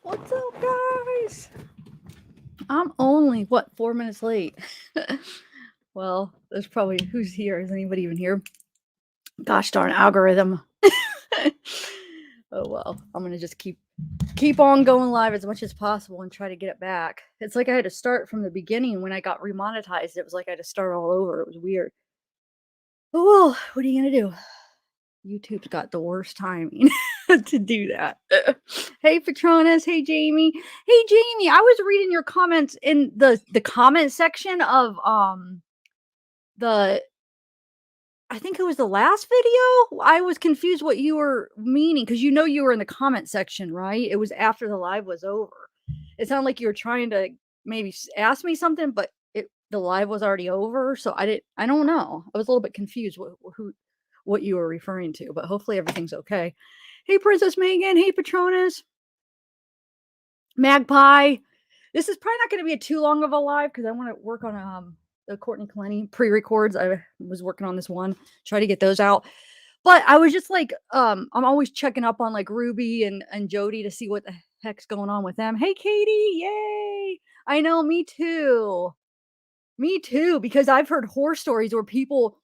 What's up, guys? I'm only, 4 minutes late? Well, there's probably, who's here? Is anybody even here? Gosh darn algorithm. Oh, well, I'm going to just keep on going live as much as possible and try to get it back. It's like I had to start from the beginning when I got remonetized. It was like I had to start all over. It was weird. Oh, well, what are you going to do? YouTube's got the worst timing to do that. Hey, Patronus. Hey, Jamie. Hey, Jamie. I was reading your comments in the comment section of the I think it was the last video. I was confused what you were meaning because you were in the comment section, right? It was after the live was over. It sounded like you were trying to maybe ask me something, but the live was already over. So I don't know. I was a little bit confused what you were referring to, but hopefully everything's okay. Hey, Princess Megan. Hey, Patronus. Magpie. This is probably not going to be too long of a live because I want to work on the Courtney Clenny pre-records. I was working on this one, try to get those out. But I was just like, I'm always checking up on like Ruby and Jody to see what the heck's going on with them. Hey, Katie, yay! I know, me too. Me too, because I've heard horror stories where people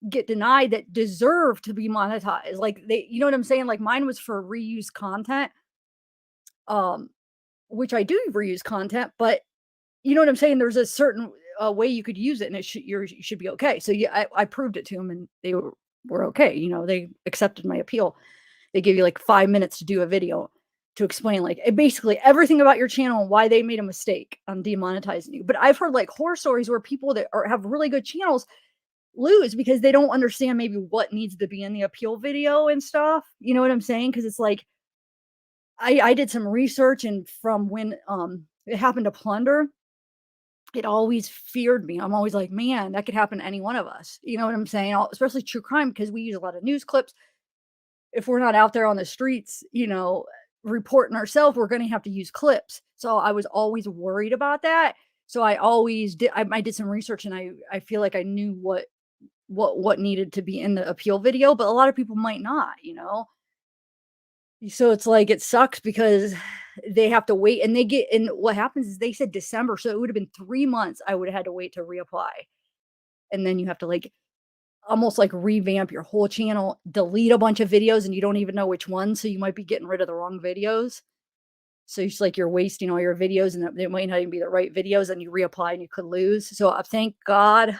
get denied that deserve to be monetized. Like you know what I'm saying? Like mine was for reuse content, which I do reuse content, but you know what I'm saying? There's a certain way you could use it, and you should be okay. So yeah, I proved it to them, and they were okay. You know, they accepted my appeal. They give you like 5 minutes to do a video to explain like basically everything about your channel and why they made a mistake on demonetizing you. But I've heard like horror stories where people that have really good channels lose because they don't understand maybe what needs to be in the appeal video and stuff. You know what I'm saying? Because it's like I did some research, and from when it happened to Plunder, it always feared me. I'm always like, man, that could happen to any one of us. You know what I'm saying? Especially true crime, because we use a lot of news clips. If we're not out there on the streets, reporting ourselves, we're going to have to use clips. So I was always worried about that. So I always did. I did some research, and I feel like I knew what needed to be in the appeal video, but a lot of people might not. So it's like it sucks because they have to wait, and what happens is they said December, so it would have been 3 months I would have had to wait to reapply. And then you have to like almost like revamp your whole channel, delete a bunch of videos, and you don't even know which ones, so you might be getting rid of the wrong videos. So it's like you're wasting all your videos, and they might not even be the right videos, and you reapply and you could lose. So thank God.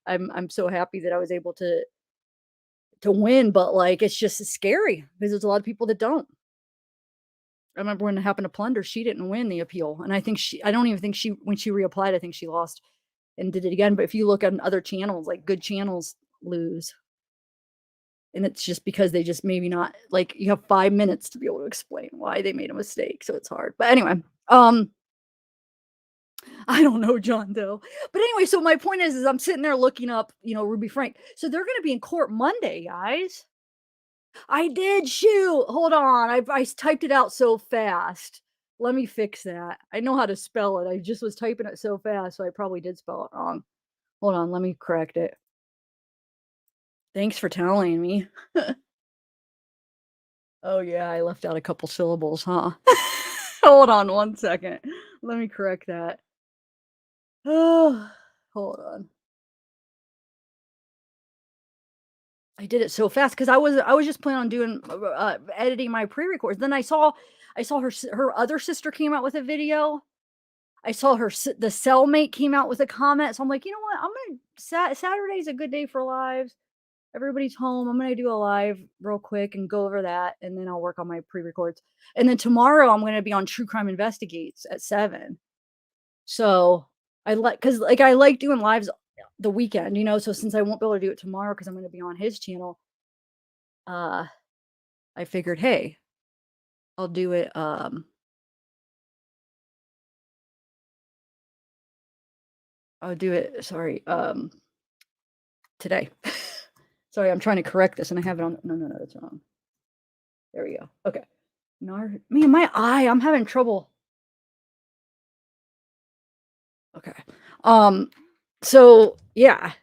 I'm so happy that I was able to win, but like it's just scary because there's a lot of people that don't. I remember when it happened to Plunder, she didn't win the appeal. And I don't even think when she reapplied, I think she lost and did it again. But if you look at other channels, like good channels lose. And it's just because they just maybe not, like, you have 5 minutes to be able to explain why they made a mistake. So it's hard. But anyway, I don't know, John Doe. But anyway, so my point is I'm sitting there looking up, Ruby Frank. So they're going to be in court Monday, guys. I did, shoot. Hold on. I typed it out so fast. Let me fix that. I know how to spell it. I just was typing it so fast, so I probably did spell it wrong. Hold on, let me correct it. Thanks for telling me. Oh yeah, I left out a couple syllables, huh? Hold on 1 second. Let me correct that. Oh, hold on. I did it so fast because I was just planning on doing editing my pre-records. Then I saw her other sister came out with a video. I saw the Cellmate came out with a comment. So I'm like, you know what? Saturday's a good day for lives. Everybody's home. I'm gonna do a live real quick and go over that, and then I'll work on my pre-records. And then tomorrow I'm gonna be on True Crime Investigates at 7. So because like I like doing lives the weekend, so since I won't be able to do it tomorrow because I'm gonna be on his channel, uh I figured, hey, I'll do it sorry, today. Sorry, I'm trying to correct this and I have it on. No, that's wrong. There we go. Okay. Man, my eye, I'm having trouble. Okay. So yeah.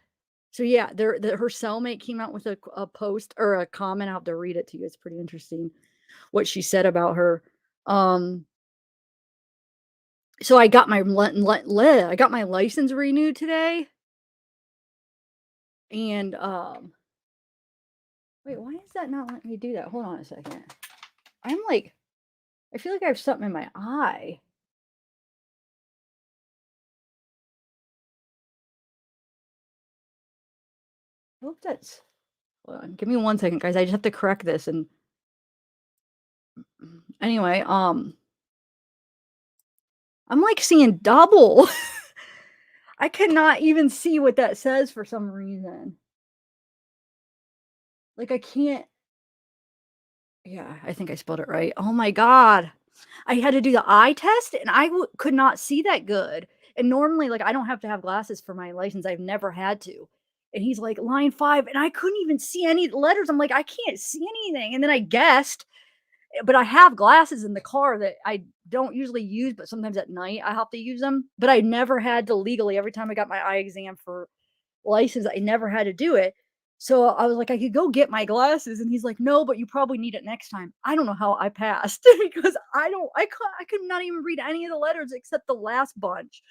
Her cellmate came out with a post or a comment. I'll have to read it to you. It's pretty interesting what she said about her. Um, so I got my I got my license renewed today, and, wait, why is that not letting me do that? Hold on a second. I'm like I feel like I have something in my eye. I hope that's hold on, give me 1 second, guys, I just have to correct this and anyway, I'm, like, seeing double. I cannot even see what that says for some reason. Like, I can't yeah, I think I spelled it right. Oh my god. I had to do the eye test, and I could not see that good. And normally, like, I don't have to have glasses for my license, I've never had to. And he's like, "Line 5," and I couldn't even see any letters. I'm like, "I can't see anything." And then I guessed, but I have glasses in the car that I don't usually use, but sometimes at night I have to use them. But I never had to legally every time I got my eye exam for license, I never had to do it. So I was like, "I could go get my glasses," and he's like, "No, but you probably need it next time." I don't know how I passed because I could not even read any of the letters except the last bunch.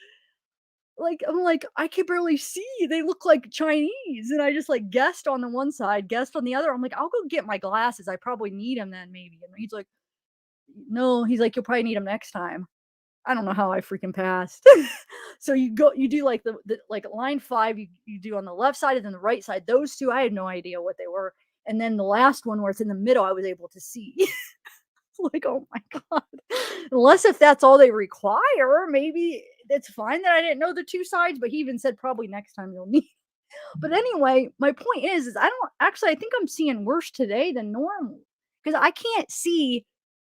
Like, I'm like, "I can barely see, they look like Chinese," and I just, like, guessed on the one side, guessed on the other. I'm like, "I'll go get my glasses, I probably need them then maybe," and he's like, "No," he's like, "You'll probably need them next time." I don't know how I freaking passed. So you do like the like line 5 you do on the left side and then the right side. Those 2, I had no idea what they were. And then the last one where it's in the middle, I was able to see. Like, oh my god. Unless if that's all they require, maybe it's fine that I didn't know the 2 sides, but he even said probably next time you'll need. But anyway, my point is I don't actually I think I'm seeing worse today than normal because I can't see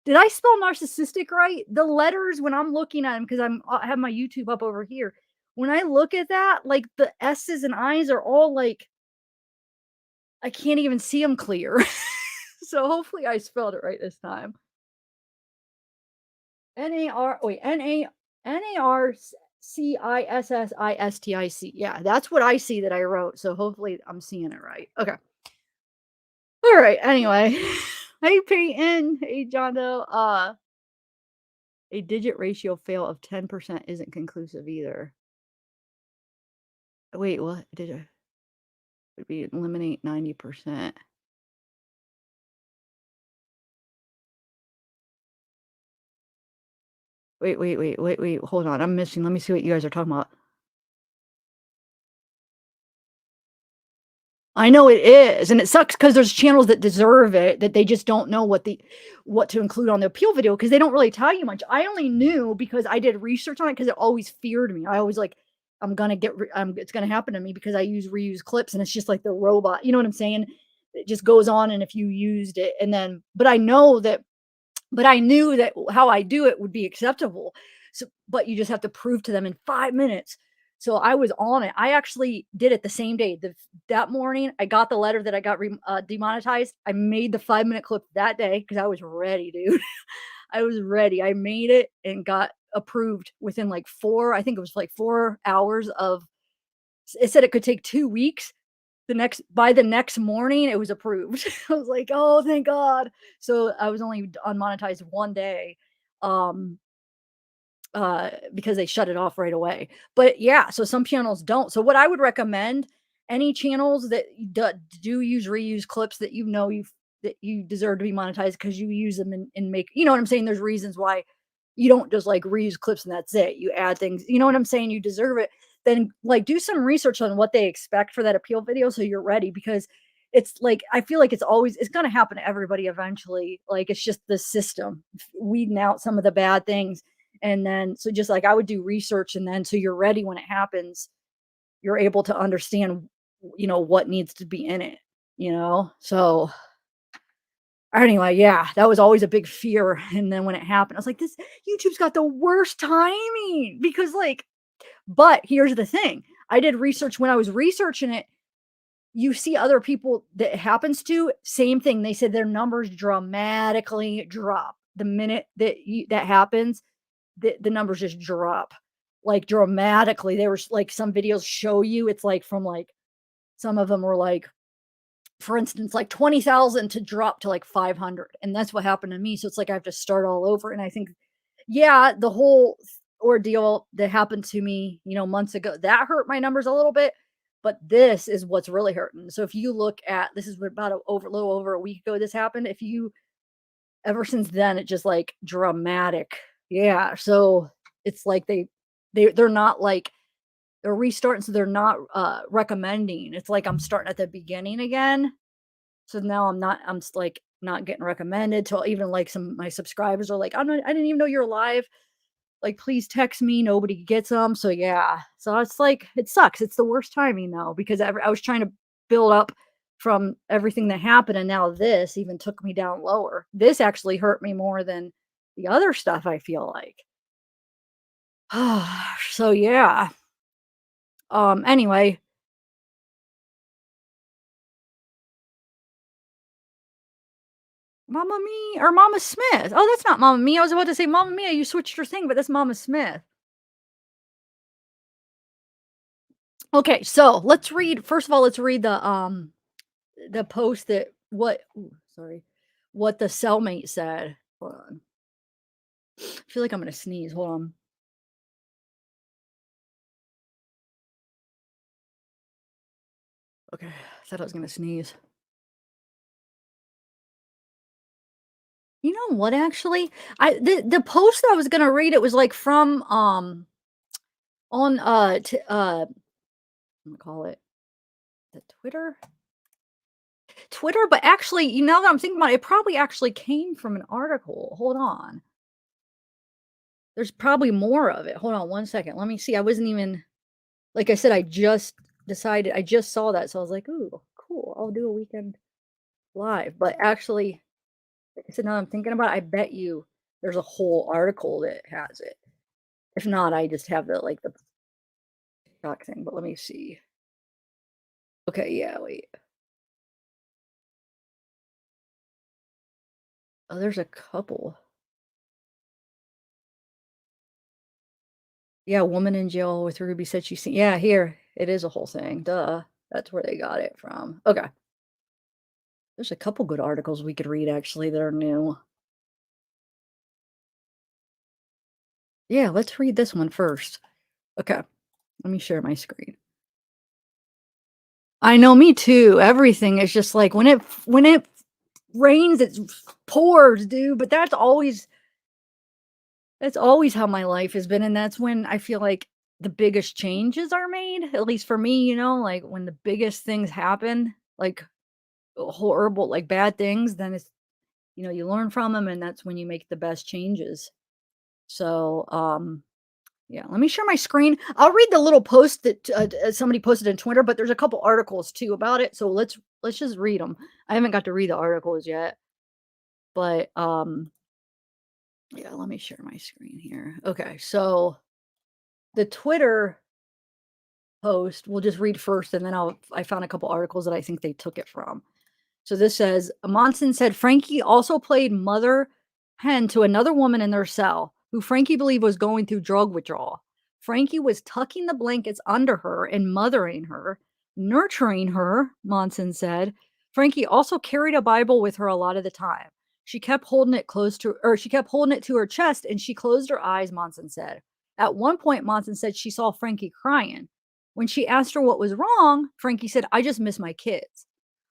did I spell narcissistic right? The letters when I'm looking at them, because I have my YouTube up over here. When I look at that, like, the S's and I's are all, like I can't even see them clear. So, hopefully, I spelled it right this time. N-A-R wait, Narcissistic. Yeah, that's what I see that I wrote, so hopefully I'm seeing it right. Okay. Alright, anyway. Hey, Peyton. Hey, Jondo. A digit ratio fail of 10% isn't conclusive either. Wait, what? Did I would be eliminate 90%. Wait, hold on. I'm missing. Let me see what you guys are talking about. I know it is, and it sucks because there's channels that deserve it, that they just don't know what to include on the appeal video because they don't really tell you much. I only knew because I did research on it because it always feared me. I always like, it's gonna happen to me because I use reused clips and it's just like the robot. You know what I'm saying? It just goes on, and if you used it, and then, but I knew that how I do it would be acceptable. So, but you just have to prove to them in 5 minutes. So I was on it. I actually did it the same day. That morning, I got the letter that I got demonetized. I made the 5-minute clip that day because I was ready, dude. I was ready. I made it and got approved within like I think it was like 4 hours of, it said it could take 2 weeks. By the next morning, it was approved. I was like, "Oh, thank God." So, I was only unmonetized 1 day, um, because they shut it off right away. But, yeah, so some channels don't. So, what I would recommend, any channels that do use reuse clips that that you deserve to be monetized because you use them and make you know what I'm saying? There's reasons why you don't just, like, reuse clips and that's it. You add things you know what I'm saying? You deserve it. Then, like, do some research on what they expect for that appeal video so you're ready because it's like I feel like it's gonna happen to everybody eventually. Like, it's just the system weeding out some of the bad things. And then so just like I would do research and then so you're ready when it happens, you're able to understand, what needs to be in it, you know? So anyway, yeah, that was always a big fear. And then when it happened, I was like, this YouTube's got the worst timing because but here's the thing. I did research when I was researching it, you see other people that it happens to, same thing. They said their numbers dramatically drop the minute that happens. The numbers just drop like dramatically. There was like some videos show you it's like from like some of them were like for instance, like 20,000 to drop to like 500. And that's what happened to me. So it's like I have to start all over. And I think, yeah, the whole ordeal that happened to me, months ago, that hurt my numbers a little bit. But this is what's really hurting. So if you look at this is about little over a week ago, this happened. If you ever since then, it just like dramatic. Yeah. So it's like they're not like they're restarting, so they're not recommending. It's like I'm starting at the beginning again. So now like not getting recommended to even like some of my subscribers are like, I didn't even know you're alive. Like, please text me. Nobody gets them. So yeah. So it's like it sucks. It's the worst timing though, because I was trying to build up from everything that happened, and now this even took me down lower. This actually hurt me more than the other stuff, I feel like. So yeah. Anyway, Mama Me or Mama Smith. Oh, that's not Mama Me. I was about to say Mama Mia, you switched your thing, but that's Mama Smith. Okay, so let's read first of all, let's read the post that what ooh, sorry, what the cellmate said. Hold on. I feel like I'm gonna sneeze. Hold on. Okay, I thought I was gonna sneeze. You know what actually? The post that I was gonna read, it was like from on what call it the Twitter, but actually, now that I'm thinking about it, it probably actually came from an article. Hold on. There's probably more of it. Hold on one second. Let me see. I wasn't even like I said, I just saw that. So I was like, ooh, cool. I'll do a weekend live. But actually, like I said, now that I'm thinking about it, I bet you there's a whole article that has it. If not, I just have the TikTok thing. But let me see. Okay, yeah, wait. Oh, there's a couple. Yeah, woman in jail with Ruby said she's seen. Yeah, here it is a whole thing. Duh. That's where they got it from. Okay. There's a couple good articles we could read actually that are new. Yeah, let's read this one first. Okay. Let me share my screen. I know, me too. Everything is just like when it rains, it pours, dude. But that's always how my life has been, and that's when I feel like the biggest changes are made. At least for me, like when the biggest things happen, like horrible, like bad things, then it's you learn from them, and that's when you make the best changes. So, yeah, let me share my screen. I'll read the little post that somebody posted in Twitter, but there's a couple articles too about it. So let's just read them. I haven't got to read the articles yet, but yeah, let me share my screen here. Okay, so the Twitter post we'll just read first, and then I found a couple articles that I think they took it from. So this says Monson said Frankie also played mother hen to another woman in their cell who Frankie believed was going through drug withdrawal. Frankie was tucking the blankets under her and mothering her, nurturing her, Monson said. Frankie also carried a Bible with her a lot of the time. She kept holding it to her chest and she closed her eyes, Monson said. At one point, Monson said she saw Frankie crying. When she asked her what was wrong, Frankie said, I just miss my kids.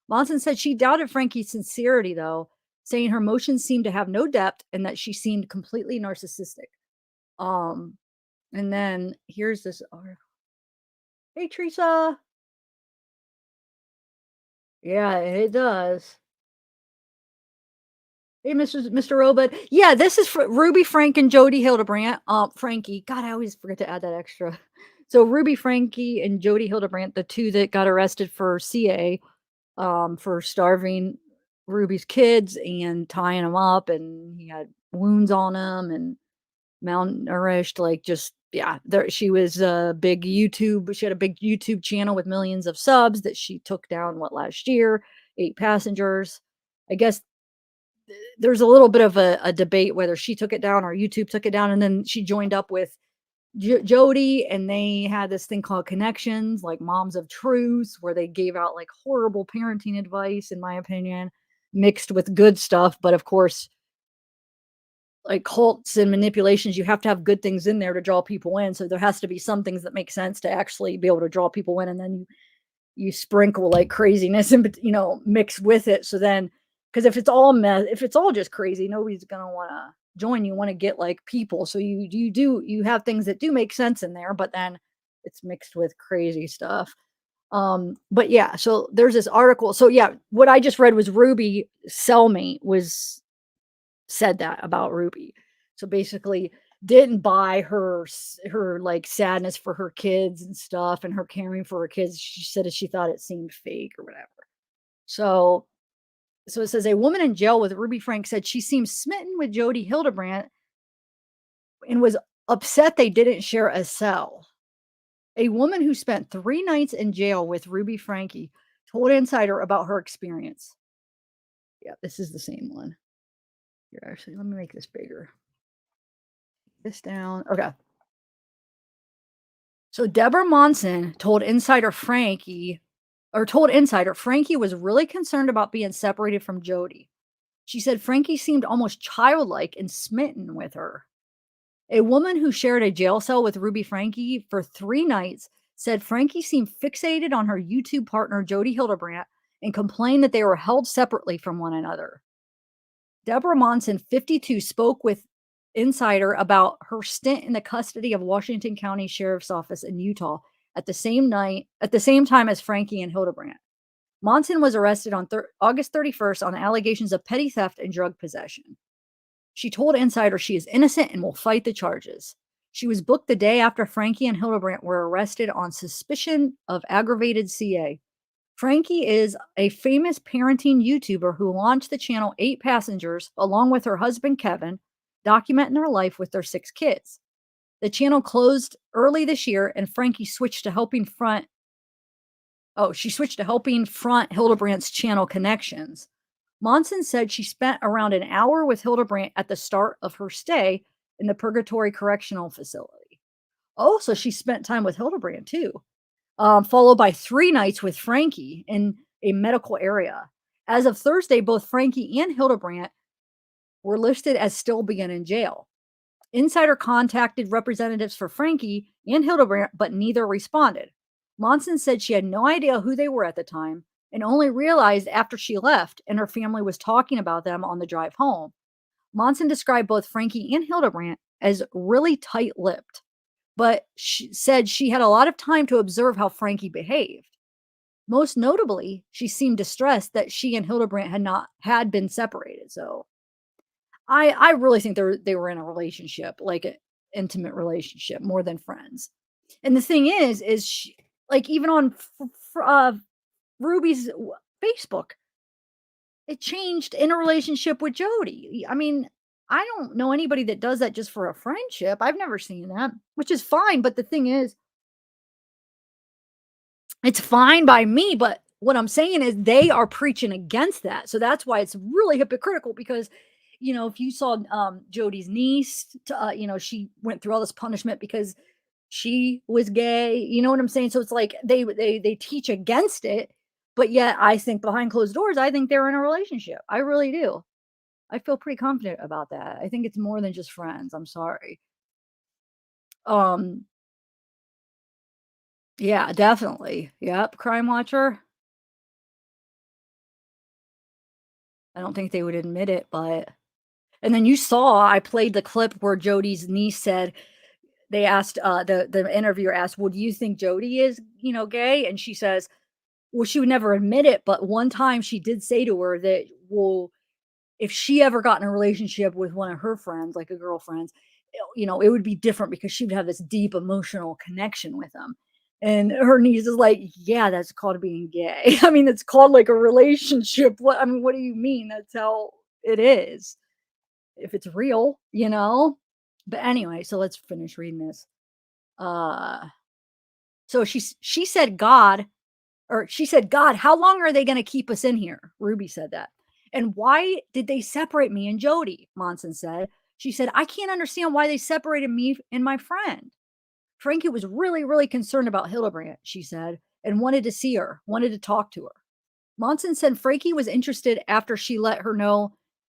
Monson said she doubted Frankie's sincerity, though, saying her emotions seemed to have no depth and that she seemed completely narcissistic. Um, and then here's this article. Hey, Teresa. Yeah, it does. Hey, Mr. Robot. Yeah, this is for Ruby, Frank, and Jody Hildebrandt. Frankie. God, I always forget to add that extra. So Ruby, Frankie, and Jody Hildebrandt, the two that got arrested for CA, for starving Ruby's kids and tying them up, and he had wounds on him and malnourished, like just yeah. There she was a big YouTube. She had a big YouTube channel with millions of subs that she took down last year, 8 passengers. I guess there's a little bit of a debate whether she took it down or YouTube took it down, and then she joined up with Jody, and they had this thing called Connections, like Moms of Truth, where they gave out like horrible parenting advice, in my opinion, mixed with good stuff. But of course, like cults and manipulations, you have to have good things in there to draw people in. So there has to be some things that make sense to actually be able to draw people in, and then you sprinkle like craziness and mix with it. So then, because if it's all just crazy, nobody's gonna want to join. You want to get like people, so you have things that do make sense in there, but then it's mixed with crazy stuff. But yeah, so there's this article. So yeah, what I just read was Ruby Cellmate was said that about Ruby. So basically didn't buy her like sadness for her kids and stuff and her caring for her kids. She said that she thought it seemed fake or whatever. So it says a woman in jail with Ruby Frank said she seemed smitten with Jody Hildebrandt and was upset they didn't share a cell. A woman who spent 3 nights in jail with Ruby Franke told Insider about her experience. Yeah, this is the same one. Here, actually, let me make this bigger. This down. Okay. So Deborah Monson told Insider Franke was really concerned about being separated from Jody. She said Franke seemed almost childlike and smitten with her. A woman who shared a jail cell with Ruby Franke for 3 nights said Franke seemed fixated on her YouTube partner Jody Hildebrandt and complained that they were held separately from one another. Deborah Monson, 52, spoke with Insider about her stint in the custody of Washington County Sheriff's Office in Utah at the same time as Franke and Hildebrandt. Monson was arrested on August 31st on allegations of petty theft and drug possession. She told Insider she is innocent and will fight the charges. She was booked the day after Franke and Hildebrandt were arrested on suspicion of aggravated CA. Franke is a famous parenting YouTuber who launched the channel 8 Passengers along with her husband Kevin, documenting her life with their 6 kids. The channel closed early this year and Franke switched to helping front Hildebrandt's channel Connections. Monson said she spent around an hour with Hildebrandt at the start of her stay in the Purgatory Correctional Facility. Oh, so she spent time with Hildebrandt too. Followed by 3 nights with Franke in a medical area. As of Thursday, both Franke and Hildebrandt were listed as still being in jail. Insider contacted representatives for Franke and Hildebrandt, but neither responded. Monson said she had no idea who they were at the time and only realized after she left and her family was talking about them on the drive home. Monson described both Franke and Hildebrandt as really tight-lipped, but she said she had a lot of time to observe how Franke behaved. Most notably, she seemed distressed that she and Hildebrandt had been separated. So I really think they were in a relationship, like an intimate relationship, more than friends. And the thing is she, like even on Ruby's Facebook, it changed in a relationship with Jody. I mean, I don't know anybody that does that just for a friendship. I've never seen that, which is fine. But the thing is, it's fine by me. But what I'm saying is they are preaching against that. So that's why it's really hypocritical because, if you saw Jody's niece, she went through all this punishment because she was gay. You know what I'm saying? So it's like they teach against it. But yet I think behind closed doors, I think they're in a relationship. I really do. I feel pretty confident about that. I think it's more than just friends. I'm sorry. Um, yeah, definitely. Yep, crime watcher. I don't think they would admit it, but and then you saw I played the clip where Jody's niece said they asked the interviewer asked, "Well, do you think Jody is, gay?" And she says, well, she would never admit it, but one time she did say to her that, well, if she ever got in a relationship with one of her friends, like a girlfriend, it would be different because she would have this deep emotional connection with them. And her niece is like, yeah, that's called being gay. I mean, it's called like a relationship. What do you mean? That's how it is. If it's real. But anyway, so let's finish reading this. So she said, God, how long are they going to keep us in here? Ruby said that. And why did they separate me and Jody? Monson said. She said, I can't understand why they separated me and my friend. Franke was really, really concerned about Hildebrandt, she said, and wanted to see her, wanted to talk to her. Monson said Franke was interested after she let her know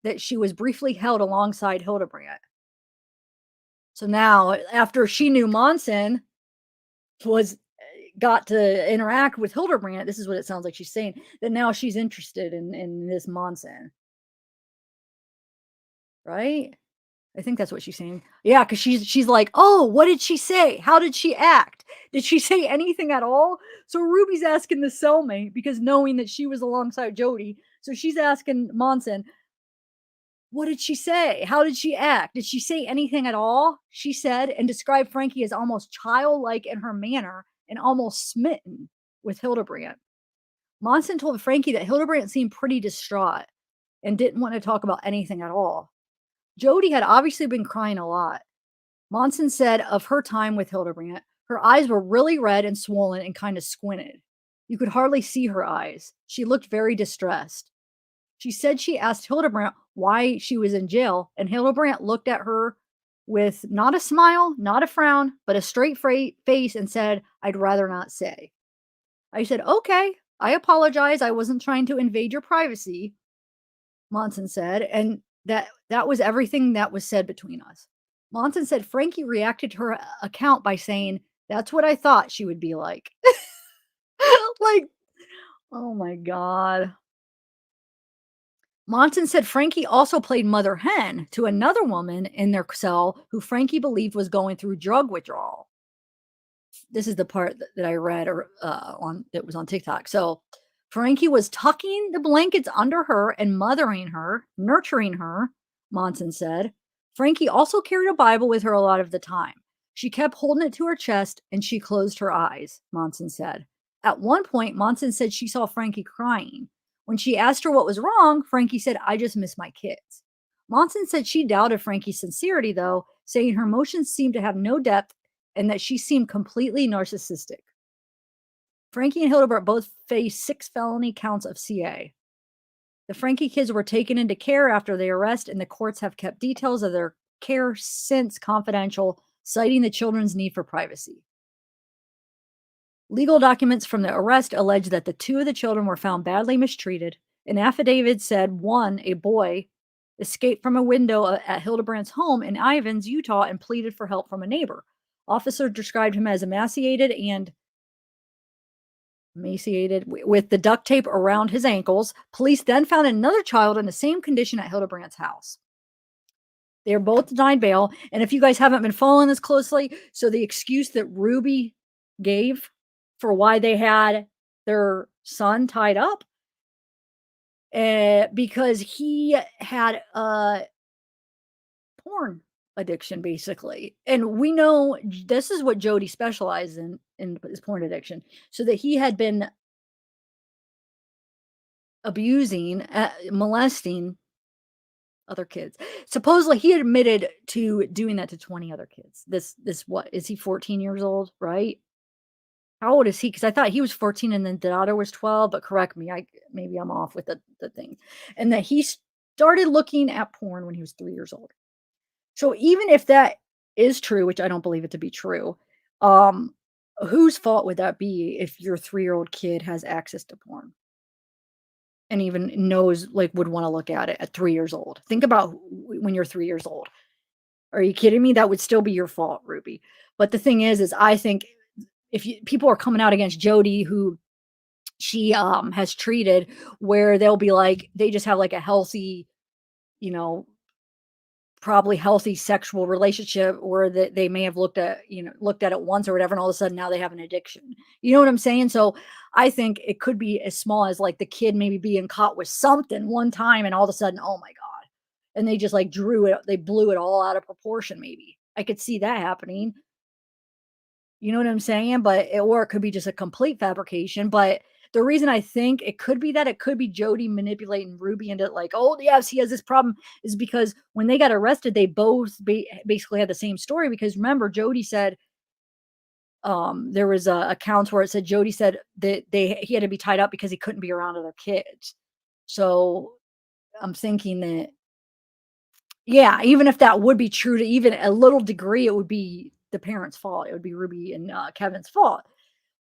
that she was briefly held alongside Hildebrandt. So now, after she knew Monson was got to interact with Hildebrandt, this is what it sounds like she's saying, that now she's interested in this Monson. Right? I think that's what she's saying. Yeah, because she's like, "Oh, what did she say? How did she act? Did she say anything at all?" So Ruby's asking the cellmate because knowing that she was alongside Jody, so she's asking Monson, "What did she say? How did she act? Did she say anything at all?" She said, and described Franke as almost childlike in her manner and almost smitten with Hildebrandt. Monson told Franke that Hildebrandt seemed pretty distraught and didn't want to talk about anything at all. Jody had obviously been crying a lot. Monson said of her time with Hildebrandt, her eyes were really red and swollen and kind of squinted. You could hardly see her eyes. She looked very distressed. She said she asked Hildebrandt why she was in jail, and Hildebrandt looked at her with not a smile, not a frown, but a straight face and said, "I'd rather not say." I said, "Okay, I apologize. I wasn't trying to invade your privacy," Monson said, and that was everything that was said between us. Monson said Franke reacted to her account by saying, "That's what I thought she would be like." Like, oh my God. Monson said Franke also played mother hen to another woman in their cell who Franke believed was going through drug withdrawal. This is the part that I read or on that was on TikTok. So Franke was tucking the blankets under her and mothering her, nurturing her, Monson said. Franke also carried a Bible with her a lot of the time. She kept holding it to her chest and she closed her eyes, Monson said. At one point, Monson said she saw Franke crying. When she asked her what was wrong, Franke said, "I just miss my kids." Monson said she doubted Franke's sincerity, though, saying her emotions seemed to have no depth and that she seemed completely narcissistic. Franke and Hildebrandt both faced 6 felony counts of CA. The Franke kids were taken into care after the arrest, and the courts have kept details of their care since confidential, citing the children's need for privacy. Legal documents from the arrest allege that the 2 of the children were found badly mistreated. An affidavit said one, a boy, escaped from a window at Hildebrandt's home in Ivins, Utah, and pleaded for help from a neighbor. Officer described him as emaciated with the duct tape around his ankles. Police then found another child in the same condition at Hildebrandt's house. They are both denied bail. And if you guys haven't been following this closely, so the excuse that Ruby gave for why they had their son tied up, because he had a porn addiction, basically. And we know this is what Jody specialized in his porn addiction. So that he had been abusing, molesting other kids. Supposedly, he admitted to doing that to 20 other kids. This what is he 14 years old, right? How old is he? Because I thought he was 14 and then the daughter was 12, but correct me. Maybe I'm off with the thing. And that he started looking at porn when he was 3 years old. So even if that is true, which I don't believe it to be true, um, whose fault would that be if your 3-year-old kid has access to porn? And even knows, like, would wanna look at it at 3 years old. Think about when you're 3 years old. Are you kidding me? That would still be your fault, Ruby. But the thing is I think if people are coming out against Jody, who she, has treated, where they'll be like they just have, like, a healthy, you know, probably healthy sexual relationship, or that they may have looked at it once or whatever, and all of a sudden now they have an addiction. You know what I'm saying? So I think it could be as small as like the kid maybe being caught with something one time, and all of a sudden, oh my God. And they just like they blew it all out of proportion, maybe. I could see that happening. You know what I'm saying? Or it could be just a complete fabrication. But the reason I think it could be that, it could be Jody manipulating Ruby into like, oh yes, he has this problem, is because when they got arrested, they both basically had the same story. Because remember, Jody said, there was accounts where it said Jody said that he had to be tied up because he couldn't be around other kids. So I'm thinking that, yeah, even if that would be true to even a little degree, it would be the parents' fault. It would be Ruby and Kevin's fault.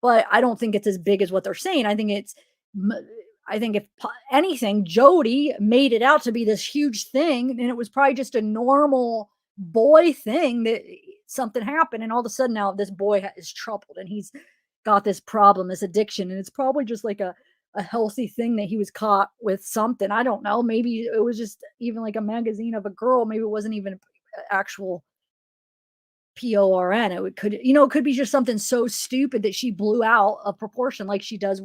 But I don't think it's as big as what they're saying. I think if anything, Jody made it out to be this huge thing, and it was probably just a normal boy thing that something happened, and all of a sudden now this boy is troubled, and he's got this problem, this addiction, and it's probably just like a healthy thing that he was caught with something. I don't know. Maybe it was just even like a magazine of a girl. Maybe it wasn't even actual PORN. It could be just something so stupid that she blew out of proportion, like she does.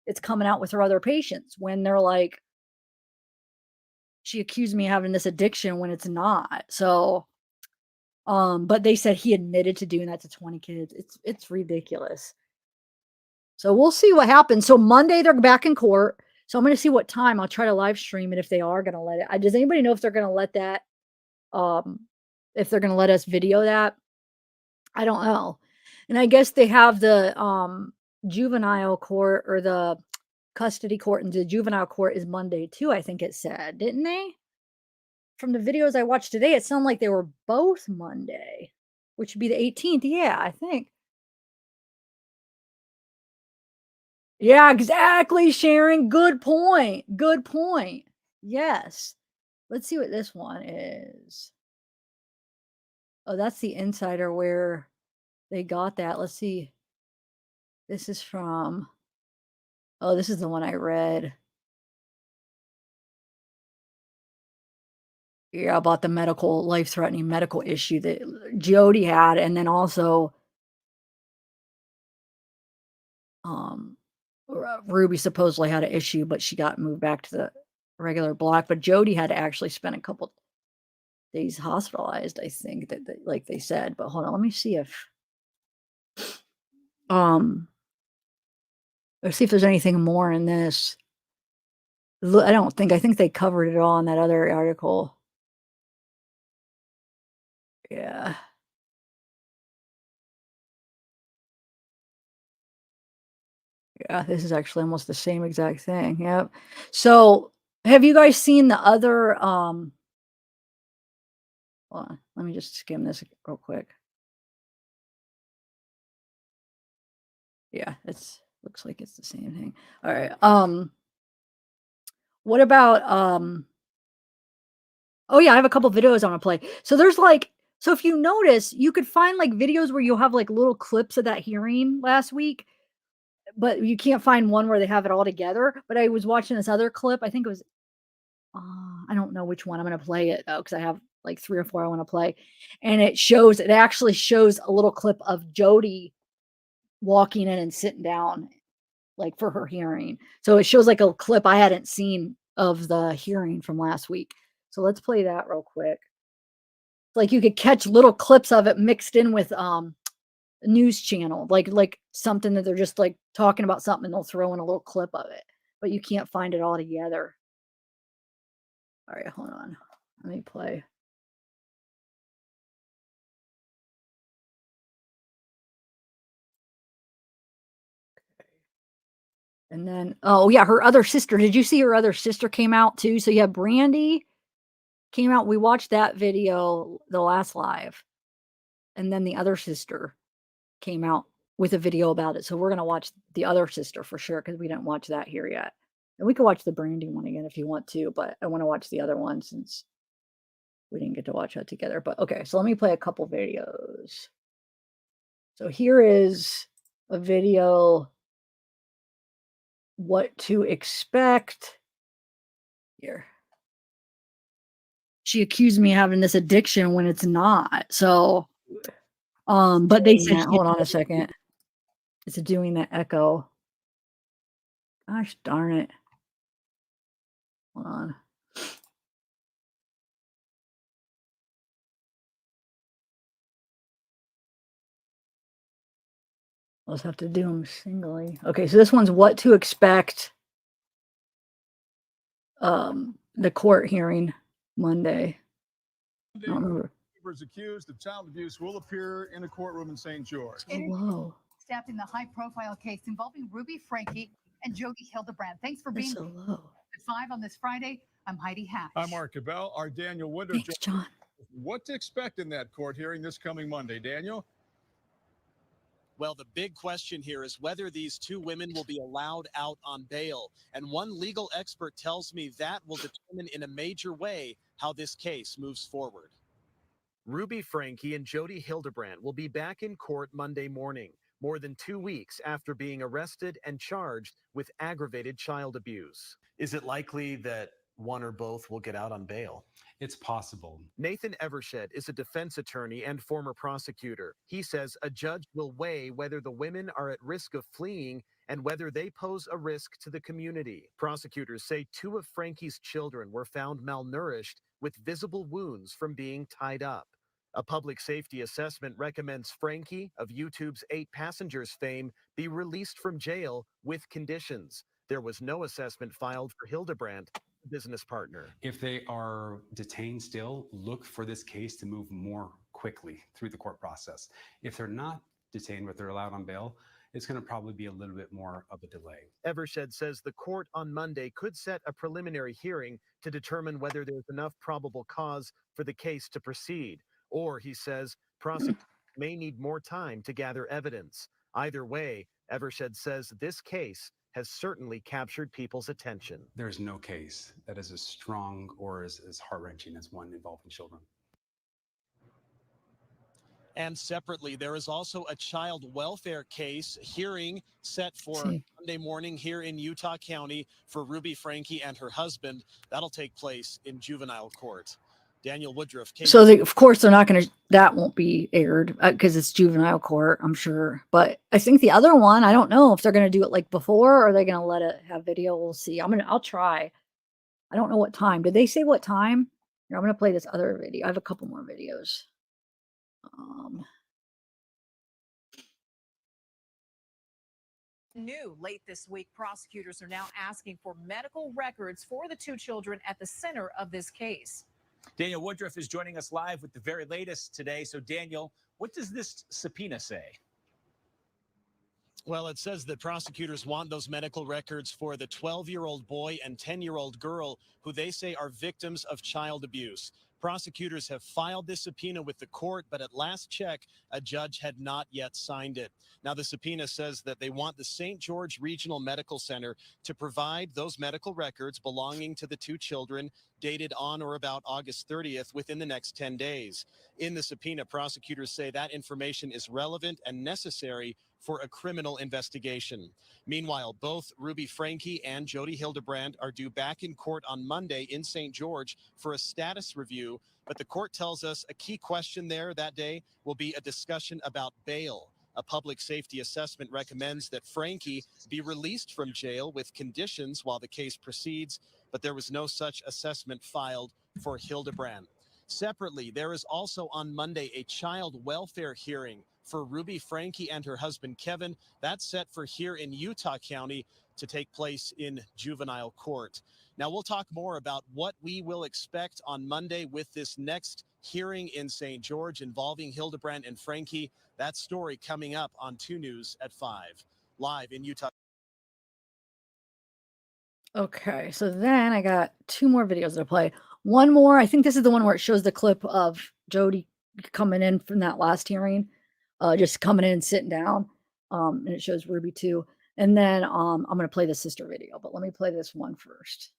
It's coming out with her other patients when they're like, she accused me of having this addiction when it's not. So, but they said he admitted to doing that to 20 kids. It's ridiculous. So we'll see what happens. So Monday they're back in court. So I'm going to see what time. I'll try to live stream it if they are going to let it. Does anybody know if they're going to let that? If they're going to let us video that? I don't know. And I guess they have the juvenile court or the custody court, and the juvenile court is Monday too, I think it said, didn't they? From the videos I watched today, it sounded like they were both Monday, which would be the 18th. Yeah, I think. Yeah, exactly, Sharon. Good point. Good point. Yes. Let's see what this one is. Oh, that's the insider where they got that. Let's see. This is from, oh, this is the one I read. Yeah, about the life-threatening medical issue that Jody had, and then also Ruby supposedly had an issue, but she got moved back to the regular block. But Jody had to actually spend a couple days hospitalized, I think, that like they said. But hold on, let me see if let's see if there's anything more in this. I think they covered it all in that other article. Yeah. Yeah, this is actually almost the same exact thing. Yep. So, have you guys seen the other hold on, let me just skim this real quick. Yeah, looks like it's the same thing. All right. What about oh yeah, I have a couple videos I want to play. So there's so if you notice, you could find like videos where you'll have like little clips of that hearing last week, but you can't find one where they have it all together. But I was watching this other clip. I think it was I don't know which one I'm going to play it though, because I have like 3 or 4 I want to play. And it actually shows a little clip of Jody walking in and sitting down like for her hearing. So it shows like a clip I hadn't seen of the hearing from last week. So let's play that real quick. Like you could catch little clips of it mixed in with a news channel, like something that they're just like talking about something and they'll throw in a little clip of it, but you can't find it all together. All right, hold on. Let me play. And then, oh yeah, her other sister. Did you see her other sister came out too? So yeah, Brandy came out. We watched that video, the last live. And then the other sister came out with a video about it. So we're going to watch the other sister for sure, because we didn't watch that here yet. And we could watch the Brandy one again if you want to, but I want to watch the other one since we didn't get to watch that together. But okay, so let me play a couple videos. So here is a video, what to expect. Here. She accused me of having this addiction when it's not. So, but they said, hold on a second. It's doing the echo. Gosh darn it. Hold on. I'll just have to do them singly. Okay, so this one's what to expect. The court hearing Monday. I don't remember. Accused of child abuse will appear in a courtroom in St. George. Hello. Staffed in the high-profile case involving Ruby Franke and Jody Hildebrandt. Thanks for being so low. At 5 on this Friday. I'm Heidi Hatch. I'm Mark Cabell. Our Daniel Winder. Thanks, John. What to expect in that court hearing this coming Monday, Daniel? Well, the big question here is whether these two women will be allowed out on bail. And one legal expert tells me that will determine in a major way how this case moves forward. Ruby Franke and Jody Hildebrandt will be back in court Monday morning, more than 2 weeks after being arrested and charged with aggravated child abuse. Is it likely that one or both will get out on bail? It's possible. Nathan Evershed is a defense attorney and former prosecutor. He says a judge will weigh whether the women are at risk of fleeing and whether they pose a risk to the community. Prosecutors say 2 of Franke's children were found malnourished with visible wounds from being tied up. A public safety assessment recommends Franke, of YouTube's 8 Passengers fame, be released from jail with conditions. There was no assessment filed for Hildebrandt, business partner. If they are detained still, look for this case to move more quickly through the court process. If they're not detained but they're allowed on bail, it's going to probably be a little bit more of a delay. Evershed says the court on Monday could set a preliminary hearing to determine whether there's enough probable cause for the case to proceed. Or, he says, prosecutors may need more time to gather evidence. Either way, Evershed says this case has certainly captured people's attention. There's no case that is as strong or as heart-wrenching as one involving children. And separately, there is also a child welfare case hearing set for Monday morning here in Utah County for Ruby Franke and her husband. That'll take place in juvenile court. Daniel Woodruff. So of course they're not going to, that won't be aired because it's juvenile court, I'm sure. But I think the other one, I don't know if they're going to do it like before, or are they going to let it have video? We'll see. I'll try. I don't know what time. Did they say what time? Here, I'm going to play this other video. I have a couple more videos. New late this week, prosecutors are now asking for medical records for the 2 children at the center of this case. Daniel Woodruff is joining us live with the very latest today. So, Daniel, what does this subpoena say? Well, it says that prosecutors want those medical records for the 12-year-old boy and 10-year-old girl who they say are victims of child abuse. Prosecutors have filed this subpoena with the court, but at last check, a judge had not yet signed it. Now, the subpoena says that they want the St. George Regional Medical Center to provide those medical records belonging to the 2 children dated on or about August 30th within the next 10 days. In the subpoena, prosecutors say that information is relevant and necessary for a criminal investigation. Meanwhile, both Ruby Franke and Jody Hildebrandt are due back in court on Monday in St. George for a status review, but the court tells us a key question there that day will be a discussion about bail. A public safety assessment recommends that Franke be released from jail with conditions while the case proceeds, but there was no such assessment filed for Hildebrandt. Separately, there is also on Monday a child welfare hearing for Ruby Franke and her husband, Kevin. That's set for here in Utah County to take place in juvenile court. Now, we'll talk more about what we will expect on Monday with this next hearing in St. George involving Hildebrandt and Franke. That story coming up on 2 News at 5. Live in Utah. Okay, so then I got 2 more videos to play. One more, I think this is the one where it shows the clip of Jody coming in from that last hearing, just coming in and sitting down, and it shows Ruby too. And then I'm going to play the sister video, but let me play this one first.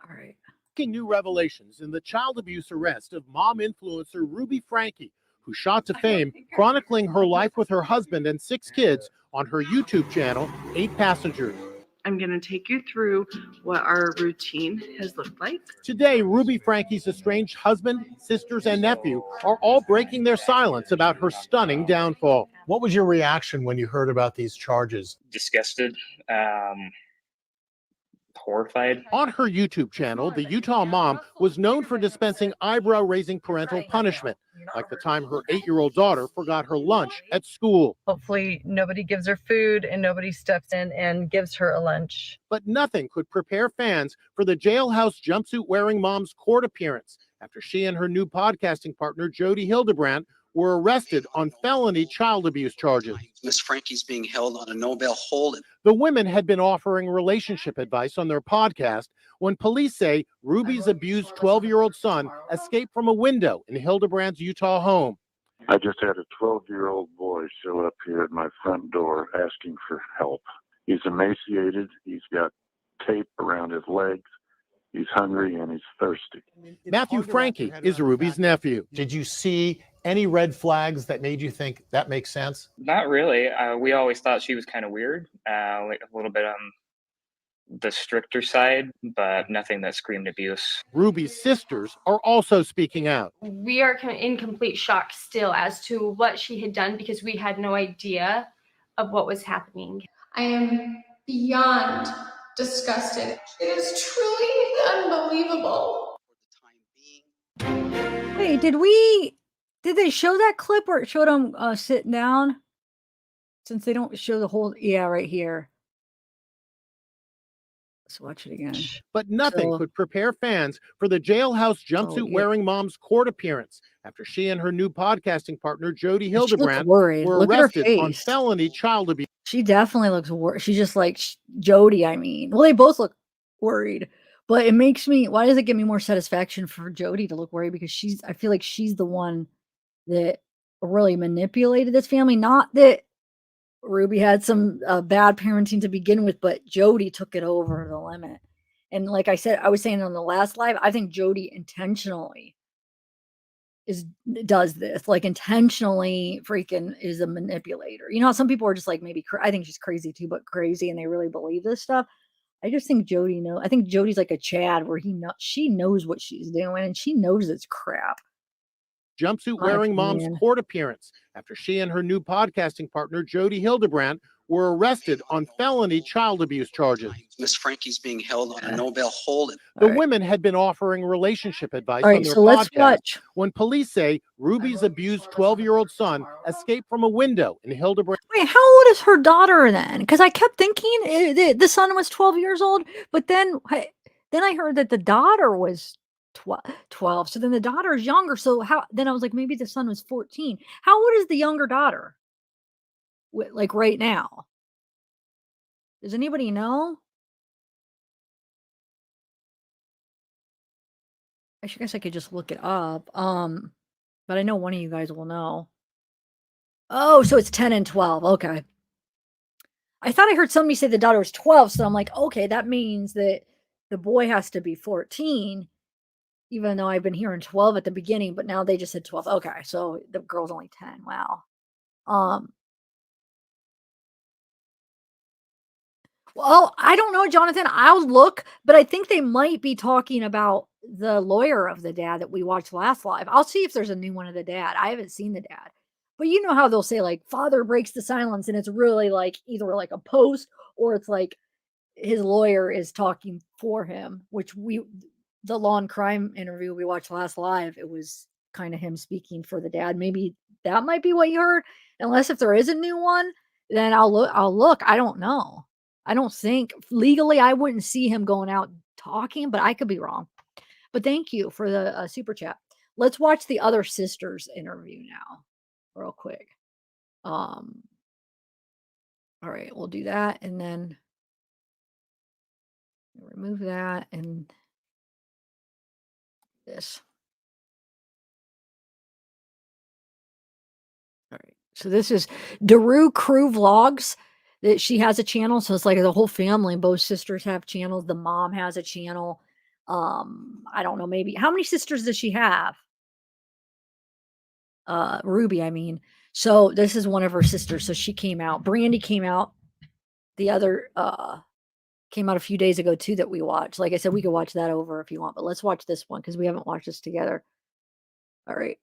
All right. New revelations in the child abuse arrest of mom influencer Ruby Franke, who shot to fame chronicling her life with her husband and 6 kids on her YouTube channel, 8 Passengers. I'm going to take you through what our routine has looked like. Today, Ruby Franke's estranged husband, sisters, and nephew are all breaking their silence about her stunning downfall. What was your reaction when you heard about these charges? Disgusted, horrified. On her YouTube channel, the Utah mom was known for dispensing eyebrow-raising parental punishment, like the time her 8-year-old daughter forgot her lunch at school. Hopefully nobody gives her food and nobody steps in and gives her a lunch. But nothing could prepare fans for the jailhouse jumpsuit-wearing mom's court appearance after she and her new podcasting partner, Jody Hildebrandt, were arrested on felony child abuse charges. Miss Franke's being held on a no bail hold. The women had been offering relationship advice on their podcast when police say Ruby's abused 12-year-old son escaped from a window in Hildebrandt's Utah home. I just had a 12-year-old boy show up here at my front door asking for help. He's emaciated. He's got tape around his legs. He's hungry and he's thirsty. Matthew Franke is Ruby's nephew. Did you see any red flags that made you think that makes sense? Not really. We always thought she was kind of weird, like a little bit on the stricter side, but nothing that screamed abuse. Ruby's sisters are also speaking out. We are in complete shock still as to what she had done because we had no idea of what was happening. I am beyond disgusted. It is truly unbelievable. Wait, did they show that clip where it showed him sitting down? Since they don't show the whole, yeah, right here. Let's watch it again. But nothing could prepare fans for the jailhouse jumpsuit-wearing mom's court appearance after she and her new podcasting partner, Jody Hildebrandt, were arrested on felony child abuse. She definitely looks worried. She's just like Jody, I mean. Well, they both look worried. But it makes me, why does it give me more satisfaction for Jody to look worried? Because I feel like she's the one that really manipulated this family. Not that Ruby had some bad parenting to begin with, but Jody took it over the limit. And like I said, I was saying on the last live, I think Jody intentionally does this, like intentionally freaking is a manipulator. You know how some people are just like, maybe, I think she's crazy too, but crazy, and they really believe this stuff. I just think Jody knows. I think Jody's like a Chad where she knows what she's doing and she knows it's crap. Jumpsuit-wearing mom's court appearance after she and her new podcasting partner, Jody Hildebrandt, were arrested on felony child abuse charges. Miss Franke's being held on a no bail hold. The women had been offering relationship advice on their so let's podcast watch. When police say Ruby's abused 12-year-old son escaped from a window in Hildebrandt. Wait, how old is her daughter then? Because I kept thinking the son was 12 years old, but then I heard that the daughter was 12. So then the daughter is younger. So then I was like, maybe the son was 14. How old is the younger daughter? Like right now? Does anybody know? I guess I could just look it up. But I know one of you guys will know. Oh, so it's 10 and 12. Okay. I thought I heard somebody say the daughter was 12. So I'm like, okay, that means that the boy has to be 14. Even though I've been hearing 12 at the beginning, but now they just said 12. Okay, so the girl's only 10. Wow. Well, I don't know, Jonathan. I'll look, but I think they might be talking about the lawyer of the dad that we watched last live. I'll see if there's a new one of the dad. I haven't seen the dad. But you know how they'll say like father breaks the silence, and it's really like either like a post or it's like his lawyer is talking for him, which the Law and Crime interview we watched last live, it was kind of him speaking for the dad. Maybe that might be what you heard. Unless if there is a new one, then I'll look. I don't know. I don't think legally I wouldn't see him going out talking, but I could be wrong. But thank you for the super chat. Let's watch the other sisters interview now real quick. All right, we'll do that. And then remove that and this. All right. So this is Daru Crew Vlogs. That she has a channel, so it's like the whole family. Both sisters have channels. The mom has a channel. I don't know, maybe how many sisters does she have? Ruby, I mean. So this is one of her sisters. So she came out. Brandy came out. The other came out a few days ago too that we watched. Like I said, we could watch that over if you want, but let's watch this one because we haven't watched this together. All right.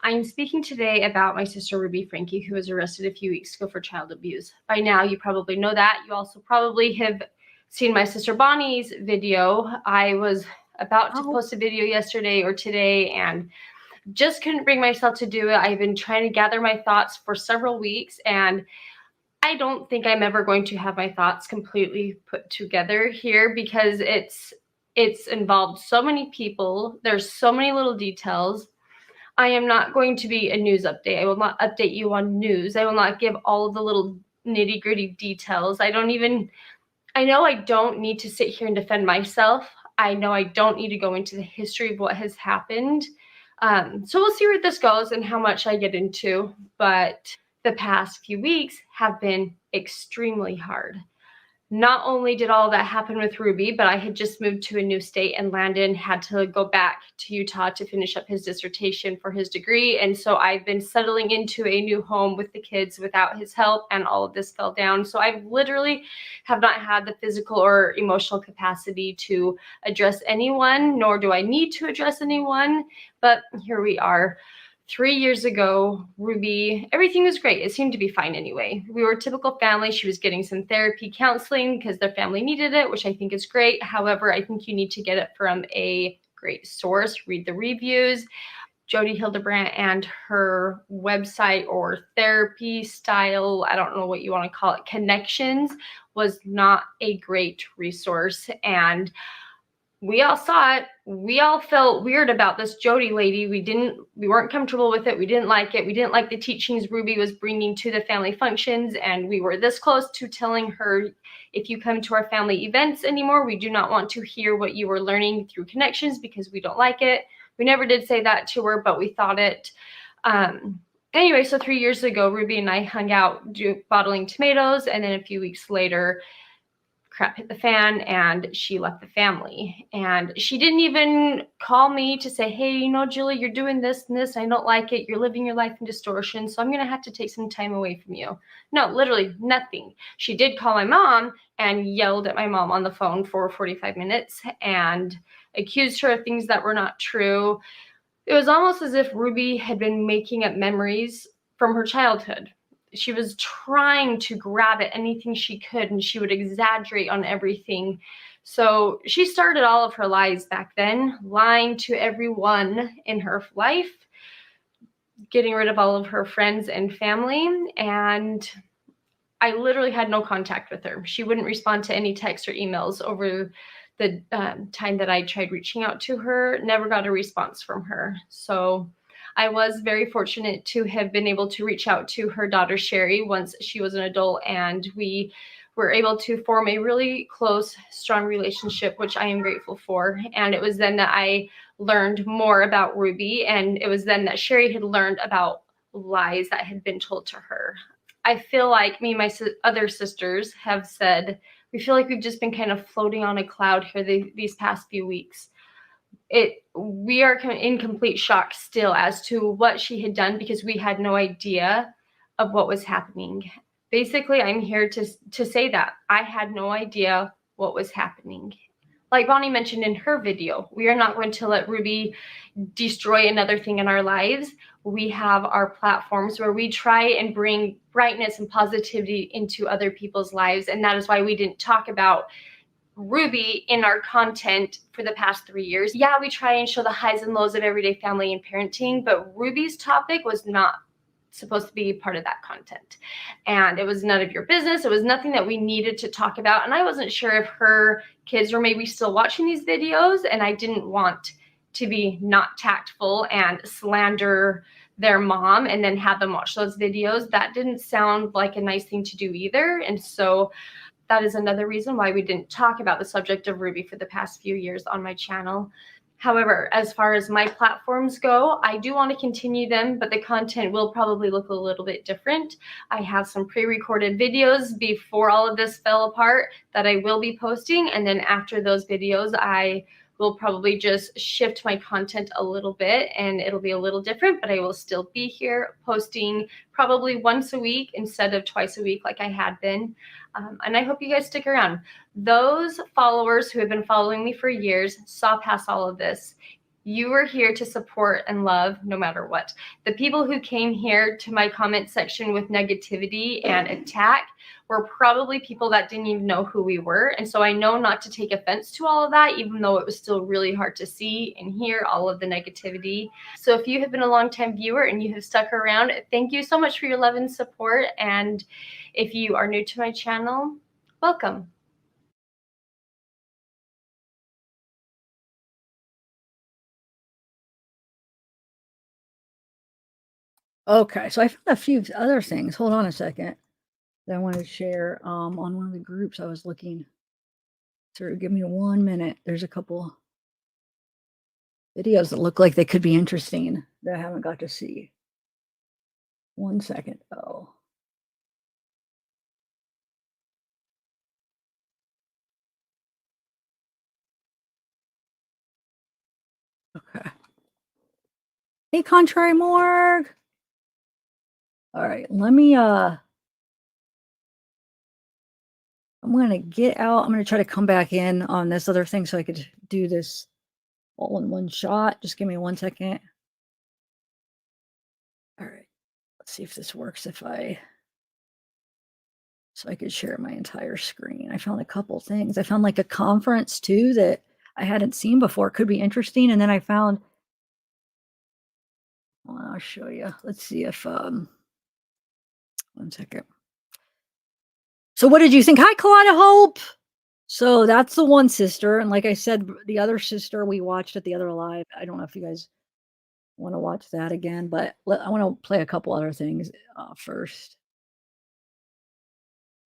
I'm speaking today about my sister Ruby Franke, who was arrested a few weeks ago for child abuse. By now, you probably know that. You also probably have seen my sister Bonnie's video. I was about to post a video yesterday or today and just couldn't bring myself to do it. I've been trying to gather my thoughts for several weeks, and I don't think I'm ever going to have my thoughts completely put together here because it's involved so many people. There's so many little details. I am not going to be a news update. I will not update you on news. I will not give all of the little nitty-gritty details. I know I don't need to sit here and defend myself. I know I don't need to go into the history of what has happened. So we'll see where this goes and how much I get into. But the past few weeks have been extremely hard. Not only did all that happen with Ruby, but I had just moved to a new state, and Landon had to go back to Utah to finish up his dissertation for his degree. And so I've been settling into a new home with the kids without his help, and all of this fell down. So I literally have not had the physical or emotional capacity to address anyone, nor do I need to address anyone. But here we are. 3 years ago, Ruby, everything was great. It seemed to be fine anyway. We were a typical family. She was getting some therapy counseling because their family needed it, which I think is great. However, I think you need to get it from a great source. Read the reviews. Jody Hildebrandt and her website or therapy style, I don't know what you want to call it, connections, was not a great resource. And we all saw it. We all felt weird about this Jody lady. We weren't comfortable with it. We didn't like it. We didn't like the teachings Ruby was bringing to the family functions. And we were this close to telling her, if you come to our family events anymore, we do not want to hear what you were learning through connections because we don't like it. We never did say that to her, but we thought it. Anyway, so 3 years ago, Ruby and I hung out bottling tomatoes. And then a few weeks later, crap hit the fan and she left the family. And she didn't even call me to say, hey, you know, Julie, you're doing this and this. I don't like it. You're living your life in distortion. So I'm going to have to take some time away from you. No, literally nothing. She did call my mom and yelled at my mom on the phone for 45 minutes and accused her of things that were not true. It was almost as if Ruby had been making up memories from her childhood. She was trying to grab at anything she could, and she would exaggerate on everything. So she started all of her lies back then, lying to everyone in her life, getting rid of all of her friends and family. And I literally had no contact with her. She wouldn't respond to any texts or emails over the time that I tried reaching out to her. Never got a response from her. So I was very fortunate to have been able to reach out to her daughter, Sherry, once she was an adult, and we were able to form a really close, strong relationship, which I am grateful for. And it was then that I learned more about Ruby, and it was then that Sherry had learned about lies that had been told to her. I feel like me and my other sisters have said, we feel like we've just been kind of floating on a cloud here these past few weeks. We are in complete shock still as to what she had done because we had no idea of what was happening. Basically, I'm here to say that I had no idea what was happening. Like Bonnie mentioned in her video, we are not going to let Ruby destroy another thing in our lives. We have our platforms where we try and bring brightness and positivity into other people's lives. And that is why we didn't talk about Ruby in our content for the past 3 years. Yeah, we try and show the highs and lows of everyday family and parenting, but Ruby's topic was not supposed to be part of that content. And it was none of your business. It was nothing that we needed to talk about. And I wasn't sure if her kids were maybe still watching these videos, and I didn't want to be not tactful and slander their mom and then have them watch those videos. That didn't sound like a nice thing to do either. And so that is another reason why we didn't talk about the subject of Ruby for the past few years on my channel. However, as far as my platforms go, I do want to continue them, but the content will probably look a little bit different. I have some pre-recorded videos before all of this fell apart that I will be posting. And then after those videos, I will probably just shift my content a little bit and it'll be a little different, but I will still be here posting probably once a week instead of twice a week like I had been. And I hope you guys stick around. Those followers who have been following me for years saw past all of this. You were here to support and love no matter what. The people who came here to my comment section with negativity and attack were probably people that didn't even know who we were. And so I know not to take offense to all of that, even though it was still really hard to see and hear all of the negativity. So if you have been a longtime viewer and you have stuck around, thank you so much for your love and support. And if you are new to my channel, welcome. Okay, so I found a few other things. Hold on a second that I wanted to share on one of the groups I was looking. So give me 1 minute. There's a couple videos that look like they could be interesting that I haven't got to see. 1 second. Oh. Okay. Hey, Contrary Morgue. All right, let me I'm gonna get out. I'm gonna try to come back in on this other thing so I could do this all in one shot. Just give me 1 second. All right, let's see if this works. So I could share my entire screen. I found a couple things. I found like a conference too that I hadn't seen before. It could be interesting. And then I found, well, I'll show you. Let's see if 1 second. So what did you think? Hi, Kalana Hope. So that's the one sister. And like I said, the other sister we watched at the other live. I don't know if you guys want to watch that again, but I want to play a couple other things first.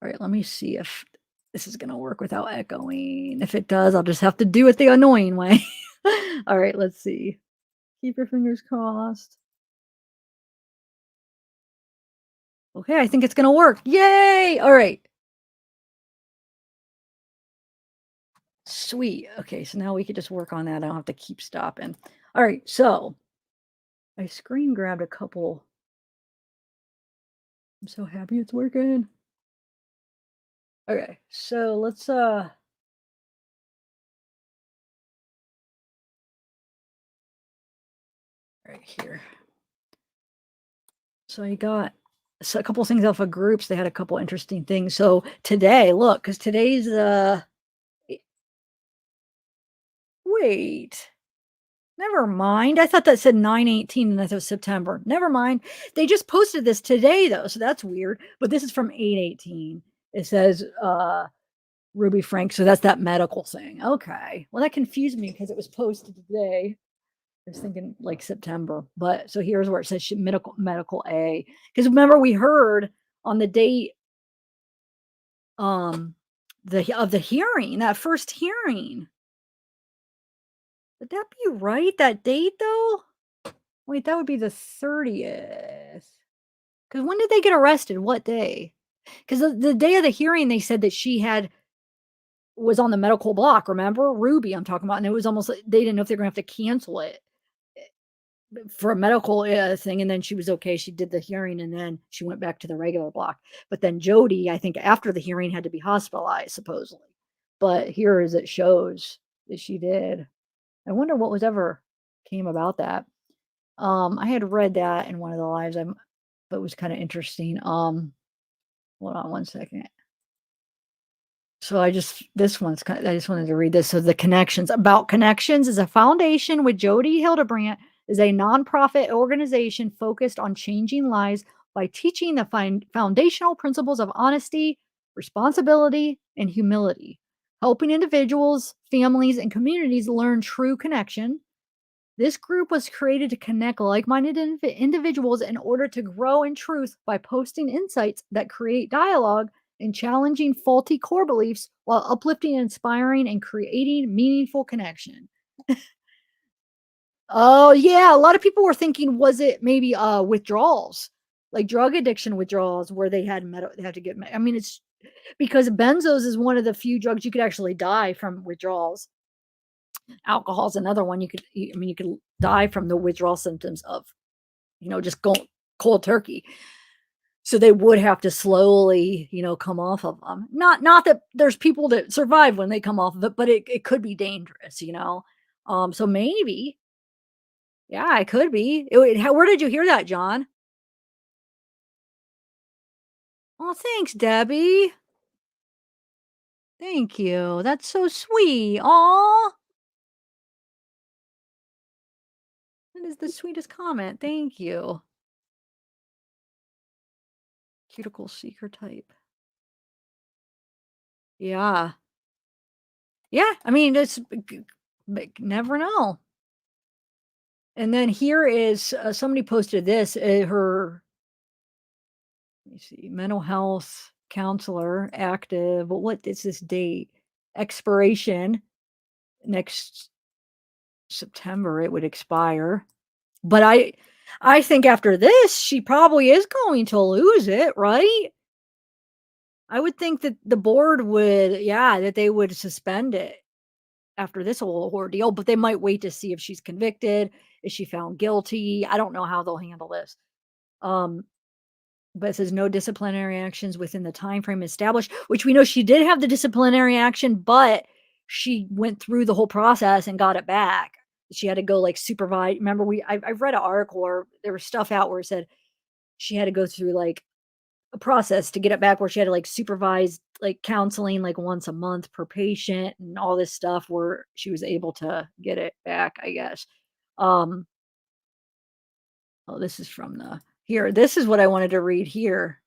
All right, let me see if this is going to work without echoing. If it does, I'll just have to do it the annoying way. All right, let's see. Keep your fingers crossed. Okay, I think it's going to work. Yay! All right. Sweet. Okay, so now we could just work on that. I don't have to keep stopping. All right, so I screen grabbed a couple. I'm so happy it's working. Okay, so let's right here. So I got a couple things off of groups. They had a couple interesting things. So today, look, because today's wait. Never mind. I thought that said 9/18 and that was September. Never mind. They just posted this today though, so that's weird. But this is from 8/18. It says Ruby Frank, so that's that medical thing. Okay. Well, that confused me because it was posted today. I was thinking like September, but so here's where it says medical A. Because remember we heard on the date of the hearing, that first hearing. Would that be right? That date though? Wait, that would be the 30th. Because when did they get arrested? What day? Because the day of the hearing, they said that she was on the medical block. Remember? Ruby, I'm talking about. And it was almost like they didn't know if they were going to have to cancel it for a medical thing. And then she was okay. She did the hearing and then she went back to the regular block. But then Jody, I think after the hearing, had to be hospitalized, supposedly. But here as it shows that she did. I wonder what was ever came about that. I had read that in one of the lives. But it was kind of interesting. Hold on 1 second. So I just wanted to read this. So the Connections is a foundation with Jody Hildebrandt is a nonprofit organization focused on changing lives by teaching the foundational principles of honesty, responsibility, and humility, helping individuals, families, and communities learn true connection. This group was created to connect like-minded individuals in order to grow in truth by posting insights that create dialogue and challenging faulty core beliefs while uplifting, inspiring, and creating meaningful connection. Oh, yeah. A lot of people were thinking, was it maybe withdrawals, like drug addiction withdrawals where they had to get, I mean, it's because benzos is one of the few drugs you could actually die from withdrawals. Alcohol is another one you could die from the withdrawal symptoms of, just going cold turkey. So they would have to slowly, come off of them. Not that there's people that survive when they come off of it, but it could be dangerous, So maybe, yeah, it could be. Where did you hear that, John? Oh, thanks, Debbie. Thank you. That's so sweet. Aw. That is the sweetest comment. Thank you. Cuticle seeker type. Yeah. Yeah. I mean, never know. And then here is somebody posted this. Let me see, mental health counselor active. But what is this date? expiration next September. It would expire. But I think after this, she probably is going to lose it, right? I would think that the board would, that they would suspend it after this whole ordeal, but they might wait to see if she's convicted, is she found guilty? I don't know how they'll handle this. But it says no disciplinary actions within the time frame established, which we know she did have the disciplinary action, but she went through the whole process and got it back. She had to go like supervise. Remember, I've read an article or there was stuff out where it said she had to go through like a process to get it back, where she had to like supervise like counseling like once a month per patient and all this stuff, where she was able to get it back, I guess. Oh, this is from here. This is what I wanted to read here.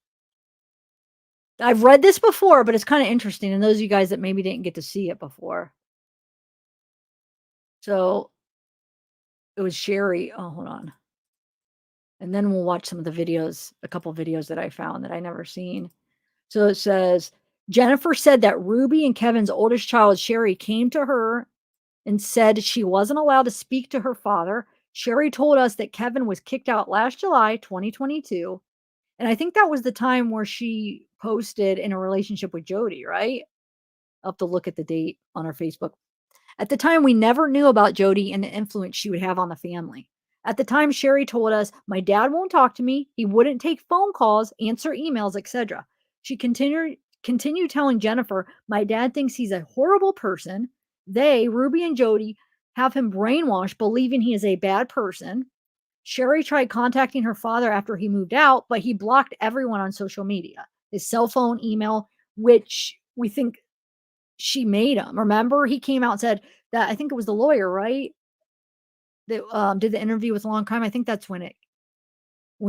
I've read this before, but it's kind of interesting. And those of you guys that maybe didn't get to see it before. So it was Sherry. Oh, hold on. And then we'll watch some of the videos, a couple videos that I found that I never seen. So it says, Jennifer said that Ruby and Kevin's oldest child, Sherry, came to her and said she wasn't allowed to speak to her father. Sherry told us that Kevin was kicked out last July, 2022. And I think that was the time where she posted in a relationship with Jody, right? I'll have to look at the date on her Facebook. At the time, we never knew about Jody and the influence she would have on the family. At the time, Sherry told us, my dad won't talk to me. He wouldn't take phone calls, answer emails, etc. She continued telling Jennifer, my dad thinks he's a horrible person. They, Ruby and Jody, have him brainwashed, believing he is a bad person. Sherry tried contacting her father after he moved out, but he blocked everyone on social media, his cell phone, email, which we think she made him. Remember, he came out and said that, I think it was the lawyer, right? That did the interview with Long Crime. I think that's when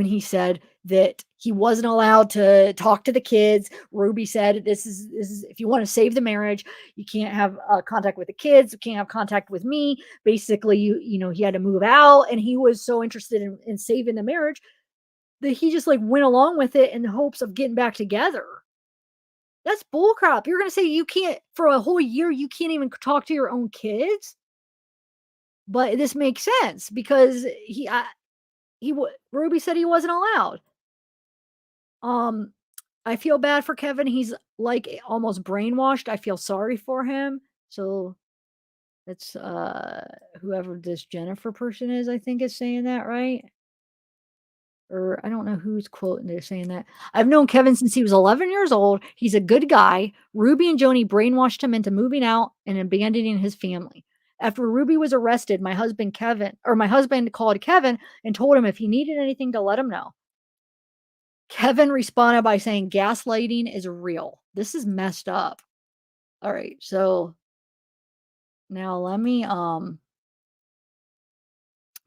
he said that he wasn't allowed to talk to the kids. Ruby said, this is if you want to save the marriage, you can't have contact with the kids. You can't have contact with me. Basically, you know, he had to move out, and he was so interested in saving the marriage that he just like went along with it in the hopes of getting back together. That's bullcrap. You're going to say you can't, for a whole year, you can't even talk to your own kids? But this makes sense because Ruby said he wasn't allowed. I feel bad for Kevin. He's like almost brainwashed. I feel sorry for him. So that's whoever this Jennifer person is, I think, is saying that, right? Or I don't know who's quoting they're saying that. I've known Kevin since he was 11 years old. He's a good guy. Ruby and Jody brainwashed him into moving out and abandoning his family. After Ruby was arrested, my husband called Kevin and told him if he needed anything to let him know. Kevin responded by saying gaslighting is real. This is messed up. All right, so now let me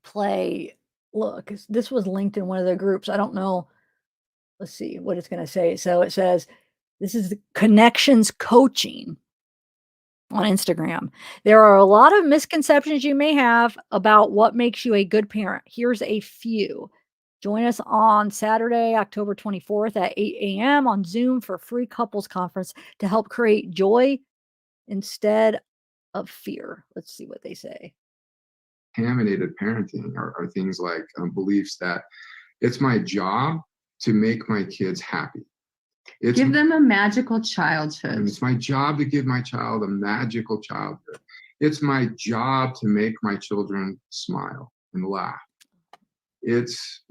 play. Look, this was linked in one of the groups. I don't know. Let's see what it's going to say. So it says, this is the Connections Coaching on Instagram. There are a lot of misconceptions you may have about what makes you a good parent. Here's a few. Join us on Saturday, October 24th at 8 a.m. on Zoom for a free couples conference to help create joy instead of fear. Let's see what they say. Contaminated parenting are things like beliefs that it's my job to make my kids happy. Give them a magical childhood. It's my job to give my child a magical childhood. It's my job to make my children smile and laugh. It's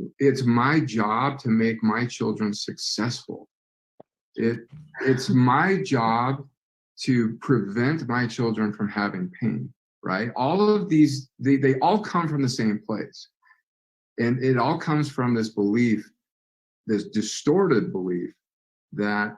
my job to make my children successful. It's my job to prevent my children from having pain, right? All of these, they all come from the same place. And it all comes from this belief, this distorted belief that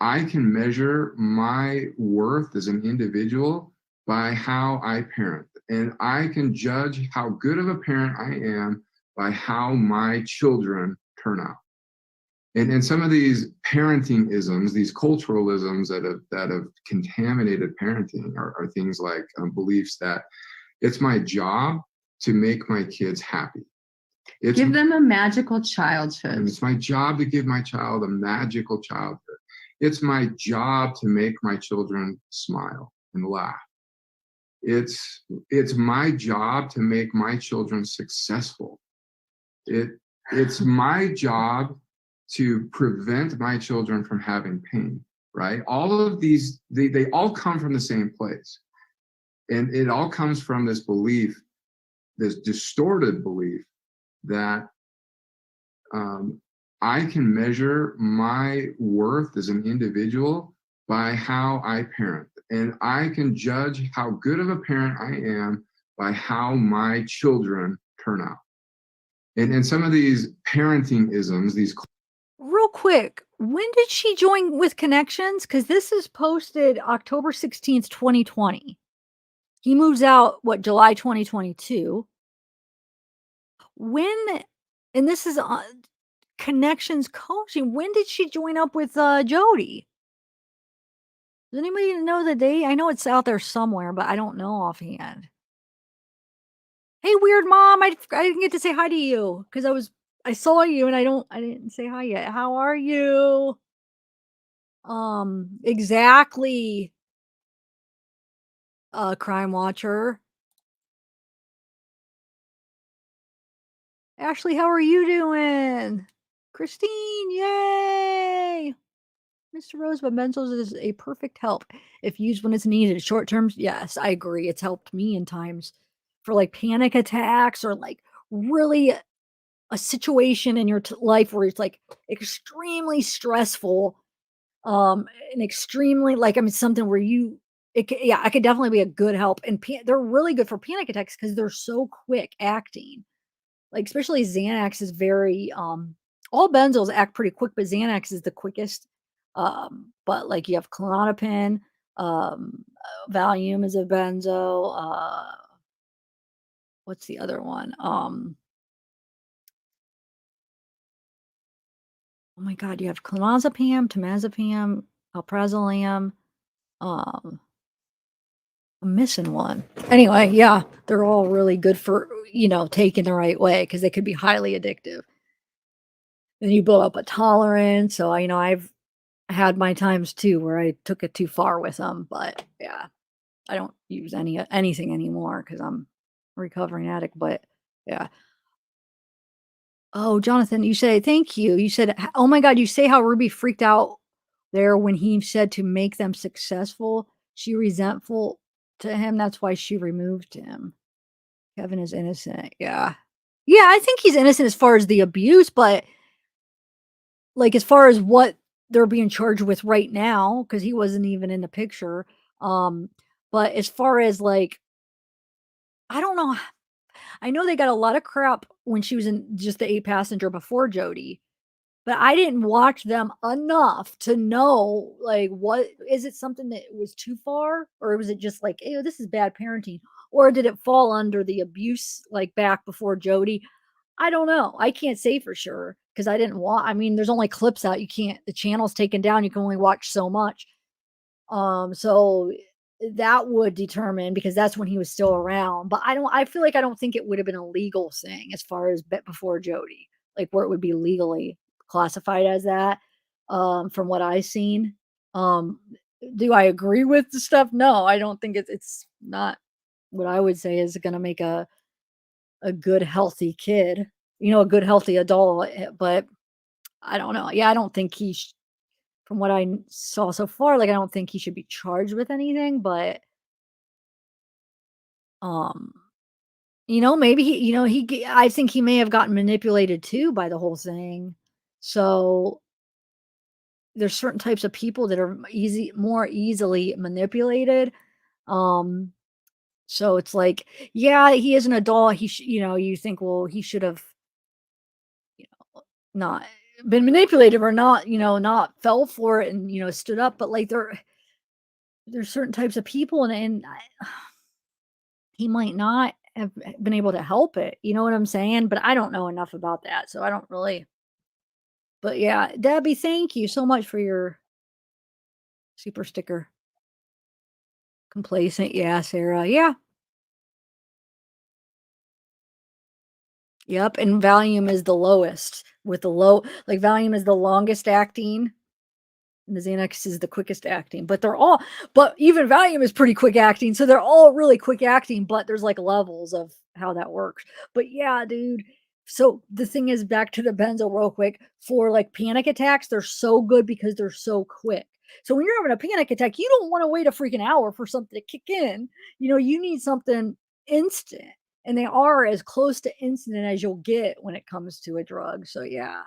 I can measure my worth as an individual by how I parent. And I can judge how good of a parent I am by how my children turn out. And some of these parenting isms, these cultural isms that have contaminated parenting are things like beliefs that it's my job to make my kids happy. Give them a magical childhood. It's my job to give my child a magical childhood. It's my job to make my children smile and laugh. It's my job to make my children successful. It's my job to prevent my children from having pain, right? All of these, they all come from the same place. And it all comes from this belief, this distorted belief that I can measure my worth as an individual by how I parent. And I can judge how good of a parent I am by how my children turn out. And some of these parenting isms, these Real quick, when did she join with Connections? Because this is posted October 16th, 2020. He moves out, what, July 2022. When, and this is Connections coaching, when did she join up with Jody? Does anybody know the date? I know it's out there somewhere, but I don't know offhand. Hey, weird mom, I didn't get to say hi to you because I saw you and I didn't say hi yet. How are you? Exactly. Crime Watcher. Ashley, how are you doing? Christine, yay! Mr. Rosebud Benzos is a perfect help if used when it's needed. Short term, yes, I agree. It's helped me in times for like panic attacks or like really a situation in your life where it's like extremely stressful, and extremely like, I mean, something where yeah, I could definitely be a good help. And they're really good for panic attacks because they're so quick acting. Like, especially Xanax is very, all benzos act pretty quick, but Xanax is the quickest. But like you have Klonopin, Valium is a benzo. What's the other one? Oh my God, you have clonazepam, temazepam, alprazolam. I'm missing one. Anyway, yeah, they're all really good for, taking the right way because they could be highly addictive. Then you build up a tolerance. So, I've had my times too where I took it too far with them, but yeah, I don't use anything anymore because I'm a recovering addict. But yeah. Oh, Jonathan, you say thank you. You said, oh my God, you say how Ruby freaked out there when he said to make them successful. She resentful to him. That's why she removed him. Kevin is innocent. Yeah. Yeah, I think he's innocent as far as the abuse, but like as far as what they're being charged with right now, because he wasn't even in the picture. But as far as like, I don't know. I know they got a lot of crap when she was in just the 8 passenger before Jody, but I didn't watch them enough to know, like, what is it something that was too far? Or was it just like, "Ew, this is bad parenting?" Or did it fall under the abuse, like, back before Jody? I don't know. I can't say for sure because I didn't watch. I mean, there's only clips out. The channel's taken down. You can only watch so much. So that would determine because that's when he was still around. But I feel like I don't think it would have been a legal thing as far as before Jody, like where it would be legally classified as that. From what I've seen. Do I agree with the stuff? No, I don't think it's not what I would say is gonna make a good healthy kid, a good healthy adult. But I don't know. Yeah, I don't think from what I saw so far, like I don't think he should be charged with anything, but um maybe I think he may have gotten manipulated too by the whole thing. So there's certain types of people that are more easily manipulated. So it's like, yeah, he is an adult. You think, well, he should have not been manipulated or not fell for it and, stood up. But like there's certain types of people and he might not have been able to help it. You know what I'm saying? But I don't know enough about that. So I don't really. But yeah, Debbie, thank you so much for your super sticker. Complacent. Yeah, Sarah. Yeah. Yep. And Valium is the lowest with the low, like Valium is the longest acting And the Xanax is the quickest acting, but even Valium is pretty quick acting. So they're all really quick acting, but there's like levels of how that works. But yeah, dude. So the thing is, back to the benzo real quick, for like panic attacks, they're so good because they're so quick. So when you're having a panic attack, you don't want to wait a freaking hour for something to kick in. You need something instant. And they are as close to instant as you'll get when it comes to a drug. So yeah.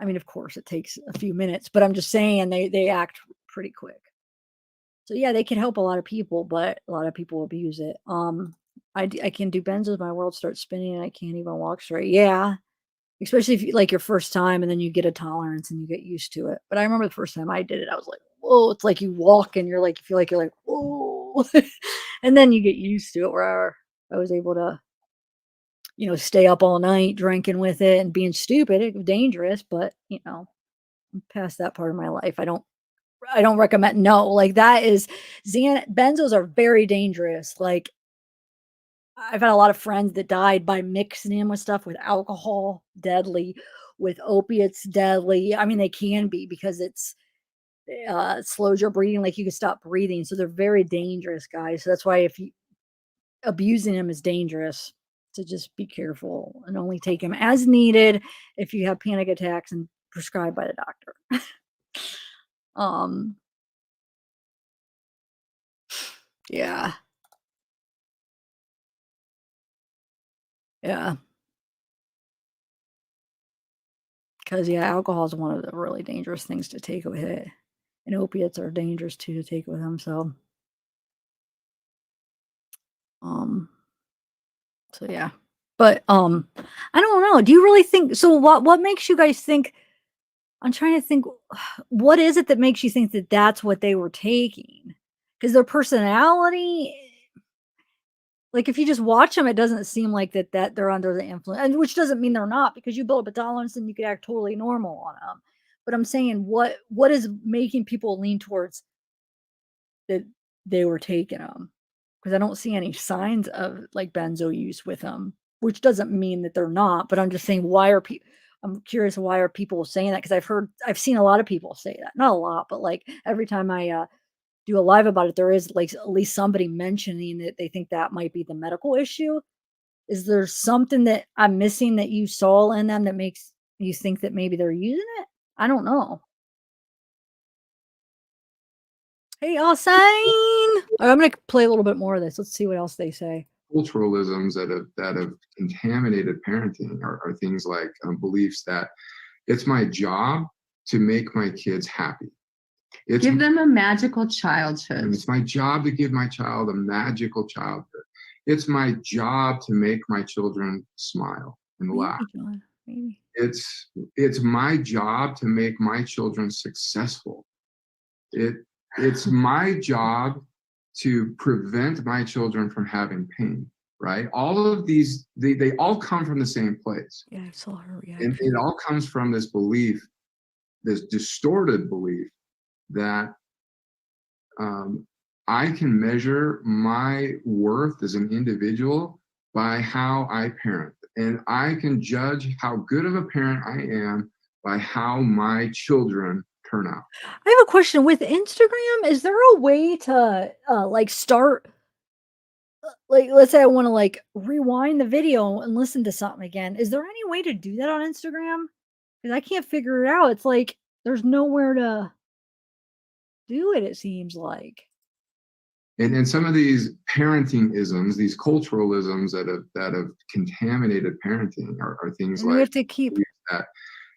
I mean, of course, it takes a few minutes, but I'm just saying they act pretty quick. So yeah, they can help a lot of people, but a lot of people abuse it. I can do benzos, my world starts spinning, and I can't even walk straight. Yeah, especially if you like your first time, and then you get a tolerance and you get used to it. But I remember the first time I did it, I was like, whoa! It's like you walk and you feel like you're like, whoa, and then you get used to it. Where I was able to, stay up all night drinking with it and being stupid. It was dangerous, but I'm past that part of my life. I don't recommend. No, like that is benzos are very dangerous. Like I've had a lot of friends that died by mixing them with stuff, with alcohol, deadly, with opiates, deadly. I mean, they can be because it slows your breathing, like you can stop breathing. So they're very dangerous, guys. So that's why abusing them is dangerous. So just be careful and only take them as needed if you have panic attacks and prescribed by the doctor. Yeah. Yeah. Because alcohol is one of the really dangerous things to take with it. And opiates are dangerous too to take with them. So yeah. But I don't know. Do you really think so? What makes you guys think? I'm trying to think, what is it that makes you think that that's what they were taking? Because their personality, like if you just watch them, it doesn't seem like that they're under the influence, and which doesn't mean they're not, because you build up a tolerance and you could act totally normal on them. But I'm saying, what is making people lean towards that they were taking them? Because I don't see any signs of like benzo use with them, which doesn't mean that they're not. But I'm just saying, I'm curious, why are people saying that? Because I've seen a lot of people say that. Not a lot, but like every time I do a live about it, there is like at least somebody mentioning that they think that might be the medical issue. Is there something that I'm missing that you saw in them that makes you think that maybe they're using it? I don't know. Hey, Alsine. I'm going to play a little bit more of this. Let's see what else they say. Culturalisms that have contaminated parenting are things like beliefs that it's my job to make my kids happy. Give them a magical childhood. It's my job to give my child a magical childhood. It's my job to make my children smile and laugh. Maybe. It's my job to make my children successful. It's my job to prevent my children from having pain, right? All of these, they all come from the same place. Yeah, I saw her reaction. And it all comes from this belief, this distorted belief that I can measure my worth as an individual by how I parent. And I can judge how good of a parent I am by how my children turn out. I have a question with Instagram. Is there a way to like start, like, let's say I want to like rewind the video and listen to something again. Is there any way to do that on Instagram? Because I can't figure it out. It's like there's nowhere to do it, it seems like. And some of these parenting isms, these culturalisms that have contaminated parenting are things And like we have to keep that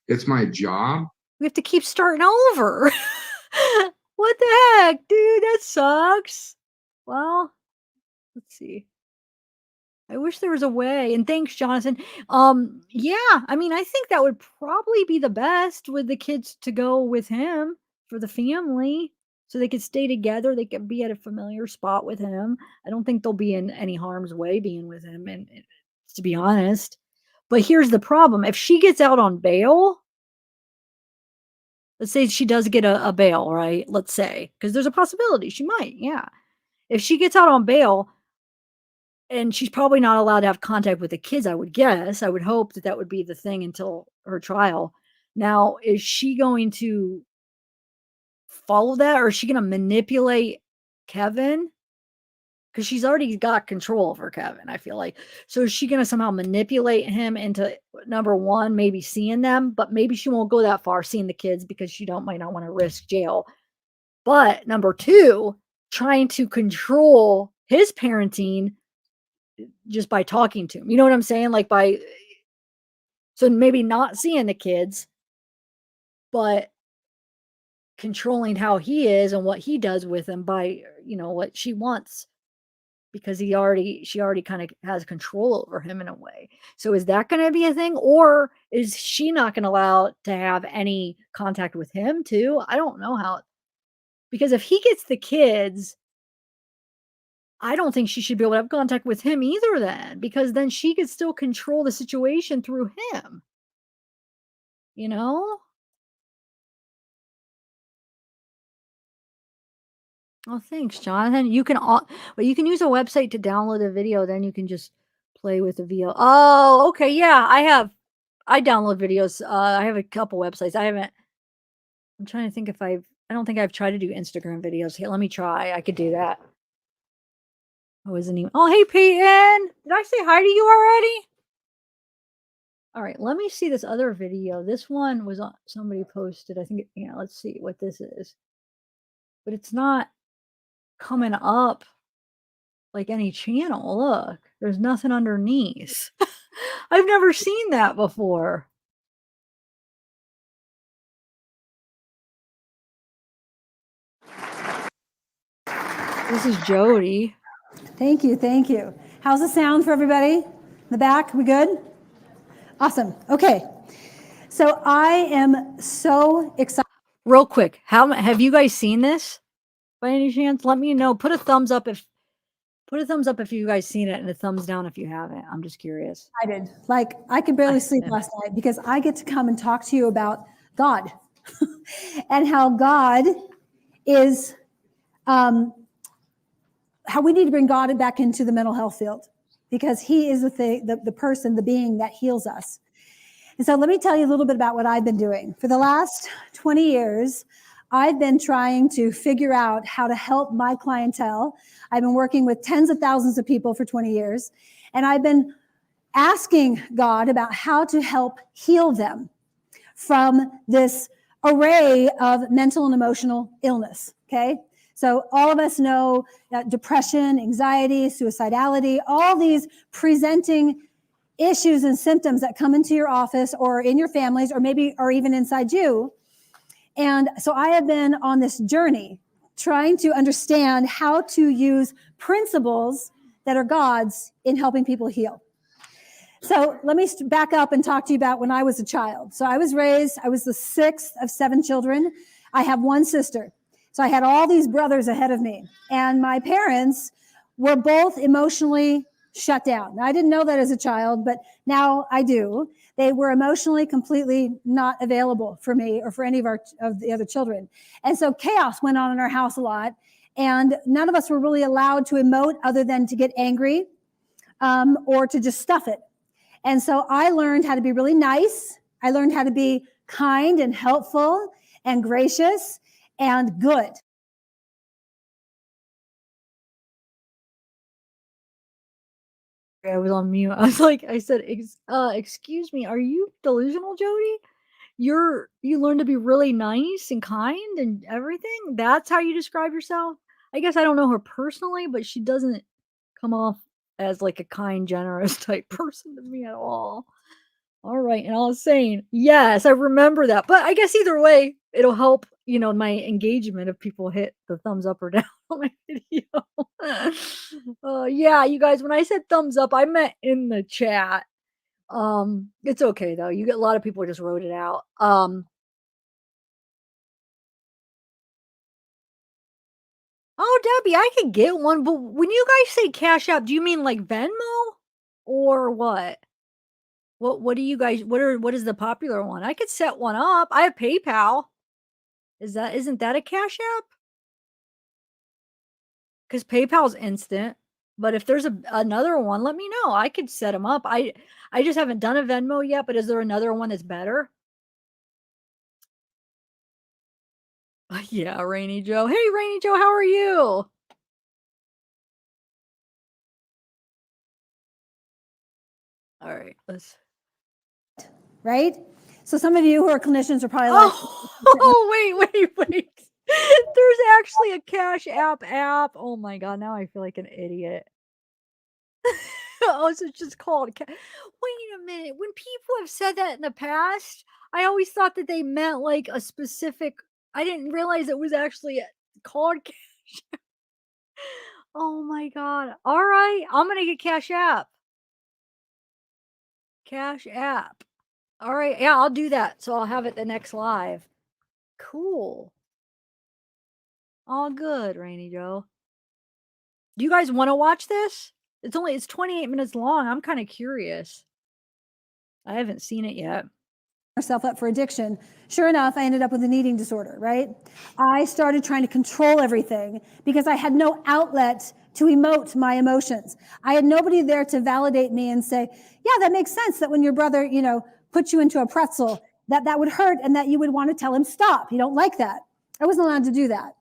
it's my job. we have to keep starting over. What the heck, dude? That sucks. Well, let's see. I wish there was a way. And thanks, Jonathan. Yeah, I mean, I think that would probably be the best with the kids to go with him for the family. So they could stay together. They could be at a familiar spot with him. I don't think they'll be in any harm's way being with him, and to be honest. But here's the problem. If she gets out on bail, let's say she does get a bail, right? Let's say, because there's a possibility she might, yeah. If she gets out on bail, and she's probably not allowed to have contact with the kids, I would guess. I would hope that would be the thing until her trial. Now, is she going to follow that, or is she going to manipulate Kevin? Because she's already got control over Kevin, I feel like. So is she going to somehow manipulate him into, number one, maybe seeing them, but maybe she won't go that far seeing the kids because she might not want to risk jail. But number two, trying to control his parenting just by talking to him. You know what I'm saying? Like so maybe not seeing the kids, but controlling how he is and what he does with them by, what she wants, because she already kind of has control over him in a way. So is that going to be a thing, or is she not going to allow to have any contact with him too? I don't know how, because if he gets the kids, I don't think she should be able to have contact with him either then, because then she could still control the situation through him. Oh, thanks, Jonathan. You can use a website to download a video, then you can just play with the video. Oh, okay. Yeah, I download videos. I have a couple websites. I'm trying to think if I don't think I've tried to do Instagram videos. Here, let me try. I could do that. Oh, isn't even. Oh, hey, Peyton. Did I say hi to you already? All right, let me see this other video. This one was somebody posted. I think, let's see what this is. But it's not coming up like any channel. Look, there's nothing underneath. I've never seen that before. This is Jody. Thank you. Thank you. How's the sound for everybody? In the back, we good? Awesome. Okay. So I am so excited. Real quick, have you guys seen this by any chance? Let me know. Put a thumbs up if you guys seen it, and a thumbs down if you haven't. I'm just curious. Like, I could barely sleep last night because I get to come and talk to you about God and how God is, how we need to bring God back into the mental health field, because he is the person, the being that heals us. And so let me tell you a little bit about what I've been doing. For the last 20 years, I've been trying to figure out how to help my clientele. I've been working with tens of thousands of people for 20 years, and I've been asking God about how to help heal them from this array of mental and emotional illness, okay? So all of us know that depression, anxiety, suicidality, all these presenting issues and symptoms that come into your office or in your families, or maybe are even inside you. And so I have been on this journey trying to understand how to use principles that are God's in helping people heal. So let me back up and talk to you about when I was a child. So I was the sixth of 7 children. I have one sister. So I had all these brothers ahead of me. And my parents were both emotionally shut down. Now, I didn't know that as a child, but now I do. They were emotionally completely not available for me or for any of the other children. And so chaos went on in our house a lot. And none of us were really allowed to emote other than to get angry or to just stuff it. And so I learned how to be really nice. I learned how to be kind and helpful and gracious and good. I was on mute. I said, excuse me, are you delusional, Jody? You learn to be really nice and kind and everything? That's how you describe yourself? I guess I don't know her personally, but she doesn't come off as like a kind, generous type person to me at all. All right. And I was saying, yes, I remember that. But I guess either way, it'll help, my engagement if people hit the thumbs up or down on my video. Yeah, you guys, when I said thumbs up, I meant in the chat. It's okay though. You get a lot of people just wrote it out. Oh, Debbie, I could get one, but when you guys say Cash App, do you mean like Venmo or what? What do you guys, what is the popular one? I could set one up. I have PayPal. Isn't that a Cash App? Because PayPal's instant. But if there's another one, let me know. I could set them up. I just haven't done a Venmo yet, but is there another one that's better? Yeah, Rainy Joe. Hey, Rainy Joe, how are you? All right, let's. Right? So some of you who are clinicians are probably like, Oh, wait. There's actually a Cash App. Oh my God, now I feel like an idiot. Oh, so it's just called. Wait a minute. When people have said that in the past, I always thought that they meant like a specific. I didn't realize it was actually called Cash App. Oh my God. All right, I'm gonna get Cash App. Cash App. All right, yeah, I'll do that. So I'll have it the next live. Cool. All good, Rainy Joe. Do you guys want to watch this? It's 28 minutes long. I'm kind of curious. I haven't seen it yet. Myself up for addiction. Sure enough, I ended up with an eating disorder, right? I started trying to control everything because I had no outlet to emote my emotions. I had nobody there to validate me and say, yeah, that makes sense that when your brother, put you into a pretzel, that would hurt and that you would want to tell him stop. You don't like that. I wasn't allowed to do that.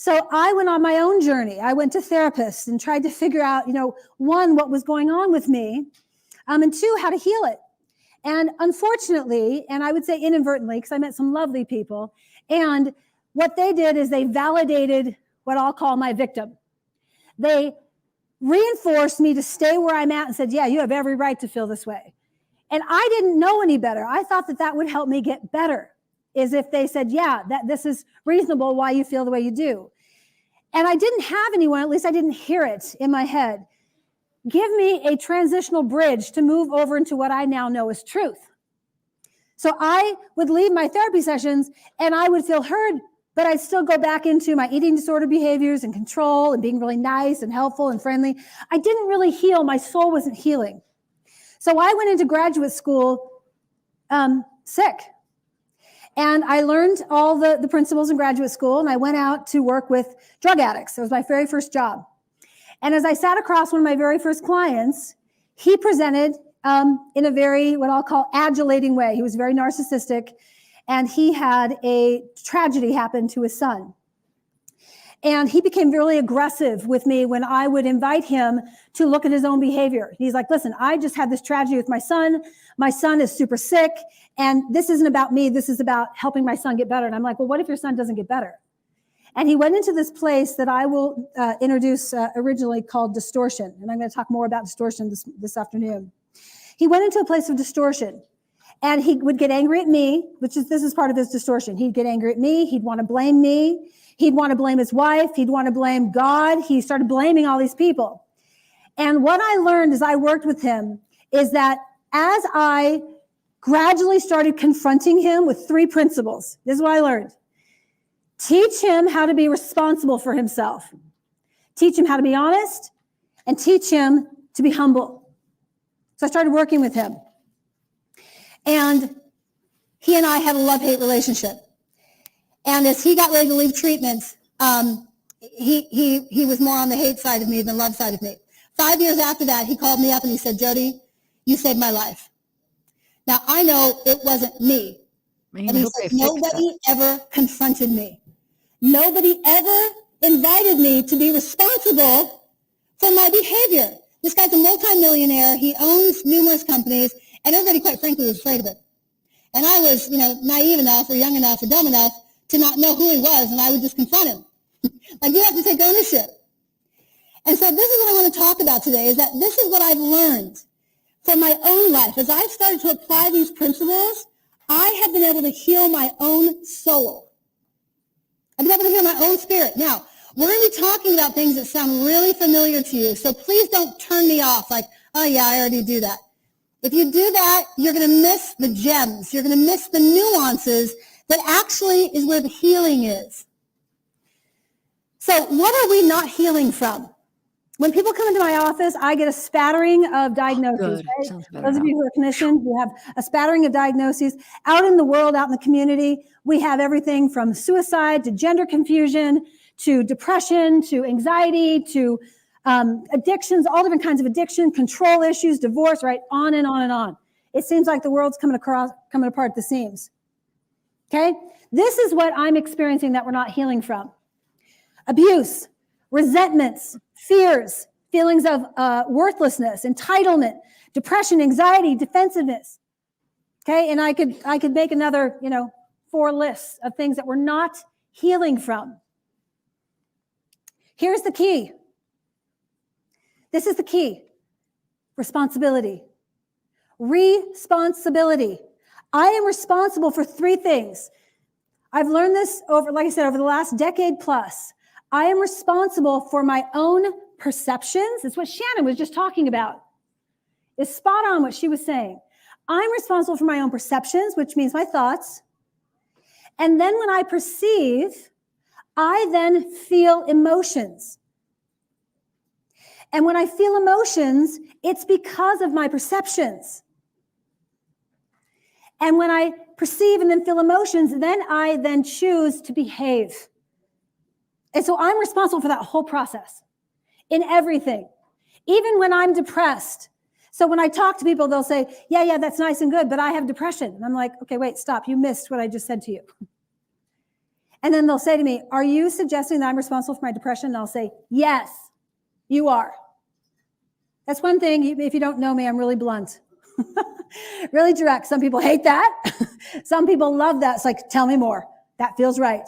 So I went on my own journey. I went to therapists and tried to figure out, one, what was going on with me, and two, how to heal it. And unfortunately, and I would say inadvertently, because I met some lovely people, and what they did is they validated what I'll call my victim. They reinforced me to stay where I'm at and said, yeah, you have every right to feel this way. And I didn't know any better. I thought that would help me get better, is if they said, yeah, that this is reasonable why you feel the way you do. And I didn't have anyone, at least I didn't hear it in my head, give me a transitional bridge to move over into what I now know is truth. So I would leave my therapy sessions and I would feel heard, but I'd still go back into my eating disorder behaviors and control and being really nice and helpful and friendly. I didn't really heal. My soul wasn't healing. So I went into graduate school sick. And I learned all the principles in graduate school, and I went out to work with drug addicts. It was my very first job. And as I sat across one of my very first clients, he presented in a very, what I'll call, adulating way. He was very narcissistic, and he had a tragedy happen to his son. And he became really aggressive with me when I would invite him to look at his own behavior. He's like, listen, I just had this tragedy with my son. My son is super sick, and this isn't about me. This is about helping my son get better. And I'm like, well, what if your son doesn't get better? And he went into this place that I will introduce originally called Distortion. And I'm going to talk more about Distortion this afternoon. He went into a place of distortion, and he would get angry at me, this is part of his distortion. He'd get angry at me. He'd want to blame me. He'd want to blame his wife. He'd want to blame God. He started blaming all these people. And what I learned as I worked with him is that as I gradually started confronting him with 3 principles, this is what I learned. Teach him how to be responsible for himself. Teach him how to be honest, and teach him to be humble. So I started working with him. And he and I had a love-hate relationship. And as he got ready to leave treatment, he was more on the hate side of me than love side of me. 5 years after that, he called me up and he said, Jody, you saved my life. Now, I know it wasn't me. And he said, nobody ever confronted me. Nobody ever invited me to be responsible for my behavior. This guy's a multimillionaire. He owns numerous companies, and everybody, quite frankly, was afraid of it. And I was, naive enough or young enough or dumb enough to not know who he was, and I would just confront him. Like, you have to take ownership. And so this is what I want to talk about today, is that this is what I've learned from my own life. As I've started to apply these principles, I have been able to heal my own soul. I've been able to heal my own spirit. Now, we're going to be talking about things that sound really familiar to you, so please don't turn me off like, oh yeah, I already do that. If you do that, you're going to miss the gems. You're going to miss the nuances that actually is where the healing is. So what are we not healing from? When people come into my office, I get a spattering of diagnoses. Right? Those of you who are clinicians, we have a spattering of diagnoses. Out in the world, out in the community, we have everything from suicide to gender confusion to depression to anxiety to addictions, all different kinds of addiction, control issues, divorce, right? On and on and on. It seems like the world's coming apart at the seams. Okay? This is what I'm experiencing that we're not healing from. Abuse, resentments, fears, feelings of worthlessness, entitlement, depression, anxiety, defensiveness. Okay? And I could make another, 4 lists of things that we're not healing from. Here's the key. This is the key. Responsibility. Responsibility. I am responsible for 3 things. I've learned this over the last decade plus. I am responsible for my own perceptions. It's what Shannon was just talking about. It's spot on what she was saying. I'm responsible for my own perceptions, which means my thoughts. And then when I perceive, I then feel emotions. And when I feel emotions, it's because of my perceptions. And when I perceive and then feel emotions, then I then choose to behave. And so I'm responsible for that whole process in everything, even when I'm depressed. So when I talk to people, they'll say, yeah, that's nice and good, but I have depression. And I'm like, okay, wait, stop. You missed what I just said to you. And then they'll say to me, are you suggesting that I'm responsible for my depression? And I'll say, yes, you are. That's one thing. If you don't know me, I'm really blunt, really direct. Some people hate that. Some people love that. It's like, tell me more. That feels right.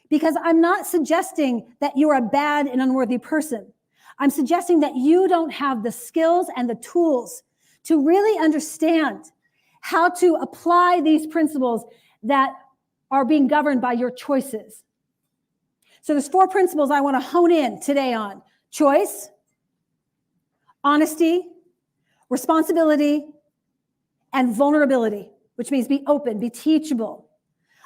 Because I'm not suggesting that you're a bad and unworthy person. I'm suggesting that you don't have the skills and the tools to really understand how to apply these principles that are being governed by your choices. So there's 4 principles I want to hone in today on: choice, honesty, responsibility, and vulnerability, which means be open, be teachable.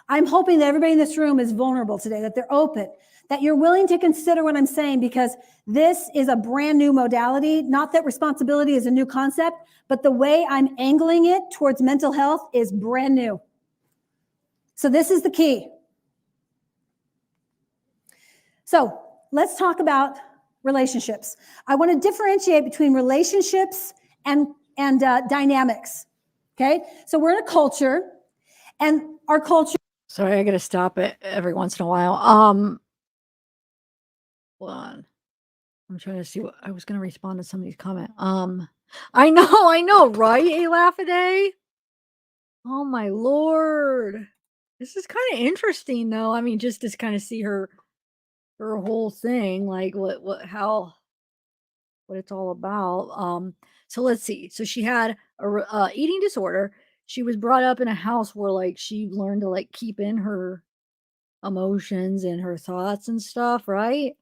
I'm hoping that everybody in this room is vulnerable today, that they're open, that you're willing to consider what I'm saying, because this is a brand new modality. Not that responsibility is a new concept, but the way I'm angling it towards mental health is brand new. So this is the key. So let's talk about relationships. I want to differentiate between relationships and dynamics. Okay? So we're in a culture, and our culture. Sorry, I got to stop it every once in a while. Hold on. I'm trying to see what I was going to respond to somebody's comment. I know, right? A laugh a day. Oh my Lord. This is kind of interesting though. I mean, just to kind of see her whole thing, like what it's all about. So let's see. So she had a eating disorder. She was brought up in a house where like she learned to like keep in her emotions and her thoughts and stuff, right?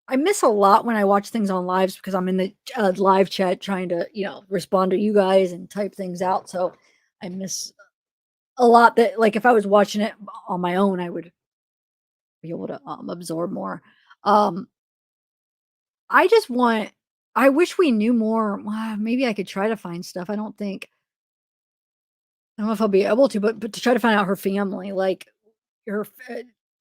I miss a lot when I watch things on lives because I'm in the live chat trying to, respond to you guys and type things out. So I miss a lot that, like, if I was watching it on my own, I would be able to absorb more. I wish we knew more. Maybe I could try to find stuff. I don't know if I'll be able to, but to try to find out her family, like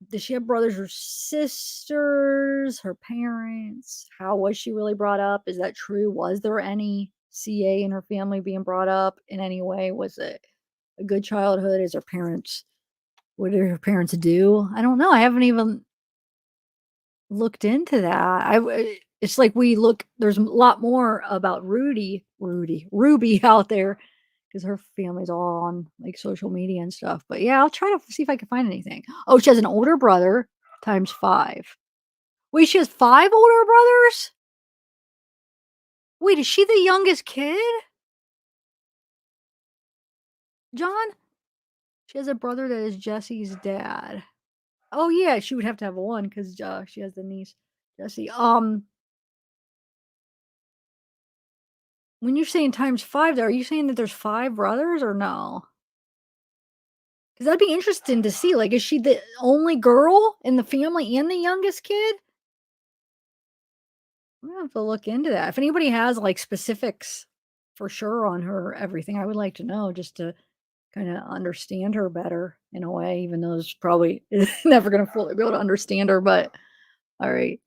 does she have brothers or sisters, her parents? How was she really brought up? Is that true? Was there any CA in her family being brought up in any way? Was it a good childhood? What did her parents do? I don't know. I haven't even looked into that. It's like there's a lot more about Ruby out there because her family's all on like social media and stuff. But yeah, I'll try to see if I can find anything. Oh, she has an older brother times 5. Wait, she has 5 older brothers? Wait, is she the youngest kid? John? She has a brother that is Jesse's dad. Oh yeah, she would have to have one because she has the niece, Jesse. When you're saying times 5, though, are you saying that there's 5 brothers or no? Because that'd be interesting to see. Like, is she the only girl in the family and the youngest kid? I'm gonna have to look into that. If anybody has like specifics for sure on her everything, I would like to know just to kind of understand her better in a way, even though it's probably never gonna fully be able to understand her. But all right.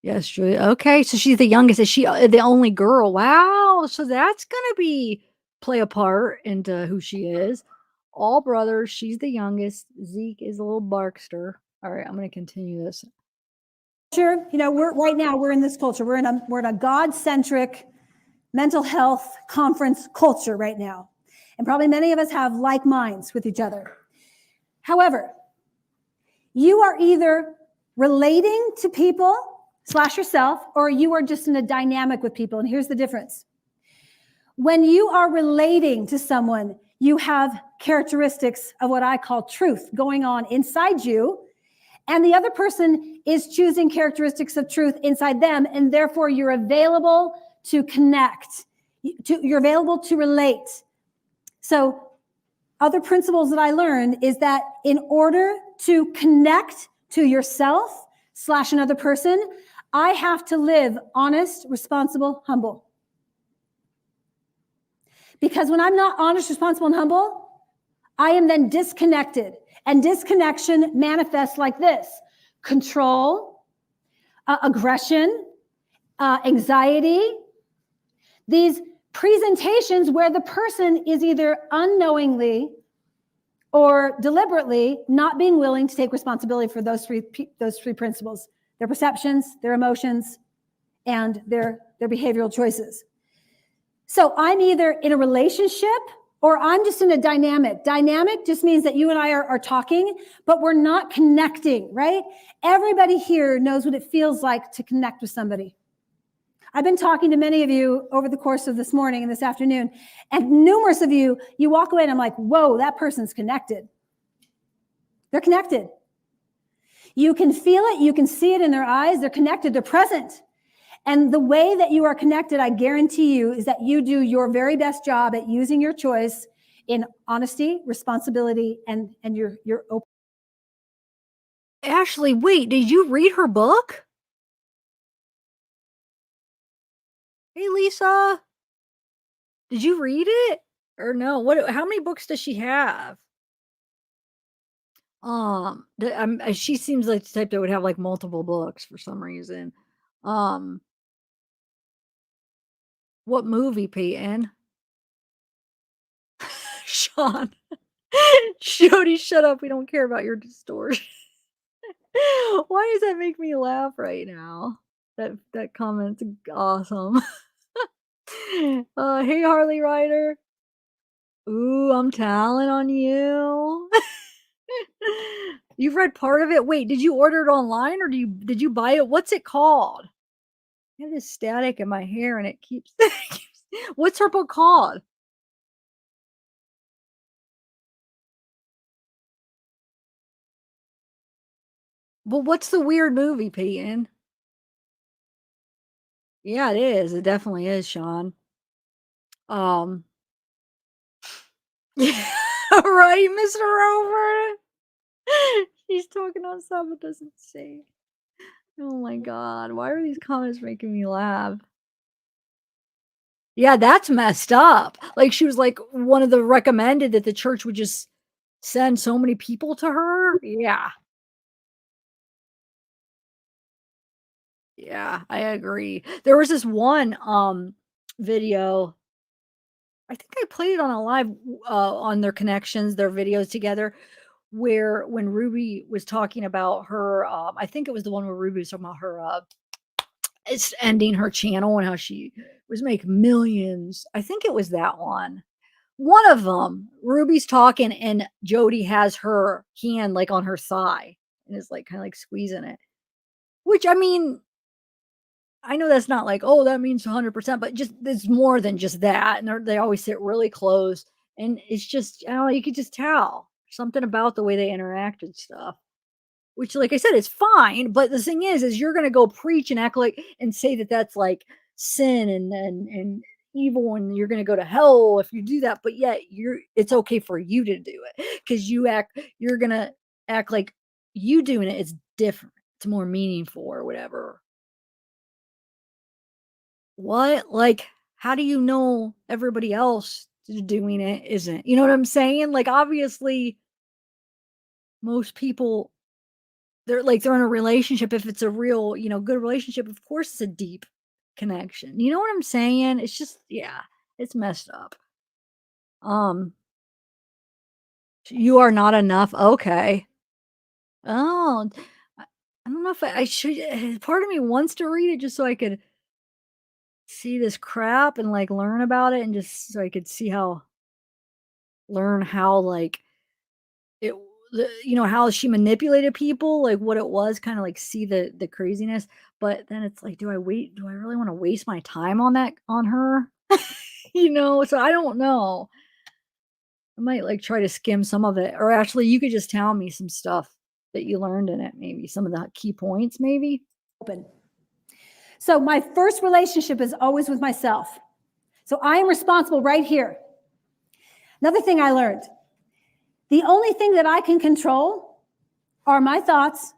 Yes, Julia. Okay, so she's the youngest. Is she the only girl? Wow. So that's gonna be play a part into who she is. All brothers. She's the youngest. Zeke is a little barkster. All right, I'm going to continue this. Culture, you know, we're in this culture. We're in a God-centric mental health conference culture right now. And probably many of us have like minds with each other. However, you are either relating to people / yourself, or you are just in a dynamic with people. And here's the difference. When you are relating to someone, you have characteristics of what I call truth going on inside you, and the other person is choosing characteristics of truth inside them, and therefore you're available to connect, you're available to relate. So other principles that I learned is that in order to connect to yourself / another person, I have to live honest, responsible, humble. Because when I'm not honest, responsible, and humble, I am then disconnected. And disconnection manifests like this: control, aggression, anxiety. These presentations where the person is either unknowingly or deliberately not being willing to take responsibility for those three principles: their perceptions, their emotions, and their behavioral choices. So I'm either in a relationship or I'm just in a dynamic. Dynamic just means that you and I are talking, but we're not connecting, right? Everybody here knows what it feels like to connect with somebody. I've been talking to many of you over the course of this morning and this afternoon, and numerous of you, you walk away and I'm like, whoa, that person's connected. They're connected. You can feel it. You can see it in their eyes. They're connected. They're present. And the way that you are connected, I guarantee you, is that you do your very best job at using your choice in honesty, responsibility, and your open. Ashley, wait, did you read her book? Hey, Lisa, did you read it or no? How many books does she have? She seems like the type that would have like multiple books for some reason. What movie, Peyton? Sean. Jody, shut up. We don't care about your distortion. Why does that make me laugh right now? That comment's awesome. Hey, Harley Ryder. Ooh, I'm telling on you. You've read part of it. Wait, did you order it online or did you buy it? What's it called? I have this static in my hair and it keeps. What's her book called? Well, what's the weird movie, Peyton? Yeah, it is. It definitely is, Sean. Yeah, right, Mr. Rover. He's talking on stuff it doesn't say. Oh my God. Why are these comments making me laugh? Yeah, that's messed up. Like she was like one of the recommended that the church would just send so many people to her. Yeah. Yeah, I agree. There was this one video. I think I played it on a live on their connections, their videos together, where when Ruby was talking about her, I think it was the one where Ruby was talking about her it's ending her channel and how she was making millions. I think it was that one. One of them, Ruby's talking and Jody has her hand like on her thigh and is like kind of like squeezing it. Which I mean, I know that's not like, oh, that means 100%, but just it's more than just that. And they always sit really close. And it's just, I don't know, you could just tell something about the way they interact and stuff. Which, like I said, is fine. But the thing is you're going to go preach and act like and say that that's like sin and evil and you're going to go to hell if you do that. But yet it's okay for you to do it because you're going to act like you doing it is different. It's more meaningful or whatever. What? Like, how do you know everybody else doing it isn't? You know what I'm saying? Like, obviously, most people, they're in a relationship. If it's a real, good relationship, of course it's a deep connection. You know what I'm saying? It's just, yeah, it's messed up. You are not enough. Okay. Oh, I don't know if I should. Part of me wants to read it just so I could see this crap and like learn about it and just so I could see learn how like it, how she manipulated people, like what it was, kind of like see the craziness. But then it's like, do I really want to waste my time on her? So I don't know. I might like try to skim some of it, or actually you could just tell me some stuff that you learned in it, maybe some of the key points, maybe. Open. So my first relationship is always with myself. So I am responsible right here. Another thing I learned, the only thing that I can control are my thoughts,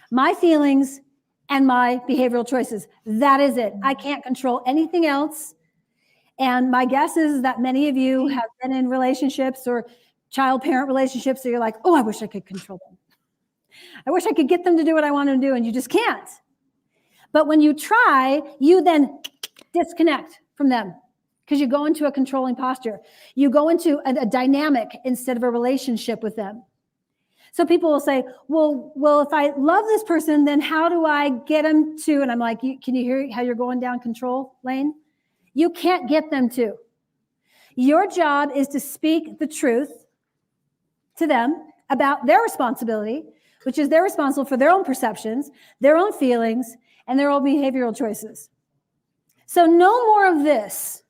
my feelings, and my behavioral choices. That is it. I can't control anything else. And my guess is that many of you have been in relationships or child-parent relationships that you're like, oh, I wish I could control them. I wish I could get them to do what I want them to do, and you just can't. But when you try, you then disconnect from them because you go into a controlling posture. You go into a dynamic instead of a relationship with them. So people will say, well, if I love this person, then how do I get them to? And I'm like, can you hear how you're going down control lane? You can't get them to. Your job is to speak the truth to them about their responsibility, which is they're responsible for their own perceptions, their own feelings, and their own behavioral choices. So no more of this.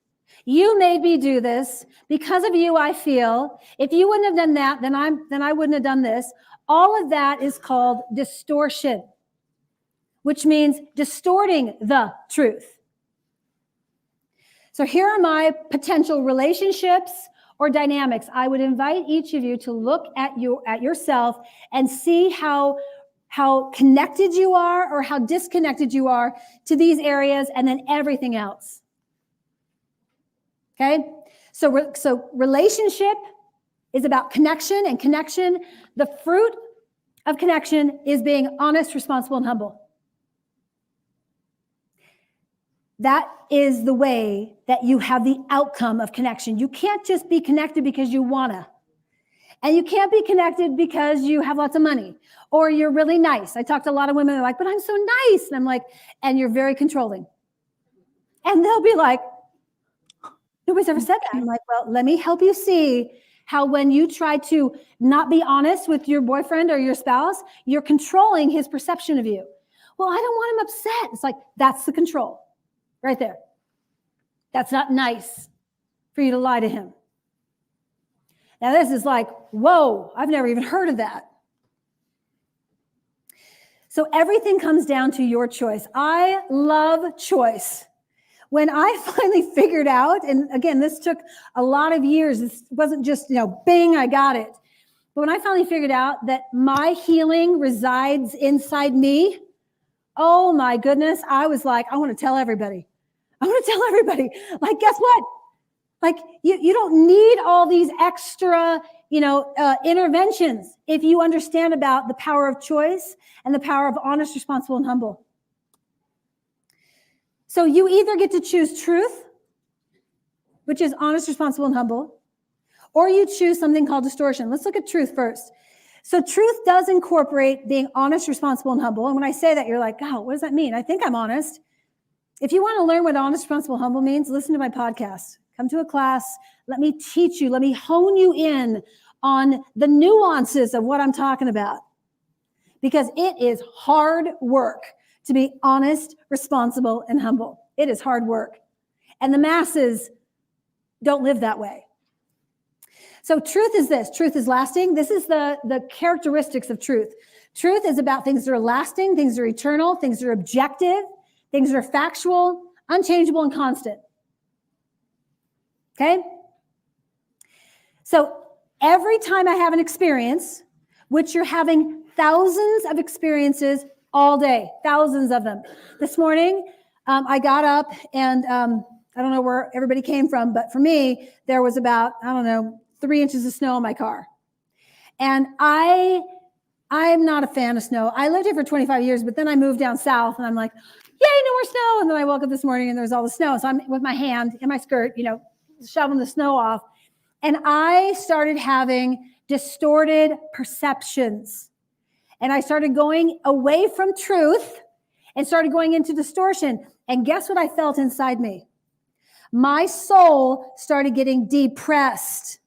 You made me do this. Because of you, I feel. If you wouldn't have done that, then I wouldn't have done this. All of that is called distortion, which means distorting the truth. So here are my potential relationships or dynamics. I would invite each of you to look at yourself and see how connected you are or how disconnected you are to these areas and then everything else. Okay? So relationship is about connection, and connection, the fruit of connection is being honest, responsible, and humble. That is the way that you have the outcome of connection. You can't just be connected because you wanna. And you can't be connected because you have lots of money or you're really nice. I talk to a lot of women that are like, but I'm so nice. And I'm like, and you're very controlling. And they'll be like, nobody's ever said that. I'm like, well, let me help you see how when you try to not be honest with your boyfriend or your spouse, you're controlling his perception of you. Well, I don't want him upset. It's like, that's the control. Right there. That's not nice for you to lie to him. Now this is like, whoa, I've never even heard of that. So everything comes down to your choice. I love choice. When I finally figured out, and again, this took a lot of years. This wasn't just, bing, I got it. But when I finally figured out that my healing resides inside me, oh my goodness, I was like, I want to tell everybody. Like, guess what? Like, you don't need all these extra, interventions if you understand about the power of choice and the power of honest, responsible, and humble. So you either get to choose truth, which is honest, responsible, and humble, or you choose something called distortion. Let's look at truth first. So truth does incorporate being honest, responsible, and humble. And when I say that, you're like, oh, what does that mean? I think I'm honest. If you want to learn what honest, responsible, humble means, listen to my podcast. Come to a class. Let me teach you. Let me hone you in on the nuances of what I'm talking about. Because it is hard work to be honest, responsible, and humble. It is hard work. And the masses don't live that way. So truth is this. Truth is lasting. This is the characteristics of truth. Truth is about things that are lasting, things that are eternal, things that are objective, things that are factual, unchangeable, and constant. Okay? So every time I have an experience, which you're having thousands of experiences all day, thousands of them. This morning, I got up and I don't know where everybody came from, but for me, there was about, 3 inches of snow in my car. And I'm not a fan of snow. I lived here for 25 years, but then I moved down south and I'm like, yay, no more snow. And then I woke up this morning and there was all the snow. So I'm with my hand in my skirt, shoveling the snow off. And I started having distorted perceptions. And I started going away from truth and started going into distortion. And guess what I felt inside me? My soul started getting depressed.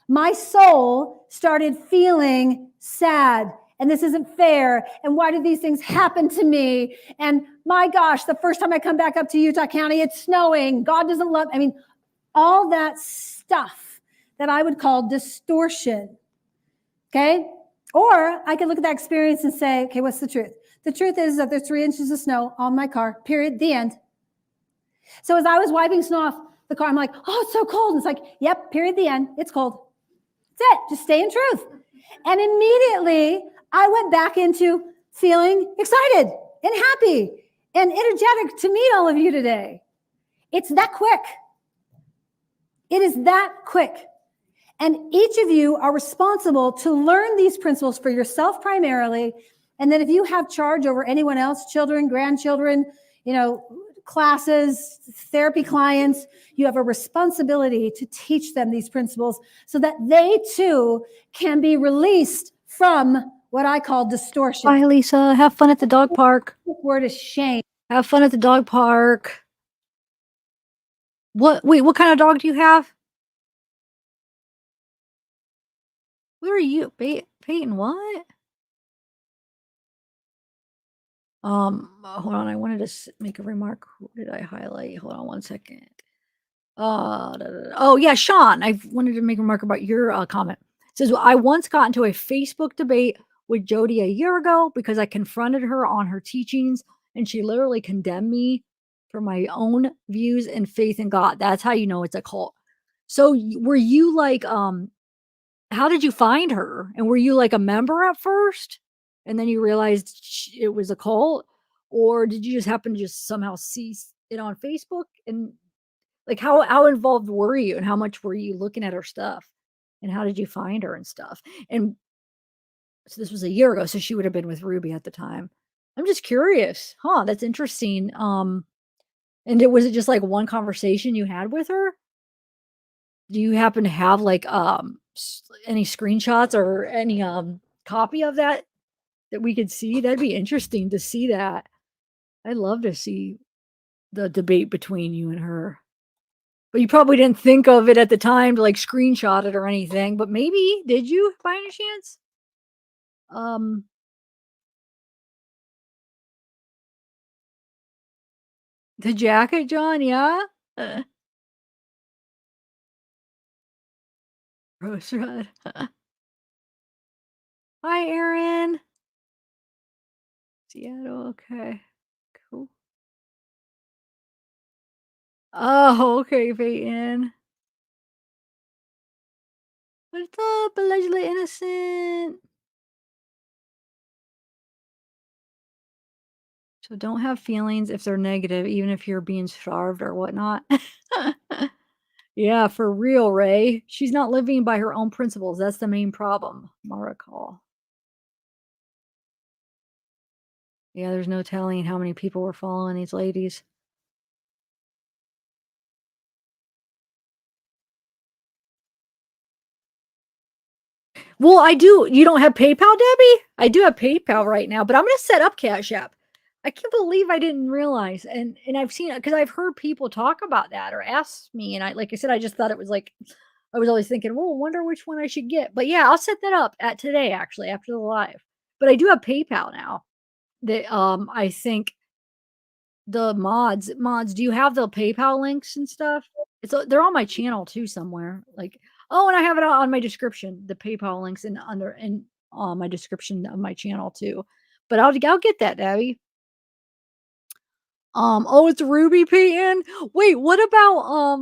My soul started feeling sad. And this isn't fair. And why do these things happen to me? And my gosh, the first time I come back up to Utah County, it's snowing. God doesn't love. I mean, all that stuff that I would call distortion. Okay? Or I could look at that experience and say, okay, what's the truth? The truth is that there's 3 inches of snow on my car, period, the end. So as I was wiping snow off the car, I'm like, oh, it's so cold. And it's like, yep, period, the end. It's cold. That's it. Just stay in truth. And immediately I went back into feeling excited and happy and energetic to meet all of you today. It's that quick. It is that quick. And each of you are responsible to learn these principles for yourself primarily. And then if you have charge over anyone else, children, grandchildren, classes, therapy clients, you have a responsibility to teach them these principles so that they too can be released from what I call distortion. Bye, Lisa. Have fun at the dog park. The word is shame. Have fun at the dog park. Wait, what kind of dog do you have? Where are you? Peyton, what? Hold on. I wanted to make a remark. Who did I highlight? Hold on one second. Oh, yeah, Sean. I wanted to make a remark about your comment. It says, I once got into a Facebook debate with Jody a year ago because I confronted her on her teachings and she literally condemned me for my own views and faith in God. That's how you know it's a cult. So were you like, how did you find her? And were you like a member at first? And then you realized it was a cult? Or did you just happen to just somehow see it on Facebook? And like, how involved were you? And how much were you looking at her stuff? And how did you find her and stuff? And so this was a year ago. So she would have been with Ruby at the time. I'm just curious. Huh, that's interesting. And was it just like one conversation you had with her? Do you happen to have like any screenshots or any copy of that we could see? That'd be interesting to see that. I'd love to see the debate between you and her. But you probably didn't think of it at the time to like screenshot it or anything. But maybe, did you by any chance? The jacket, John, yeah? Rose Red. Hi, Aaron. Seattle, okay. Cool. Oh, okay, Peyton. What's up, allegedly innocent? So don't have feelings if they're negative, even if you're being starved or whatnot. Yeah, for real, Ray. She's not living by her own principles. That's the main problem. Mara call. Yeah, there's no telling how many people were following these ladies. Well, I do. You don't have PayPal, Debbie? I do have PayPal right now, but I'm going to set up Cash App. I can't believe I didn't realize. And I've seen it because I've heard people talk about that or ask me. And like I said, I just thought it was like, I was always thinking, well, I wonder which one I should get. But yeah, I'll set that up at today, actually, after the live. But I do have PayPal now. That I think the mods, do you have the PayPal links and stuff? They're on my channel too somewhere. Like, oh, and I have it on my description, the PayPal links and on my description of my channel too. But I'll get that, Debbie. Oh, it's Ruby Peyton. Wait, what about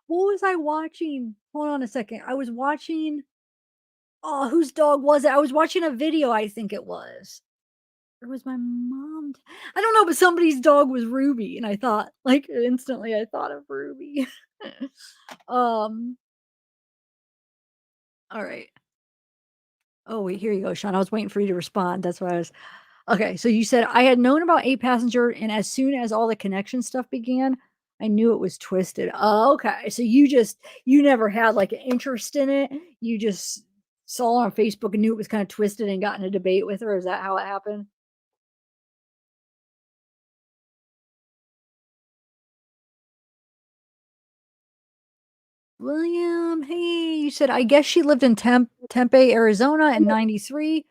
what was I watching? Hold on a second. I was watching whose dog was it? I was watching a video, I think it was. Or was my mom? I don't know, but somebody's dog was Ruby, and I thought, like, instantly I thought of Ruby. All right. Oh, wait, here you go, Sean. I was waiting for you to respond. That's why I was. Okay, so you said I had known about 8 Passenger, and as soon as all the connection stuff began, I knew it was twisted. Oh, okay. So you never had like an interest in it. You just saw it on Facebook and knew it was kind of twisted and got in a debate with her. Is that how it happened? William, hey, you said, I guess she lived in Tempe, Arizona in 93.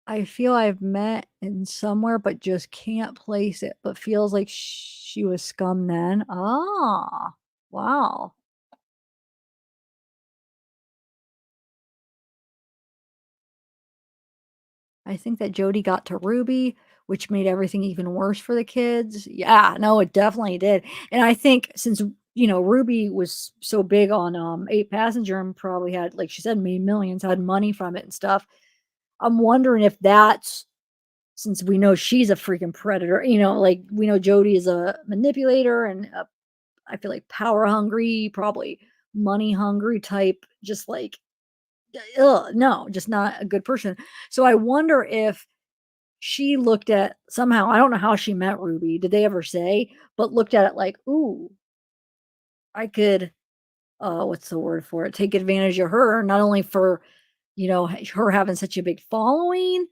I feel I've met in somewhere, but just can't place it, but feels like she was scum then. Ah, wow. I think that Jody got to Ruby, which made everything even worse for the kids. Yeah, no, it definitely did. And I think since, Ruby was so big on 8 Passenger and probably had, like she said, made millions, had money from it and stuff. I'm wondering if that's since we know she's a freaking predator, like we know Jody is a manipulator and I feel like power hungry, probably money hungry type, just like, no, just not a good person. So I wonder if she looked at somehow, I don't know how she met Ruby. Did they ever say? But looked at it like, ooh, I could, what's the word for it? Take advantage of her, not only for, her having such a big following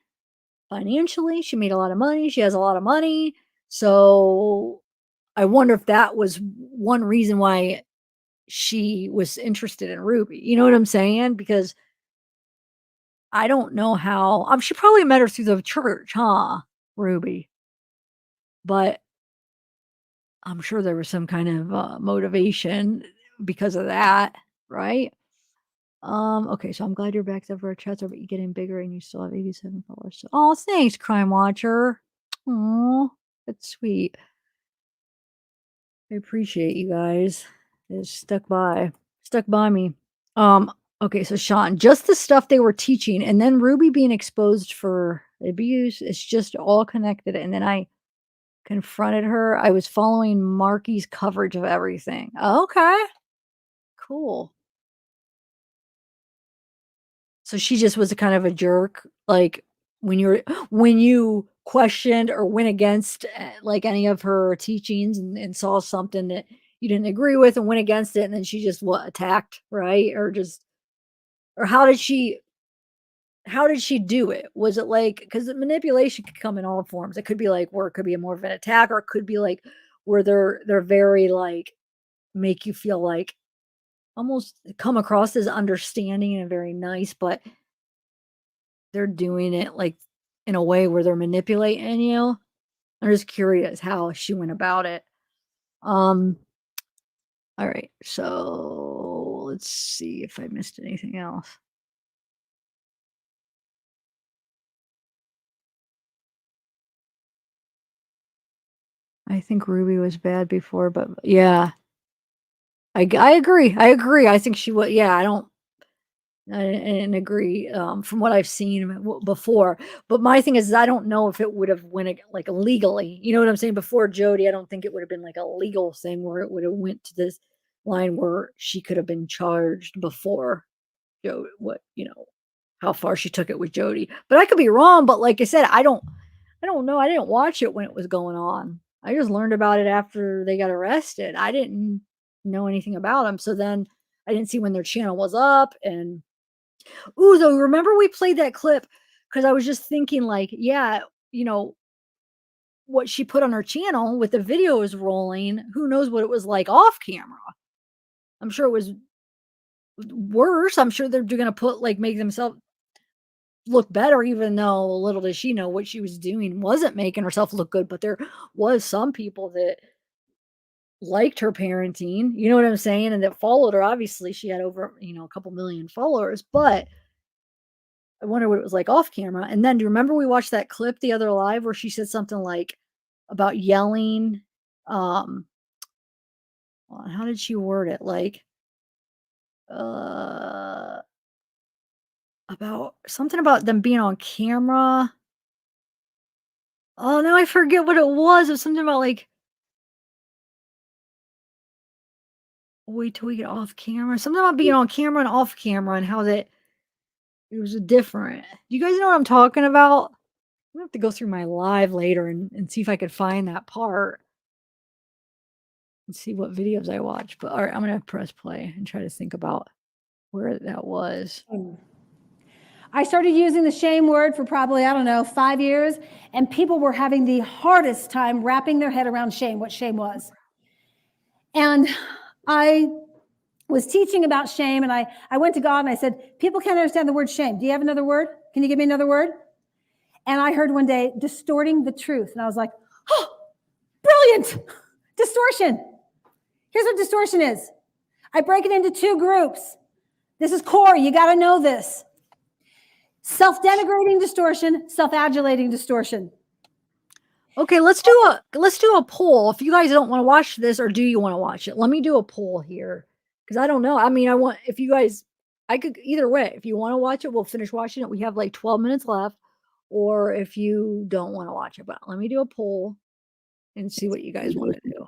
financially. She made a lot of money. She has a lot of money. So I wonder if that was one reason why she was interested in Ruby. You know what I'm saying? Because I don't know how. She probably met her through the church, huh? Ruby. But I'm sure there was some kind of motivation because of that, right? Okay, so I'm glad you're back there for our chats, but you're getting bigger and you still have 87 followers. So, oh, thanks, Crime Watcher. Oh, that's sweet. I appreciate you guys. It stuck by me. Okay, so Sean, just the stuff they were teaching, and then Ruby being exposed for abuse, it's just all connected. And then I confronted her. I was following Marky's coverage of everything. Okay, cool. So she just was a kind of a jerk, like when you questioned or went against like any of her teachings and saw something that you didn't agree with and went against it, and then she just attacked, right? Or how did she do it? Was it like, because the manipulation could come in all forms. It could be like where it could be a more of an attack, or it could be like where they're very like make you feel like almost come across as understanding and very nice, but they're doing it like in a way where they're manipulating you. I'm just curious how she went about it. All right, so let's see if I missed anything else. I think Ruby was bad before, but yeah, I agree. I agree. I think she was. Yeah, I didn't agree from what I've seen before. But my thing is, I don't know if it would have went like legally. You know what I'm saying? Before Jody, I don't think it would have been like a legal thing where it would have went to this line where she could have been charged before Jody. How far she took it with Jody. But I could be wrong. But like I said, I don't know. I didn't watch it when it was going on. I just learned about it after they got arrested. I didn't know anything about them. So then I didn't see when their channel was up. And ooh, though, remember we played that clip because I was just thinking, like, yeah, what she put on her channel with the videos rolling. Who knows what it was like off camera? I'm sure it was worse. I'm sure they're going to make themselves look better, even though little does she know what she was doing wasn't making herself look good. But there was some people that liked her parenting, you know what I'm saying, and that followed her. Obviously, she had over a couple million followers, but I wonder what it was like off camera. And then do you remember we watched that clip the other live where she said something like about yelling? How did she word it? Like about something about them being on camera. Oh no, I forget what it was. It was something about like wait till we get off camera. Something about being on camera and off camera and how that it was different. Do you guys know what I'm talking about? I'm gonna have to go through my live later and see if I could find that part. and see what videos I watch. But all right, I'm gonna press play and try to think about where that was. I started using the shame word for probably, I don't know, 5 years, and people were having the hardest time wrapping their head around shame, what shame was. And I was teaching about shame, and I went to God and I said, people can't understand the word shame. Do you have another word? Can you give me another word? And I heard one day, distorting the truth. And I was like, oh, brilliant. Distortion. Here's what distortion is. I break it into 2 groups. This is core. You got to know this. Self-denigrating distortion, self-adulating distortion. Okay, let's do a poll. If you guys don't want to watch this, or do you want to watch it? Let me do a poll here, because I don't know. I mean, if you guys, I could either way. If you want to watch it, we'll finish watching it. We have like 12 minutes left. Or if you don't want to watch it, but let me do a poll and see what you guys want to do.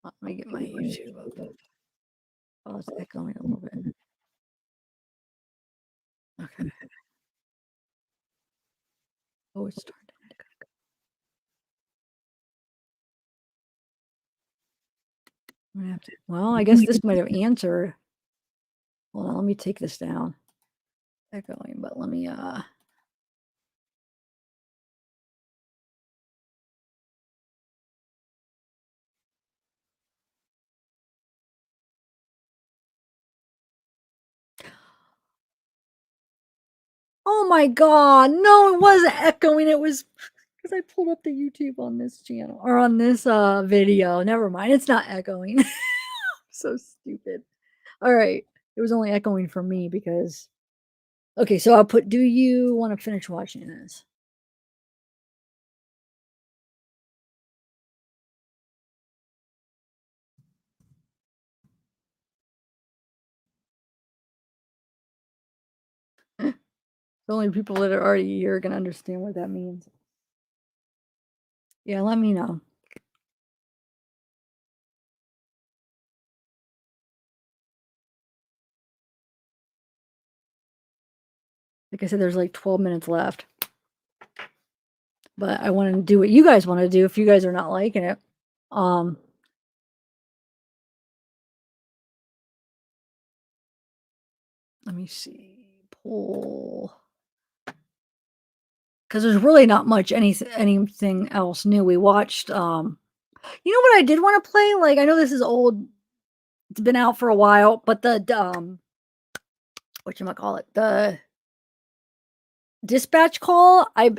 Let me get my YouTube up. Oh, it's echoing a little bit. Okay. Oh, it's starting to echo. I'm gonna have to, well, I guess this might have answered. Hold on, let me take this down. Echoing, but let me oh my god, no, it wasn't echoing. It was because I pulled up the YouTube on this channel or on this video. Never mind, it's not echoing. So stupid. All right, it was only echoing for me because okay, so I'll put, do you want to finish watching this? The only people that are already here are gonna understand what that means. Yeah, let me know. Like I said, there's like 12 minutes left. But I want to do what you guys want to do if you guys are not liking it. Let me see. Poll. Because there's really not much anything else new. We watched you know what I did want to play? Like, I know this is old. It's been out for a while, but the whatchamacallit, the dispatch call, I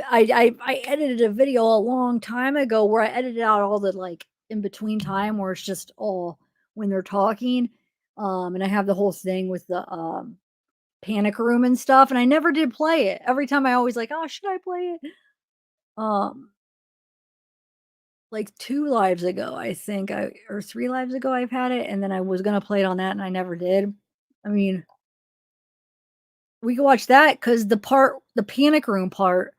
edited a video a long time ago where I edited out all the like in between time where it's just all when they're talking. And I have the whole thing with the panic room and stuff, and I never did play it. Every time I always like, oh, should I play it? Like 2 lives ago, I think, or 3 lives ago I've had it, and then I was gonna play it on that and I never did. I mean, we can watch that because the panic room part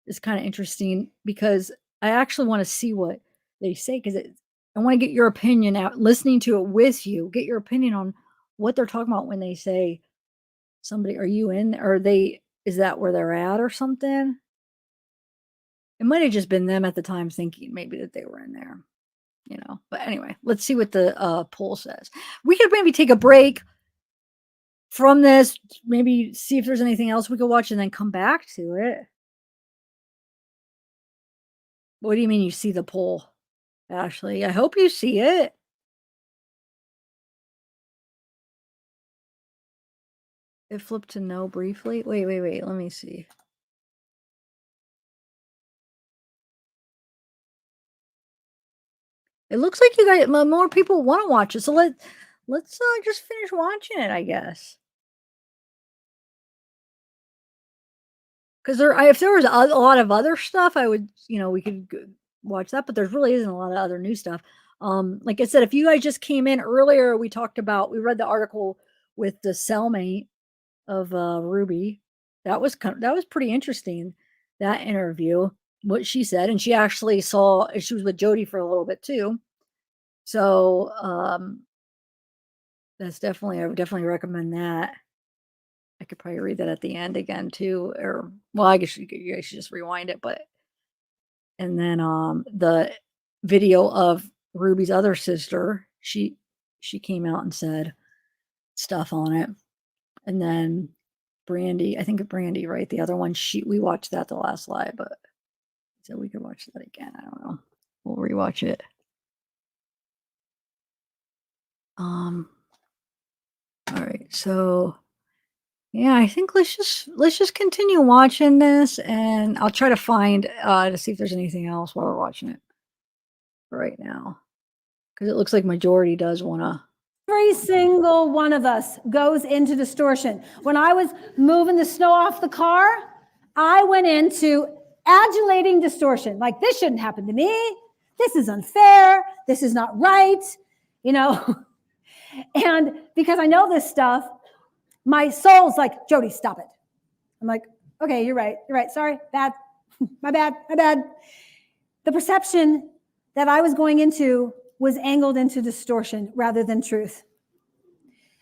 is kind of interesting because I actually want to see what they say because I want to get your opinion out, listening to it with you, get your opinion on what they're talking about when they say somebody, are you in, or is that where they're at or something? It might have just been them at the time thinking maybe that they were in there, you know. But anyway, let's see what the poll says. We could maybe take a break from this, maybe see if there's anything else we could watch and then come back to it. What do you mean you see the poll, Ashley? I hope you see it. It flipped to no briefly. Wait. Let me see. It looks like you guys, more people want to watch it. So let's just finish watching it, I guess. Because if there was a lot of other stuff, I would, you know, we could watch that. But there really isn't a lot of other new stuff. Like I said, if you guys just came in earlier, we read the article with the cellmate of Ruby. That was pretty interesting. That interview, what she said, and she actually she was with Jody for a little bit too. So that's I would definitely recommend that. I could probably read that at the end again too, or well, I guess you guys should just rewind it, but And then the video of Ruby's other sister, she came out and said stuff on it. And then Brandy, I think Brandy, right? The other one, we watched that the last live, but so we could watch that again. I don't know. We'll rewatch it. All right, so yeah, I think let's just continue watching this, and I'll try to find to see if there's anything else while we're watching it right now, because it looks like majority does want to. Every single one of us goes into distortion. When I was moving the snow off the car, I went into adulating distortion. Like, this shouldn't happen to me. This is unfair. This is not right. You know, and because I know this stuff, my soul's like, Jody, stop it. I'm like, okay, you're right. You're right. Sorry, bad. My bad. My bad. The perception that I was going into was angled into distortion rather than truth.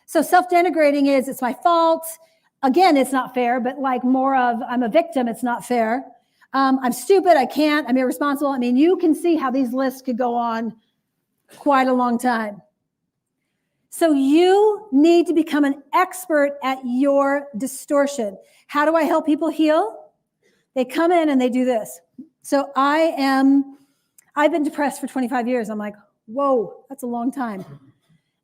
So self-denigrating is, it's my fault. Again, it's not fair, but like more of, I'm a victim, it's not fair. I'm stupid, I can't, I'm irresponsible. I mean, you can see how these lists could go on quite a long time. So you need to become an expert at your distortion. How do I help people heal? They come in and they do this. So I've been depressed for 25 years. I'm like, whoa, that's a long time.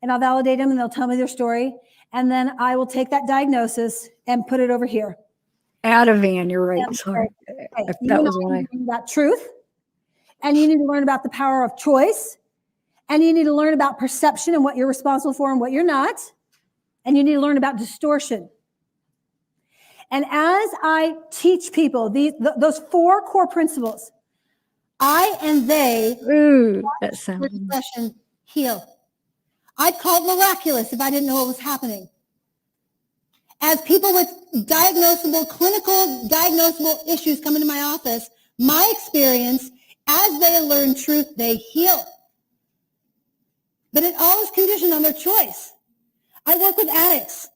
And I'll validate them and they'll tell me their story. And then I will take that diagnosis and put it over here. Ativan, you're right. Sorry. Okay. That was one. About truth. And you need to learn about the power of choice. And you need to learn about perception and what you're responsible for and what you're not. And you need to learn about distortion. And as I teach people those 4 core principles, I and they that sounds depression heal. I'd call it miraculous if I didn't know what was happening. As people with clinical diagnosable issues come into my office, my experience, as they learn truth, they heal. But it all is conditioned on their choice. I work with addicts,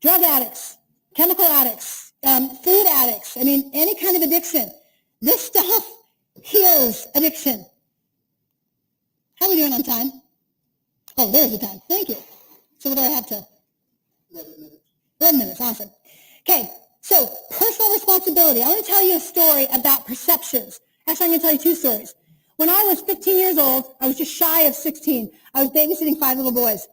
drug addicts, chemical addicts, food addicts. I mean, any kind of addiction. This stuff heals addiction. How are we doing on time? Oh, there's the time. Thank you. So what do I have to? 11 minutes. Awesome. Okay, so personal responsibility. I want to tell you a story about perceptions. Actually, I'm going to tell you 2 stories. When I was 15 years old, I was just shy of 16. I was babysitting 5 little boys.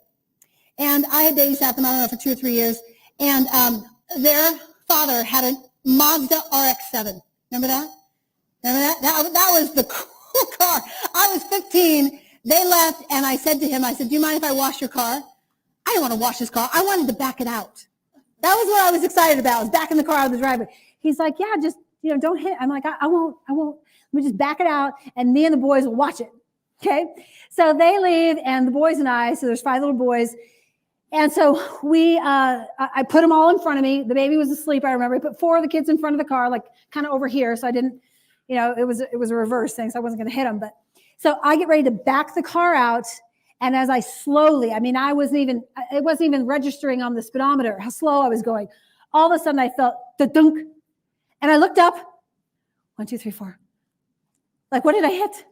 And I had babysat them, I don't know, for 2 or 3 years. And their father had a Mazda RX-7. Remember that? Remember that? That was the cool car. I was 15. They left, and I said to him, I said, do you mind if I wash your car? I didn't want to wash his car. I wanted to back it out. That was what I was excited about, was backing the car out of the driveway. He's like, yeah, just, don't hit it. I'm like, I won't. Let me just back it out, and me and the boys will watch it. Okay? So they leave, and the boys and I, so there's 5 little boys, and so I put them all in front of me. The baby was asleep, I remember. I put 4 of the kids in front of the car, like kind of over here, so I didn't, it was a reverse thing, so I wasn't going to hit them. But so I get ready to back the car out, and as I slowly, it wasn't even registering on the speedometer how slow I was going. All of a sudden I felt the dunk, and I looked up, 1, 2, 3, 4. Like, what did I hit?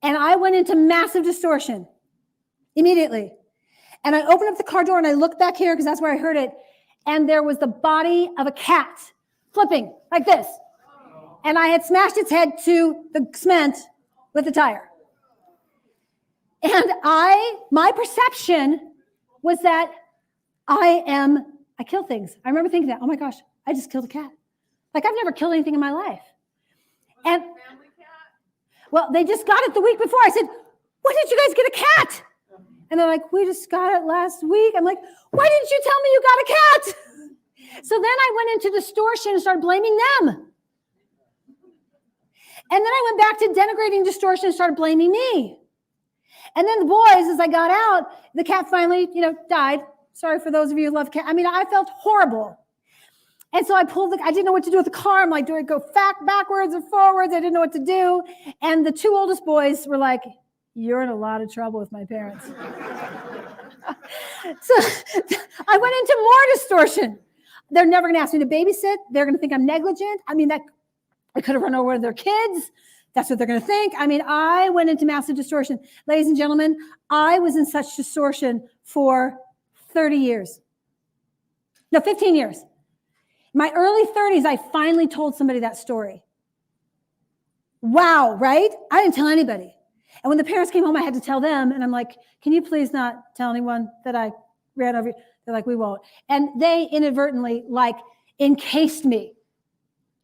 And I went into massive distortion immediately. And I opened up the car door and I looked back here because that's where I heard it. And there was the body of a cat flipping like this. And I had smashed its head to the cement with the tire. And my perception was that I kill things. I remember thinking that, oh my gosh, I just killed a cat. Like, I've never killed anything in my life. And well, they just got it the week before. I said, when did you guys get a cat? And they're like, we just got it last week. I'm like, why didn't you tell me you got a cat? So then I went into distortion and started blaming them. And then I went back to denigrating distortion and started blaming me. And then the boys, as I got out, the cat finally, died. Sorry for those of you who love cats. I mean, I felt horrible. And so I didn't know what to do with the car. I'm like, do I go backwards or forwards? I didn't know what to do. And the 2 oldest boys were like, you're in a lot of trouble with my parents. So I went into more distortion. They're never going to ask me to babysit. They're going to think I'm negligent. I mean, I could have run over their kids. That's what they're going to think. I mean, I went into massive distortion. Ladies and gentlemen, I was in such distortion for 30 years. No, 15 years. In my early 30s, I finally told somebody that story. Wow, right? I didn't tell anybody. And when the parents came home, I had to tell them. And I'm like, can you please not tell anyone that I ran over you? They're like, we won't. And they inadvertently like encased me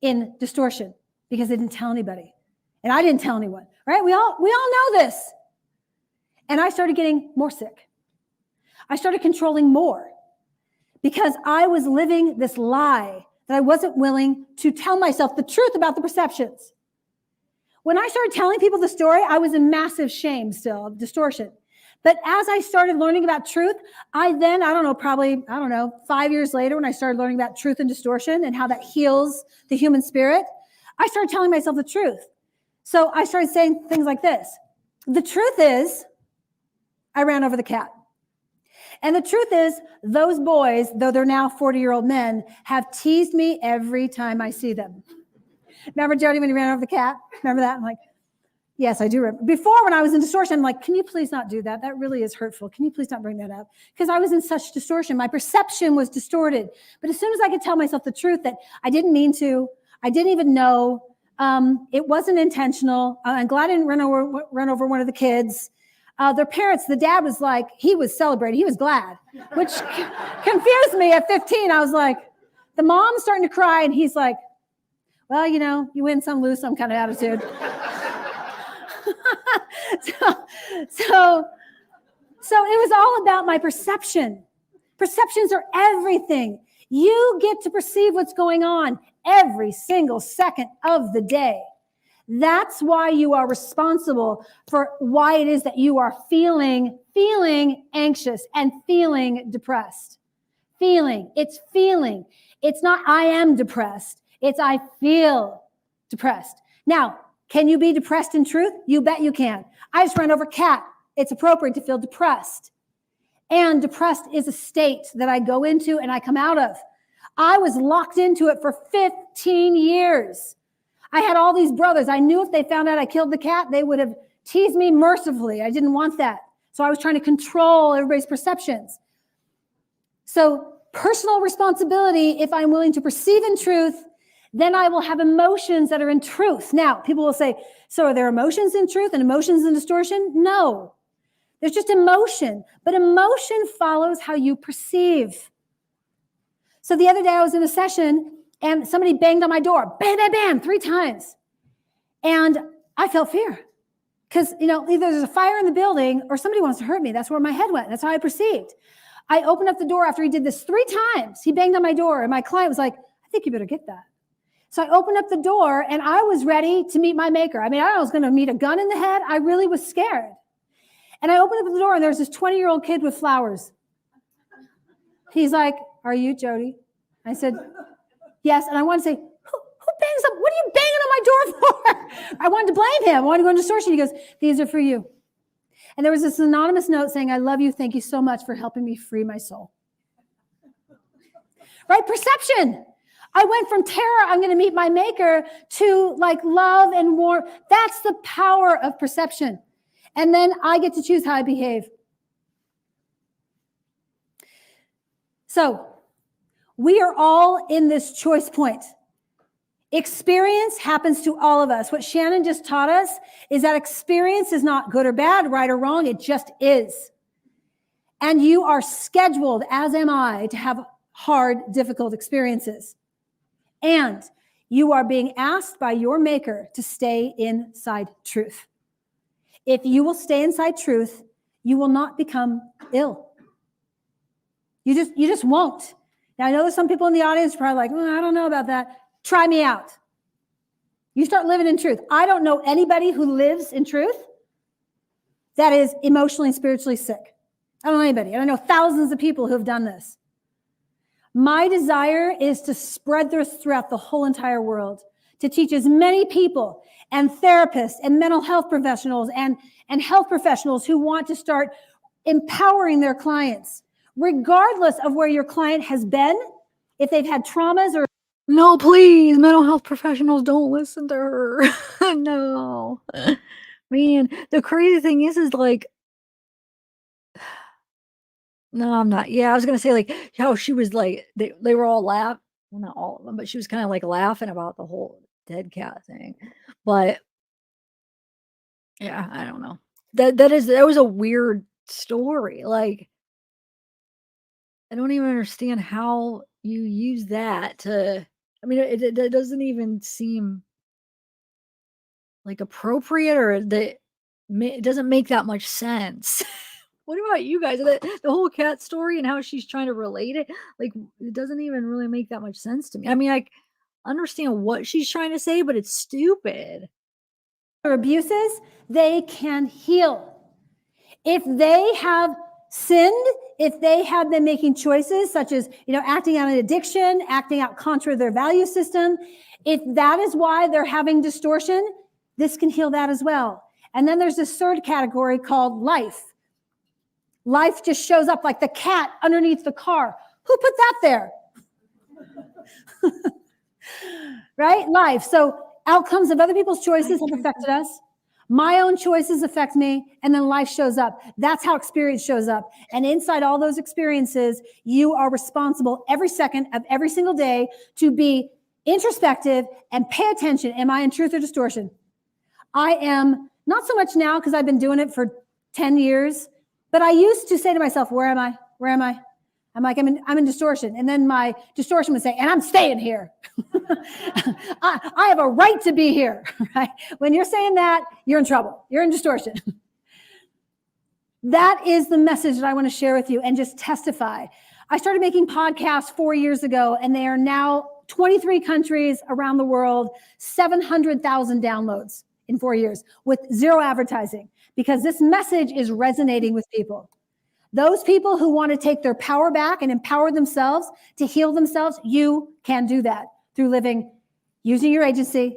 in distortion because they didn't tell anybody. And I didn't tell anyone, right? We all know this. And I started getting more sick. I started controlling more because I was living this lie that I wasn't willing to tell myself the truth about the perceptions. When I started telling people the story, I was in massive shame still of distortion. But as I started learning about truth, I don't know, 5 years later when I started learning about truth and distortion and how that heals the human spirit, I started telling myself the truth. So I started saying things like this. The truth is, I ran over the cat. And the truth is, those boys, though they're now 40-year-old men, have teased me every time I see them. Remember, Jody, when you ran over the cat? Remember that? I'm like, yes, I do remember. Before, when I was in distortion, I'm like, can you please not do that? That really is hurtful. Can you please not bring that up? Because I was in such distortion. My perception was distorted. But as soon as I could tell myself the truth that I didn't mean to, I didn't even know, it wasn't intentional. I'm glad I didn't run over one of the kids. Their parents, the dad was like, he was celebrating. He was glad, which confused me at 15. I was like, the mom's starting to cry, and he's like, well, you know, you win some, lose some kind of attitude. So it was all about my perception. Perceptions are everything. You get to perceive what's going on every single second of the day. That's why you are responsible for why it is that you are feeling anxious and feeling depressed. It's feeling. It's not I am depressed. It's I feel depressed. Now, can you be depressed in truth? You bet you can. I just ran over a cat. It's appropriate to feel depressed. And depressed is a state that I go into and I come out of. I was locked into it for 15 years. I had all these brothers. I knew if they found out I killed the cat, they would have teased me mercifully. I didn't want that. So I was trying to control everybody's perceptions. So personal responsibility, if I'm willing to perceive in truth, then I will have emotions that are in truth. Now, people will say, so are there emotions in truth and emotions in distortion? No. There's just emotion. But emotion follows how you perceive. So the other day I was in a session and somebody banged on my door. Bam, bam, bam, 3 times. And I felt fear. Because, you know, either there's a fire in the building or somebody wants to hurt me. That's where my head went. That's how I perceived. I opened up the door after he did this 3 times. He banged on my door and my client was like, I think you better get that. So I opened up the door and I was ready to meet my maker. I mean, I was going to meet a gun in the head. I really was scared. And I opened up the door and there's this 20-year-old kid with flowers. He's like, are you Jody? I said, yes. And I wanted to say, who bangs up? What are you banging on my door for? I wanted to blame him. I wanted to go into distortion. He goes, these are for you. And there was this anonymous note saying, I love you. Thank you so much for helping me free my soul. Right? Perception. I went from terror, I'm going to meet my maker, to like love and warmth. That's the power of perception. And then I get to choose how I behave. So we are all in this choice point. Experience happens to all of us. What Shannon just taught us is that experience is not good or bad, right or wrong. It just is. And you are scheduled, as am I, to have hard, difficult experiences. And you are being asked by your maker to stay inside truth. If you will stay inside truth, you will not become ill. You just won't. Now, I know there's some people in the audience probably like, I don't know about that. Try me out. You start living in truth. I don't know anybody who lives in truth that is emotionally and spiritually sick. I don't know anybody. And I know thousands of people who have done this. My desire is to spread this throughout the whole entire world, to teach as many people and therapists and mental health professionals and health professionals who want to start empowering their clients, regardless of where your client has been, if they've had traumas or No, please, mental health professionals don't listen to her. No. Man, the crazy thing is like no, I'm not. Yeah, I was gonna say, like, how she was like they were all well, not all of them, but she was kinda, like, laughing about the whole dead cat thing. But, yeah, I don't know. That was a weird story, like, I don't even understand how you use that to I mean, it doesn't even seem, like, appropriate or that it doesn't make that much sense. What about you guys? The whole cat story and how she's trying to relate it, like, it doesn't even really make that much sense to me. I mean, I understand what she's trying to say, but it's stupid. Or abuses, they can heal. If they have sinned, if they have been making choices such as, acting out an addiction, acting out contra their value system, if that is why they're having distortion, this can heal that as well. And then there's this third category called life. Life just shows up like the cat underneath the car. Who put that there? Right? Life. So outcomes of other people's choices have affected us. My own choices affect me, and then life shows up. That's how experience shows up. And inside all those experiences, you are responsible every second of every single day to be introspective and pay attention. Am I in truth or distortion? I am not so much now because I've been doing it for 10 years, but I used to say to myself, where am I? Where am I? I'm like, I'm in distortion. And then my distortion would say, and I'm staying here. I have a right to be here, right? When you're saying that, you're in trouble. You're in distortion. That is the message that I want to share with you and just testify. I started making podcasts 4 years ago, and they are now 23 countries around the world, 700,000 downloads in 4 years with zero advertising, because this message is resonating with people. Those people who want to take their power back and empower themselves to heal themselves, you can do that through living, using your agency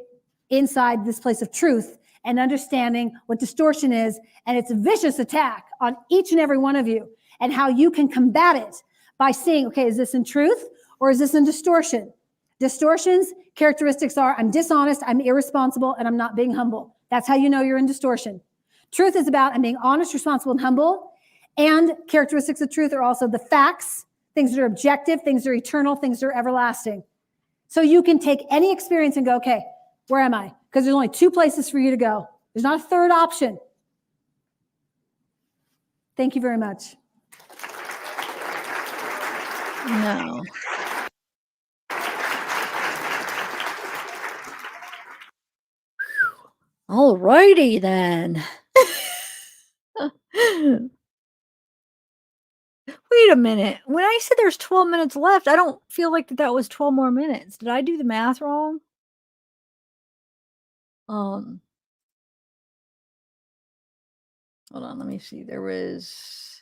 inside this place of truth and understanding what distortion is and its vicious attack on each and every one of you, and how you can combat it by seeing, okay, is this in truth or is this in distortion? Distortion's characteristics are I'm dishonest, I'm irresponsible, and I'm not being humble. That's how you know you're in distortion. Truth is about I'm being honest, responsible, and humble. And characteristics of truth are also the facts, things that are objective, things that are eternal, things that are everlasting. So you can take any experience and go, okay, where am I? Because there's only two places for you to go. There's not a third option. Thank you very much. No. All righty then. Wait a minute. When I said there's 12 minutes left, I don't feel like that was 12 more minutes. Did I do the math wrong? Hold on, let me see. There was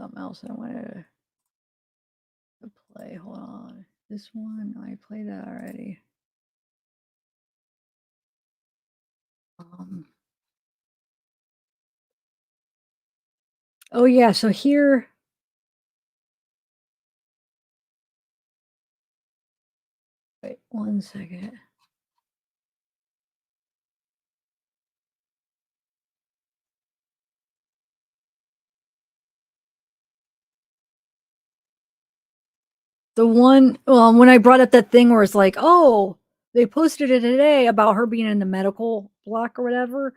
something else I wanted to play. Hold on. This one, I played that already. Oh yeah, so here. Wait 1 second. The one, when I brought up that thing where it's like, oh, they posted it today about her being in the medical block or whatever.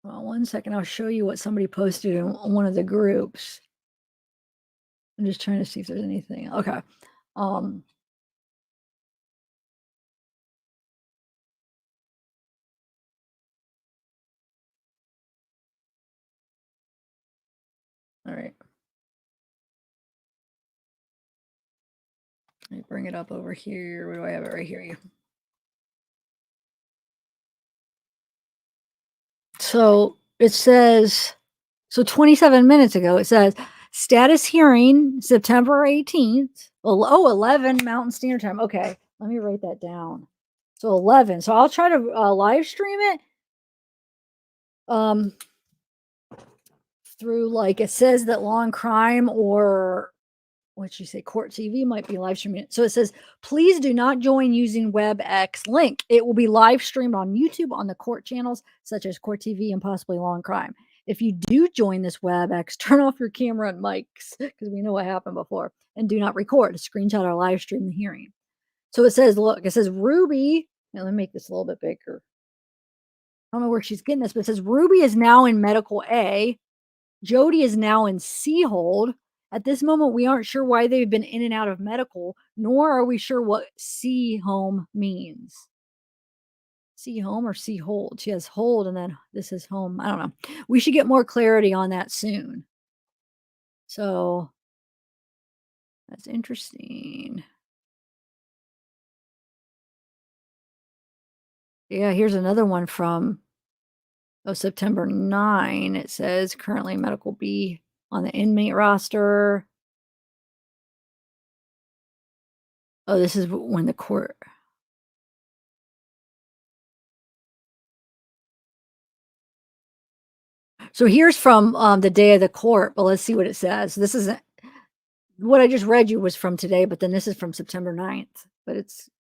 Well, 1 second, I'll show you what somebody posted in one of the groups. I'm just trying to see if there's anything. Okay. All right. Let me bring it up over here. Where do I have it? Right here. So it says, so 27 minutes ago, it says status hearing September 18th. 11 Mountain Standard Time. Okay. Let me write that down. So 11. So I'll try to live stream it through, like, it says that Law and Crime or what'd you say, Court TV might be live streaming it. So it says, please do not join using WebEx link. It will be live streamed on YouTube on the court channels such as Court TV and possibly Law and Crime. If you do join this WebEx, turn off your camera and mics because we know what happened before, and do not record, screenshot, or live stream the hearing. So it says, look, it says Ruby. Now let me make this a little bit bigger. I don't know where she's getting this, but it says Ruby is now in medical A. Jody is now in C hold. At this moment, we aren't sure why they've been in and out of medical, nor are we sure what C home means. C home or C hold? She has hold and then this is home. I don't know. We should get more clarity on that soon. So that's interesting. Yeah, here's another one from September 9. It says currently medical B on the inmate roster. Oh, this is when the court. So here's from the day of the court, but let's see what it says. This isn't what I just read you was from today, but then this is from September 9th, but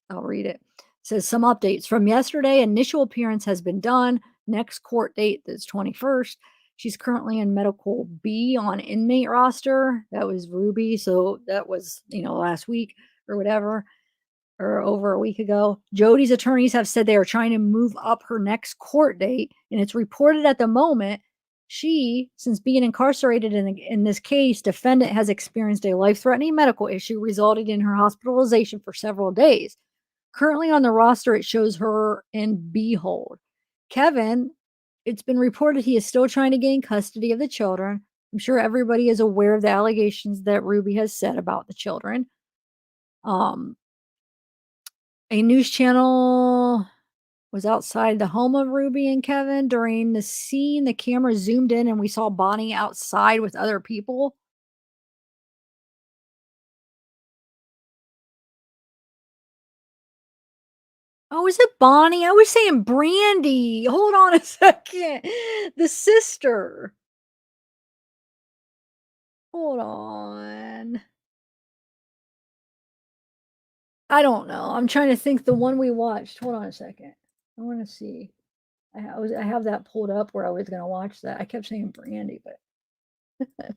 I'll read it. It says some updates from yesterday. Initial appearance has been done. Next court date is 21st. She's currently in medical B on inmate roster. That was Ruby. So that was, last week or whatever, or over a week ago. Jody's attorneys have said they are trying to move up her next court date. And it's reported at the moment since being incarcerated in this case, defendant has experienced a life-threatening medical issue resulting in her hospitalization for several days. Currently on the roster, it shows her in B hold. Kevin, it's been reported he is still trying to gain custody of the children. I'm sure everybody is aware of the allegations that Ruby has said about the children. A news channel was outside the home of Ruby and Kevin. During the scene, the camera zoomed in and we saw Bonnie outside with other people. Oh, is it Bonnie? I was saying Brandy. Hold on a second. The sister. Hold on. I don't know. I'm trying to think the one we watched. Hold on a second. I want to see. I have that pulled up where I was going to watch that. I kept saying Brandy, but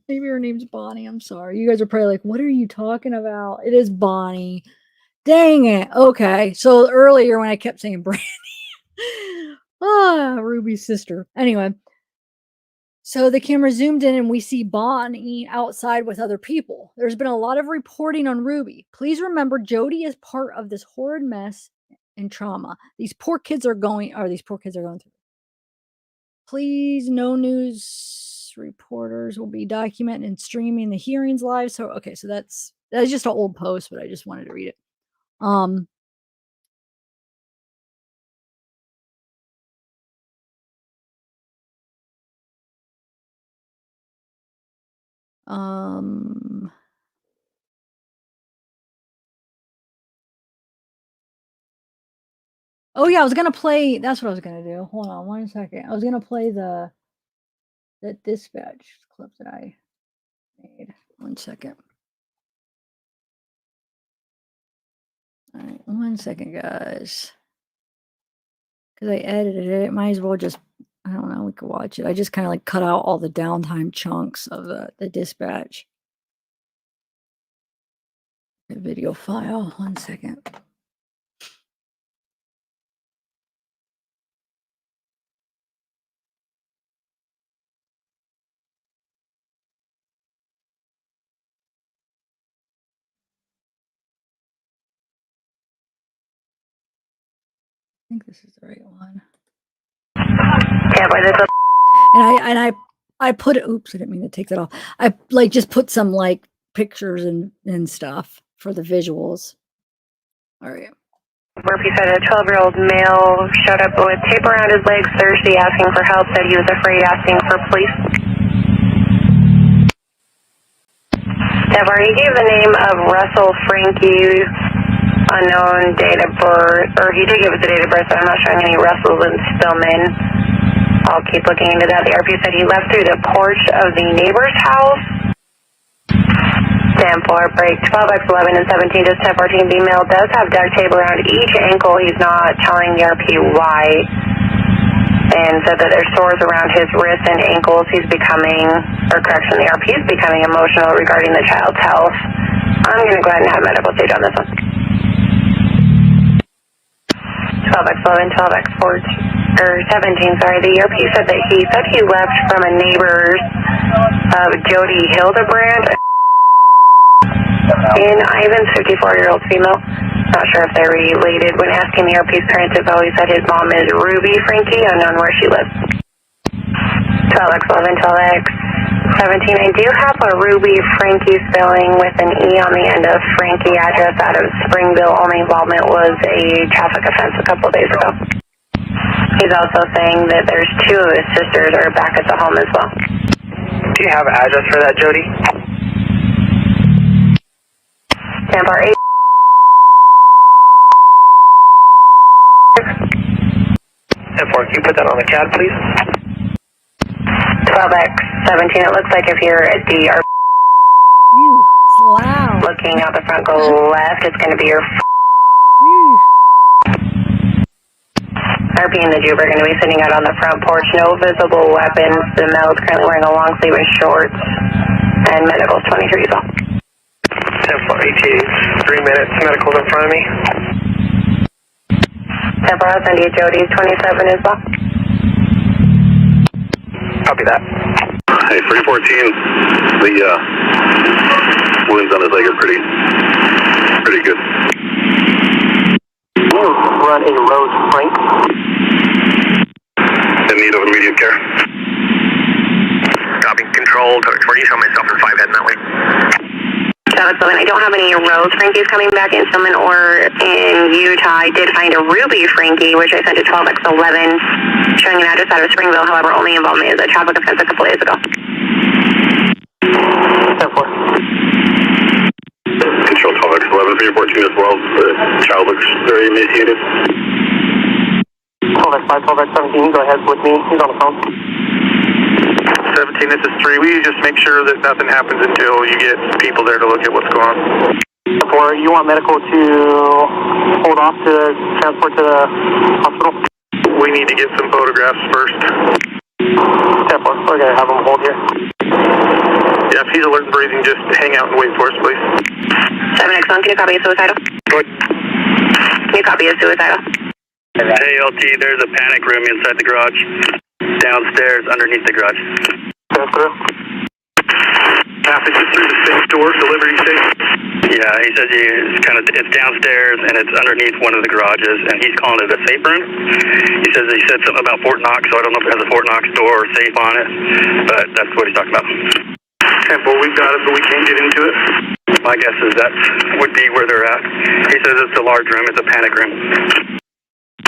maybe her name's Bonnie. I'm sorry. You guys are probably like, what are you talking about? It is Bonnie. Dang it. Okay. So earlier when I kept saying Brandy, Ruby's sister. Anyway, so the camera zoomed in and we see Bonnie outside with other people. There's been a lot of reporting on Ruby. Please remember, Jody is part of this horrid mess and trauma these poor kids are going through. Please, no news reporters will be documenting and streaming the hearings live. So, okay, so that's just an old post, but I just wanted to read it. Oh yeah, I was gonna play. That's what I was gonna do. Hold on 1 second. I was gonna play the dispatch clip that I made. 1 second. All right, 1 second, guys. Because I edited it. Might as well just, I don't know, we could watch it. I just kind of like cut out all the downtime chunks of the dispatch. The video file. 1 second. I think this is the right one. And I put it, oops, I didn't mean to take that off. I like just put some like pictures and stuff for the visuals. All right. Murphy said a 12-year-old male showed up with tape around his legs Thursday asking for help, said he was afraid, asking for police. Deborah, he gave the name of Russell Franke, unknown date of birth, or he did give us a date of birth, but I'm not showing any Russells in Spillman. I'll keep looking into that. The RP said he left through the porch of the neighbor's house. 10-4, break 12x11 and 17, just 10-14. The male does have duct tape around each ankle. He's not telling the RP why. And said that there's sores around his wrists and ankles. He's becoming, or correction, the RP is becoming emotional regarding the child's health. I'm going to go ahead and have medical stage on this one. 12x11, 12x14, or 17, sorry. The RP said that he left from a neighbor's of Jody Hildebrandt in Ivan's 54-year-old female. Not sure if they're related. When asking the RP's parents info, he said his mom is Ruby Franke, unknown where she lives. 12x11, 12x17. I do have a Ruby Franke spelling with an E on the end of Franke address out of Springville. Only involvement was a traffic offense a couple days ago. He's also saying that there's 2 of his sisters are back at the home as well. Do you have an address for that, Jody? 10-8. 10-4, can you put that on the CAD, please? 12x17, it looks like if you're at the RP it's loud. looking out the front, go left, it's going to be your RP and the Juber are going to be sitting out on the front porch. No visible weapons. The male is currently wearing a long sleeve and shorts. And medical's 23 as well. 10-4, ETA, 3 minutes. Medical's in front of me. 10-4, I'll send you Jody's 27 as well. Copy that. Hey, 314, the wounds on his leg are pretty good. Run a road Frank. In need of immediate care. Copy. Control. Where do you show myself in 5 heading that way? I don't have any Rose Frankies coming back in Stillman or in Utah. I did find a Ruby Franke, which I sent to 12x11, showing an address out of Springville. However, only involvement is a traffic offense a couple days ago. 10-4. Control 12x11, 314 as well. The child looks very emaciated. 12x5, 12x17, go ahead with me. He's on the phone. 17, this is 3. We just make sure that nothing happens until you get people there to look at what's going on. 4, you want medical to hold off to transport to the hospital? We need to get some photographs first. 10-4, we're going to have him hold here. Yeah, if he's alert and breathing, just hang out and wait for us, please. 7x1, can you copy a suicidal? Can you copy a suicidal? Hey, LT, there's a panic room inside the garage. Downstairs, underneath the garage. Pass through. Passage through the safe door, delivery safe. Yeah, he says it's downstairs and it's underneath one of the garages, and he's calling it a safe room. He said something about Fort Knox, so I don't know if it has a Fort Knox door or safe on it, but that's what he's talking about. Temple, we've got it, but we can't get into it. My guess is that would be where they're at. He says it's a large room, it's a panic room.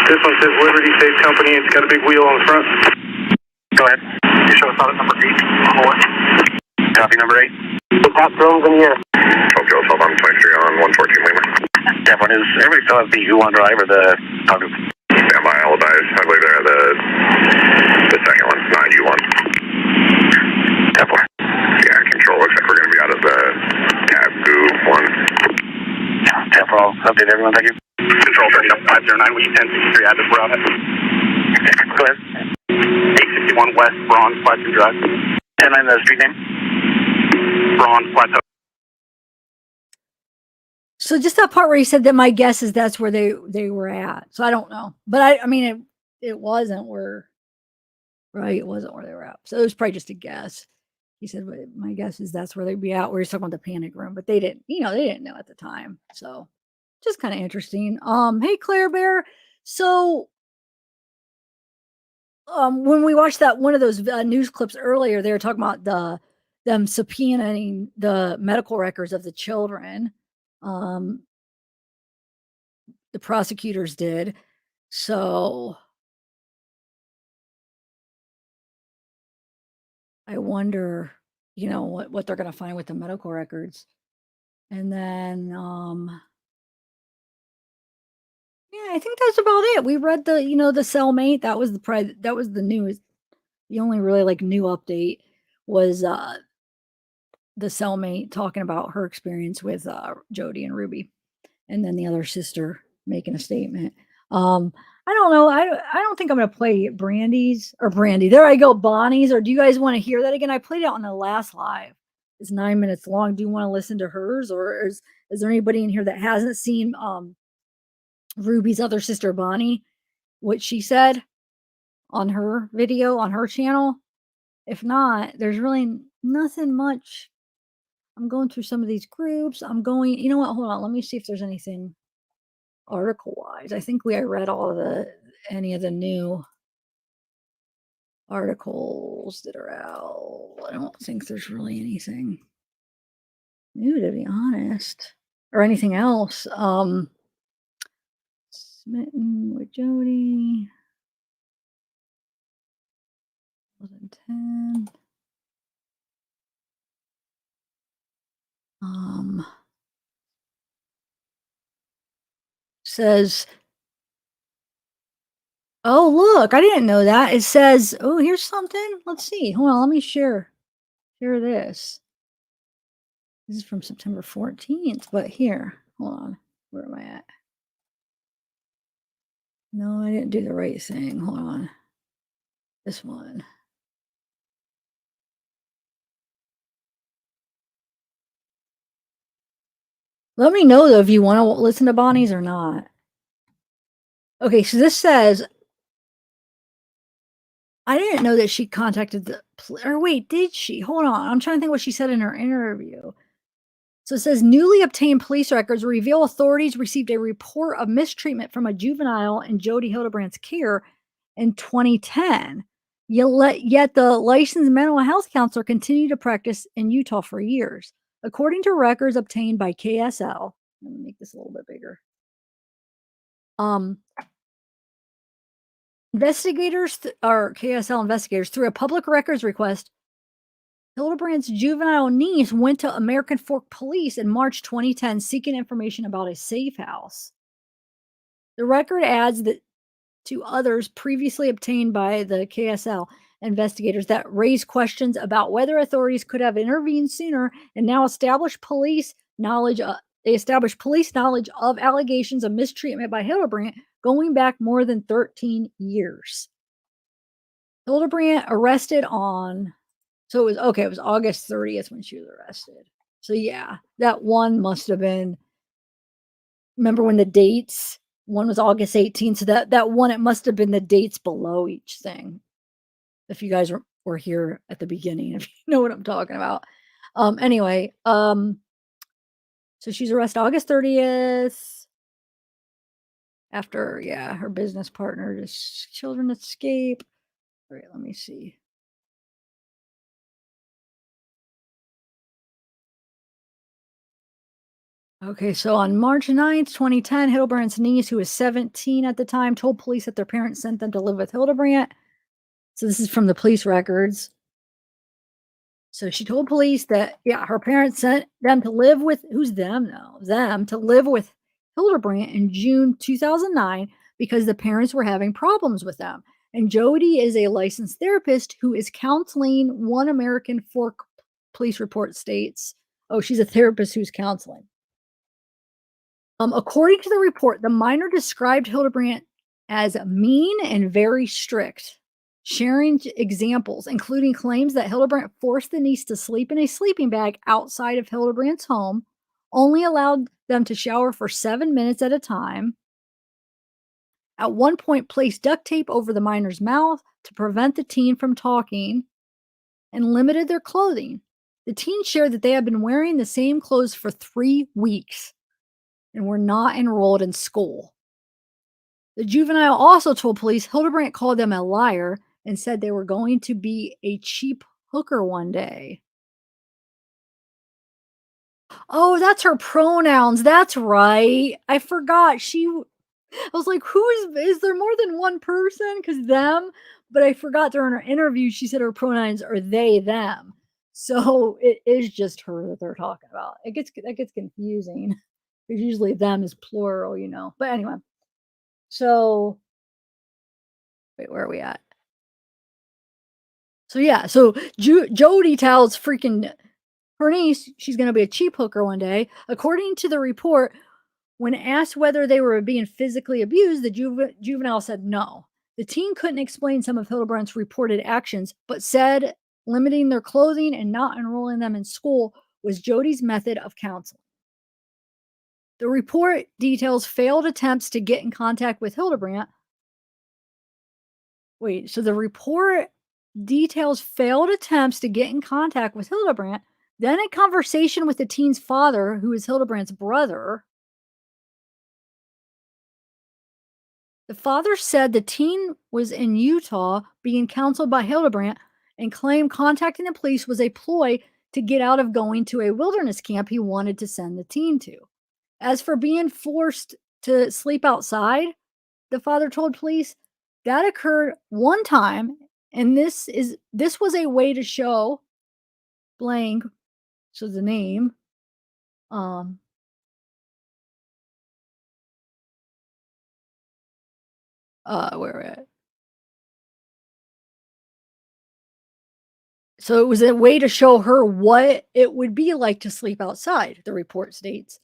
This one says Liberty Safe Company. It's got a big wheel on the front. Go ahead. You show us on number 8. Copy number 8. The top drone's in here. 12 Joe, 12 on 23 on 114 Lima. That one is, everybody still has the U1 drive or the Congo? Yeah, my alibis. I believe they're the second one, 9U1. 10-4. Yeah, control looks like we're going to be out of the cab goo 1. 10-4, I'll update everyone, thank you. Control 509, we 1063 address, we're on it. Go ahead. 861 West, Bronze Plateau Drive. 10-9, the street name? Bronze Plateau. So just that part where he said that my guess is that's where they were at. So I don't know, but I mean it wasn't where, right? It wasn't where they were at. So it was probably just a guess. He said, well, my guess is that's where they'd be at. Where he's talking about the panic room, but they didn't know at the time. So just kind of interesting. Hey Claire Bear. So when we watched that one of those news clips earlier, they were talking about them subpoenaing the medical records of the children. The prosecutors did. So I wonder, what they're going to find with the medical records. And then, yeah, I think that's about it. We read the Cellmate. That was the news. The only really like new update was the cellmate talking about her experience with Jody and Ruby, and then the other sister making a statement. I don't know. I don't think I'm gonna play Brandy's or Brandy. There I go, Bonnie's. Or do you guys want to hear that again? I played it on the last live. It's 9 minutes long. Do you want to listen to hers, or is there anybody in here that hasn't seen Ruby's other sister Bonnie? What she said on her video on her channel? If not, there's really nothing much. I'm going through some of these groups. I'm going, you know what? Hold on. Let me see if there's anything article wise. I think I read any of the new articles that are out. I don't think there's really anything new, to be honest, or anything else. Smitten with Jody. 2010. Says, oh, look, I didn't know that. It says, oh, here's something. Let's see. Hold on, let me share this. This is from September 14th, but here, hold on. Where am I at? No, I didn't do the right thing. Hold on. This one. Let me know, though, if you want to listen to Bonnie's or not. Okay, so this says, I didn't know that she contacted or wait, did she? Hold on. I'm trying to think what she said in her interview. So it says, newly obtained police records reveal authorities received a report of mistreatment from a juvenile in Jody Hildebrandt's care in 2010. Yet the licensed mental health counselor continued to practice in Utah for years. According to records obtained by KSL, let me make this a little bit bigger. Investigators or KSL investigators, through a public records request, Hildebrandt's juvenile niece went to American Fork Police in March 2010 seeking information about a safe house. The record adds that to others previously obtained by the KSL investigators that raise questions about whether authorities could have intervened sooner and now establish police knowledge. They established police knowledge of allegations of mistreatment by Hildebrandt going back more than 13 years. Hildebrandt arrested on, so it was August 30th when she was arrested. So yeah, that one must have been, remember when the dates, one was August 18th, so that one, it must have been the dates below each thing. If you guys were here at the beginning, if you know what I'm talking about. Anyway, so she's arrested August 30th. After, her business partner, children escape. All right, let me see. Okay, so on March 9th, 2010, Hildebrandt's niece, who was 17 at the time, told police that their parents sent them to live with Hildebrandt. So this is from the police records. So she told police that, her parents sent them to live with, who's them now? Them to live with Hildebrandt in June 2009 because the parents were having problems with them. And Jody is a licensed therapist who is counseling. One American Fork police report states, oh, she's a therapist who's counseling. According to the report, the minor described Hildebrandt as mean and very strict, sharing examples, including claims that Hildebrandt forced the niece to sleep in a sleeping bag outside of Hildebrandt's home, only allowed them to shower for 7 minutes at a time. At one point, placed duct tape over the minor's mouth to prevent the teen from talking, and limited their clothing. The teen shared that they had been wearing the same clothes for 3 weeks and were not enrolled in school. The juvenile also told police Hildebrandt called them a liar and said they were going to be a cheap hooker one day. Oh, that's her pronouns. That's right. I forgot. I was like, is there more than one person? Because them, but I forgot during her interview, she said her pronouns are they, them. So it is just her that they're talking about. That gets confusing. Because usually them is plural, But anyway, so wait, where are we at? So yeah, so Jody tells freaking her niece she's going to be a cheap hooker one day. According to the report, when asked whether they were being physically abused, the juvenile said no. The teen couldn't explain some of Hildebrandt's reported actions, but said limiting their clothing and not enrolling them in school was Jody's method of counseling. The report details failed attempts to get in contact with Hildebrandt. Wait, so the report details failed attempts to get in contact with Hildebrandt, then a conversation with the teen's father, who is Hildebrandt's brother. The father said the teen was in Utah being counseled by Hildebrandt and claimed contacting the police was a ploy to get out of going to a wilderness camp he wanted to send the teen to. As for being forced to sleep outside, the father told police that occurred one time, and this was a way to show blank, so the name, where at? So it was a way to show her what it would be like to sleep outside, the report states.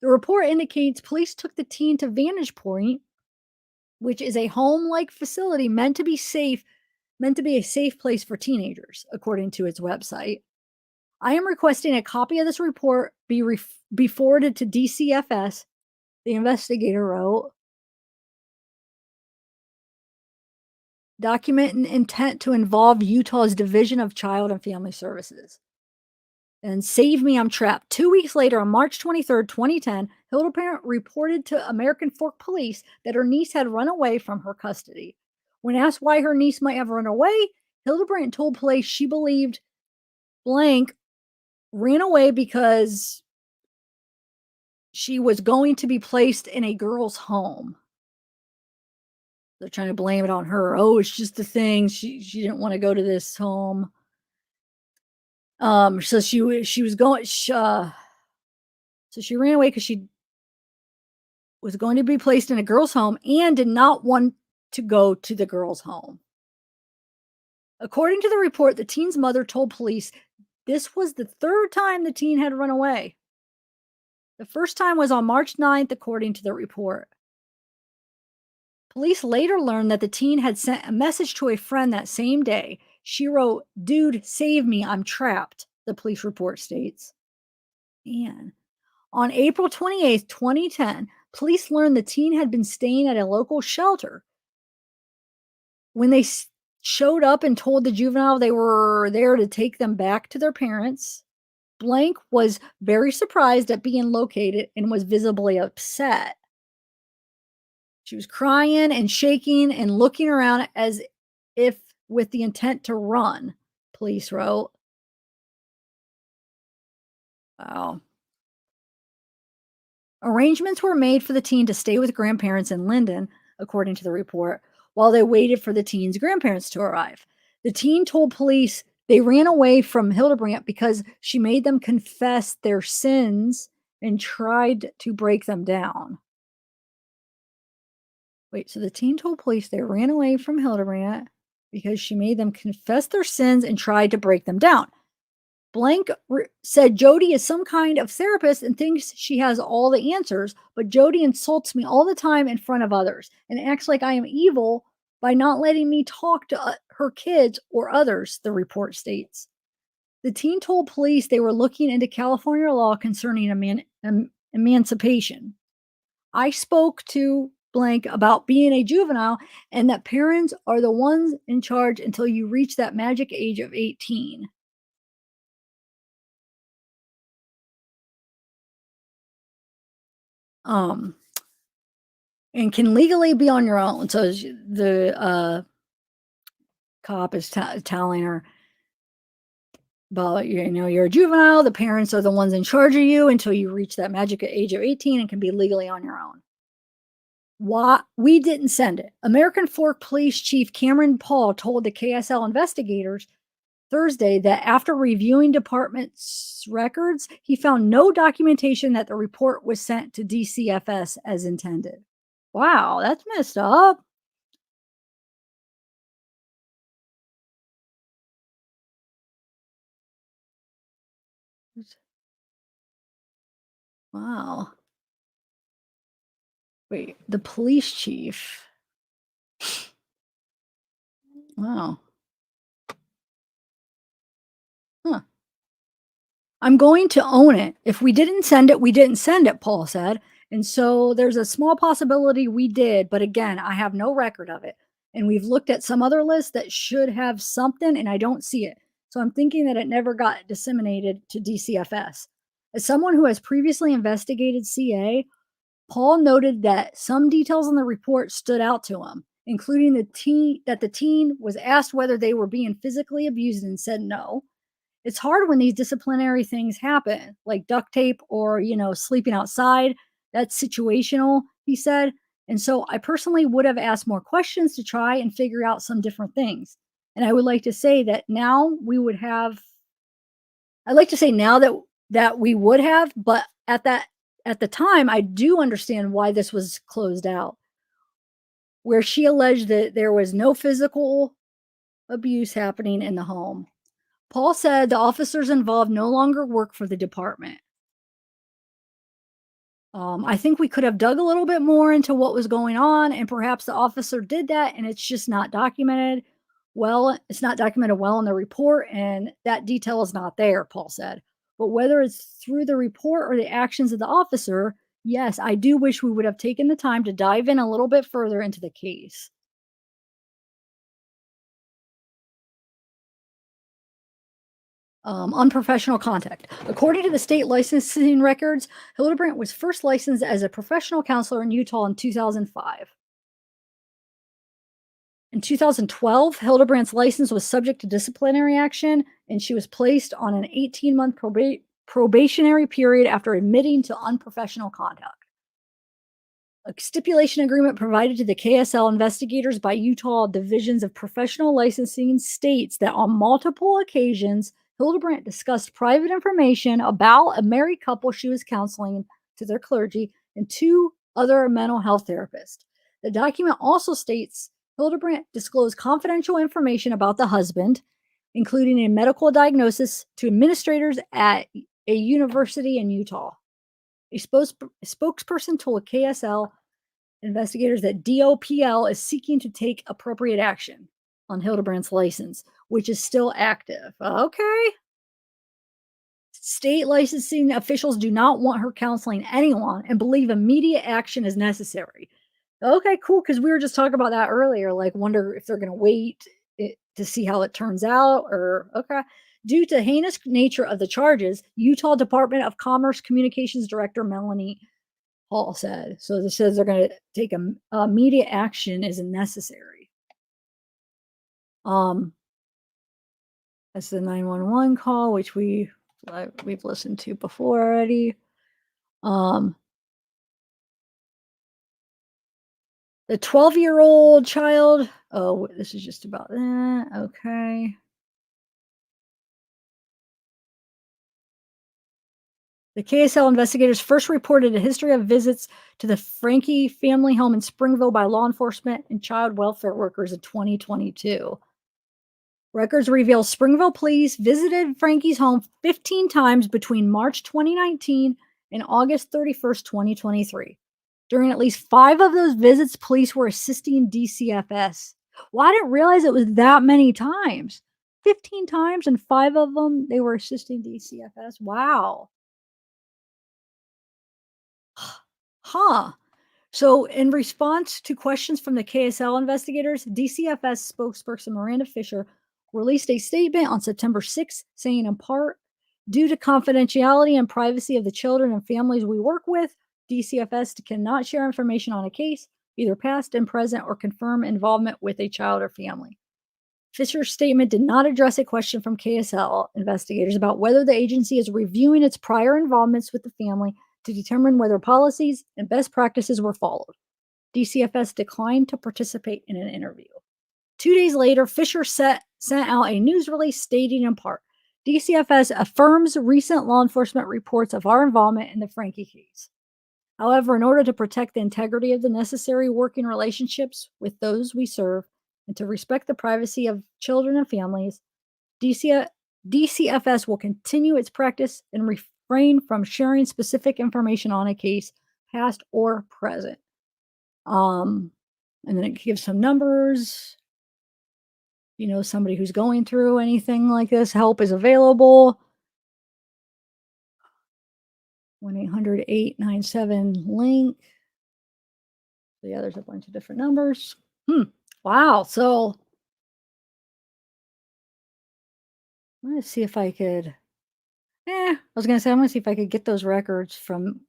The report indicates police took the teen to Vantage Point, which is a home-like facility meant to be a safe place for teenagers, according to its website. I am requesting a copy of this report be forwarded to DCFS, the investigator wrote. Document an intent to involve Utah's Division of Child and Family Services. And save me, I'm trapped. 2 weeks later, on March 23rd, 2010, Hildebrandt reported to American Fork Police that her niece had run away from her custody. When asked why her niece might have run away, Hildebrandt told police she believed blank ran away because she was going to be placed in a girl's home. They're trying to blame it on her. Oh, it's just a thing. She didn't want to go to this home. So she was going. So she ran away because she was going to be placed in a girl's home and did not want to go to the girl's home. According to the report, the teen's mother told police this was the third time the teen had run away. The first time was on March 9th, according to the report. Police later learned that the teen had sent a message to a friend that same day. She wrote, "Dude, save me, I'm trapped," the police report states. Man. On April 28th, 2010, police learned the teen had been staying at a local shelter. When they showed up and told the juvenile they were there to take them back to their parents, blank was very surprised at being located and was visibly upset. She was crying and shaking and looking around as if with the intent to run, police wrote. Wow. Arrangements were made for the teen to stay with grandparents in Linden, according to the report, while they waited for the teen's grandparents to arrive. The teen told police they ran away from Hildebrandt because she made them confess their sins and tried to break them down. Wait, so the teen told police they ran away from Hildebrandt because she made them confess their sins and tried to break them down. Blank said Jody is some kind of therapist and thinks she has all the answers, but Jody insults me all the time in front of others and acts like I am evil by not letting me talk to her kids or others, the report states. The teen told police they were looking into California law concerning emancipation. I spoke to blank about being a juvenile and that parents are the ones in charge until you reach that magic age of 18. And can legally be on your own. So the cop is telling her about, you're a juvenile. The parents are the ones in charge of you until you reach that magic age of 18 and can be legally on your own. Why we didn't send it. American Fork Police Chief Cameron Paul told the KSL investigators Thursday that after reviewing department's records, he found no documentation that the report was sent to DCFS as intended. Wow, that's messed up. Wow. Wait, the police chief. Wow. Huh. I'm going to own it. If we didn't send it, we didn't send it, Paul said. And so there's a small possibility we did, but again, I have no record of it. And we've looked at some other lists that should have something, and I don't see it. So I'm thinking that it never got disseminated to DCFS. As someone who has previously investigated CA, Paul noted that some details in the report stood out to him, including the teen was asked whether they were being physically abused and said no. It's hard when these disciplinary things happen, like duct tape or, sleeping outside. That's situational, he said. And so I personally would have asked more questions to try and figure out some different things. And I would like to say that now we would have, I'd like to say now that we would have, but at the time, I do understand why this was closed out, where she alleged that there was no physical abuse happening in the home. Paul said the officers involved no longer work for the department. I think we could have dug a little bit more into what was going on, and perhaps the officer did that, and it's just not documented well. It's not documented well in the report, and that detail is not there, Paul said. But whether it's through the report or the actions of the officer, yes, I do wish we would have taken the time to dive in a little bit further into the case. Unprofessional contact. According to the state licensing records, Hildebrandt was first licensed as a professional counselor in Utah in 2005. In 2012, Hildebrandt's license was subject to disciplinary action, and she was placed on an 18-month probationary period after admitting to unprofessional conduct. A stipulation agreement provided to the KSL investigators by Utah Divisions of Professional Licensing states that on multiple occasions, Hildebrandt discussed private information about a married couple she was counseling to their clergy and 2 other mental health therapists. The document also states Hildebrandt disclosed confidential information about the husband, including a medical diagnosis, to administrators at a university in Utah. A spokesperson told KSL investigators that DOPL is seeking to take appropriate action on Hildebrandt's license, which is still active. Okay. State licensing officials do not want her counseling anyone and believe immediate action is necessary. Okay, cool, because we were just talking about that earlier, like wonder if they're going to wait to see how it turns out, or okay. Due to heinous nature of the charges, Utah Department of Commerce Communications Director Melanie Hall said. So this says they're going to take immediate action is necessary. That's the 911 call, which we've listened to before already. The 12-year-old child. Oh, this is just about that. Okay. The KSL investigators first reported a history of visits to the Franke family home in Springville by law enforcement and child welfare workers in 2022. Records reveal Springville police visited Franke's home 15 times between March 2019 and August 31st, 2023. During at least 5 of those visits, police were assisting DCFS. Well, I didn't realize it was that many times. 15 times, and 5 of them, they were assisting DCFS. Wow. Huh. So in response to questions from the KSL investigators, DCFS spokesperson Miranda Fisher released a statement on September 6th saying, in part, due to confidentiality and privacy of the children and families we work with, DCFS cannot share information on a case, either past and present, or confirm involvement with a child or family. Fisher's statement did not address a question from KSL investigators about whether the agency is reviewing its prior involvements with the family to determine whether policies and best practices were followed. DCFS declined to participate in an interview. 2 days later, Fisher sent out a news release stating in part, DCFS affirms recent law enforcement reports of our involvement in the Franke case. However, in order to protect the integrity of the necessary working relationships with those we serve and to respect the privacy of children and families, DCFS will continue its practice and refrain from sharing specific information on a case, past or present. And then it gives some numbers. You know, somebody who's going through anything like this, help is available. 1-800-897-LINK. So yeah, there's a bunch of different numbers. Wow. So I'm going to see if I could, I was going to say, I'm going to see if I could get those records from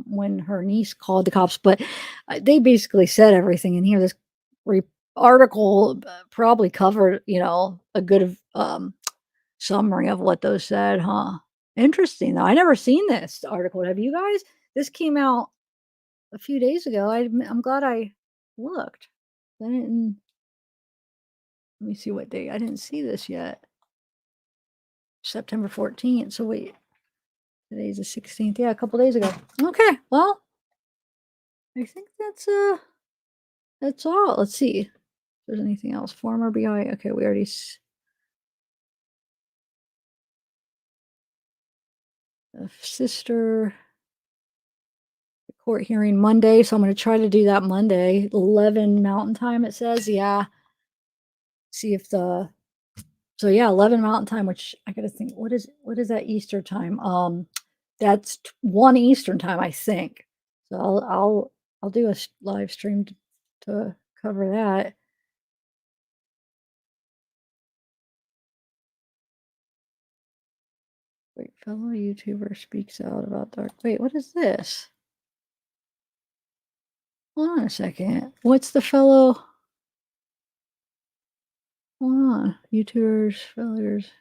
when her niece called the cops, but they basically said everything in here. This article probably covered, you know, a good summary of what those said, huh? Interesting, though. I never seen this article. Have you guys? This came out a few days ago. I'm glad I looked. I didn't. Let me see what date. I didn't see this yet. September 14th. So wait, today's the 16th. Yeah, a couple days ago. Okay, well, I think that's all. Let's see if there's anything else. Former BI. Okay, we already. Sister. Court hearing Monday, so I'm going to try to do that Monday, 11 Mountain Time. It says, yeah. See if the. So yeah, 11 Mountain Time, which I got to think. What is that Eastern time? That's 1 Eastern time, I think. So I'll do a live stream to cover that. Wait, fellow YouTuber speaks out about dark. Wait, what is this? Hold on a second. What's the fellow? Hold on. YouTubers, failures.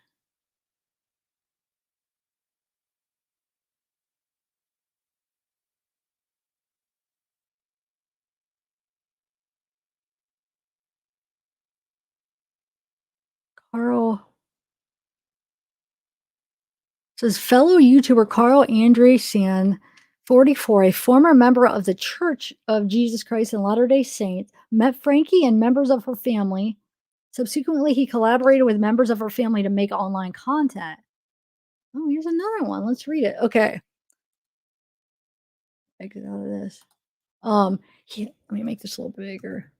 Carl. Says fellow YouTuber Carl Andreessen, 44, a former member of the Church of Jesus Christ and Latter-day Saints, met Frankie and members of her family. Subsequently, he collaborated with members of her family to make online content. Oh, here's another one. Let's read it. Okay. Exit out of this. Let me make this a little bigger.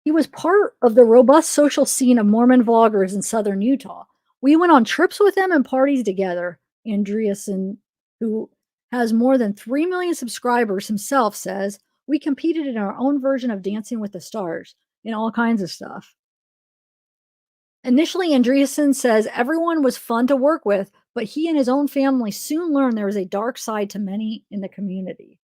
He was part of the robust social scene of Mormon vloggers in southern Utah. We went on trips with him and parties together. Andreessen, who has more than 3 million subscribers himself, says, we competed in our own version of Dancing with the Stars and all kinds of stuff. Initially, Andreessen says everyone was fun to work with, but he and his own family soon learned there was a dark side to many in the community.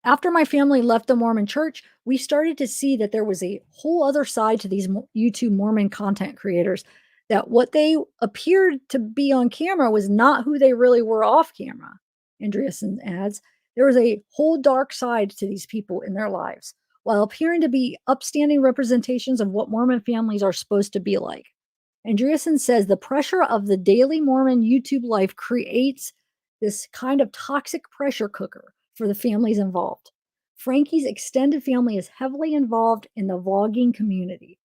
After my family left the Mormon church, we started to see that there was a whole other side to these YouTube Mormon content creators, that what they appeared to be on camera was not who they really were off camera. Andreessen adds, there was a whole dark side to these people in their lives, while appearing to be upstanding representations of what Mormon families are supposed to be like. Andreessen says the pressure of the daily Mormon YouTube life creates this kind of toxic pressure cooker for the families involved. Frankie's extended family is heavily involved in the vlogging community.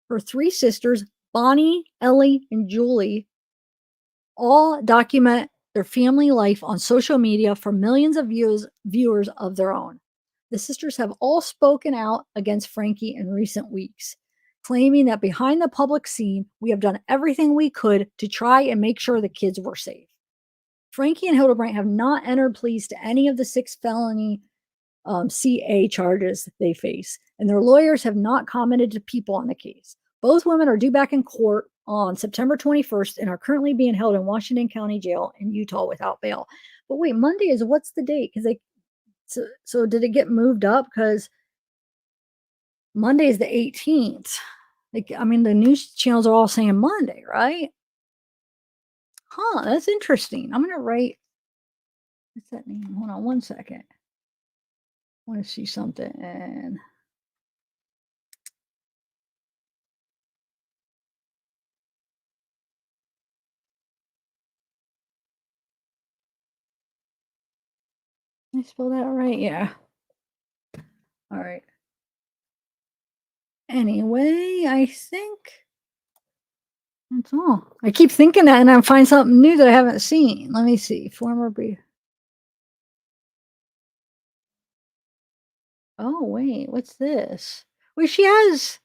Her 3 sisters, Bonnie, Ellie, and Julie, all document their family life on social media for millions of viewers of their own. The sisters have all spoken out against Frankie in recent weeks, claiming that behind the public scene, we have done everything we could to try and make sure the kids were safe. Frankie and Hildebrandt have not entered pleas to any of the 6 felony CA charges they face, and their lawyers have not commented to people on the case. Both women are due back in court on September 21st and are currently being held in Washington County Jail in Utah without bail. But wait, Monday is what's the date? Because so did it get moved up? Because Monday is the 18th. Like, I mean, the news channels are all saying Monday, right? Huh, that's interesting. I'm gonna write. What's that name? Hold on one second. I want to see something. And did I spell that right? Yeah. All right. Anyway, I think That's all. I keep thinking that, and I find something new that I haven't seen. Let me see. Former brief. Oh, wait. What's this? Wait, she has.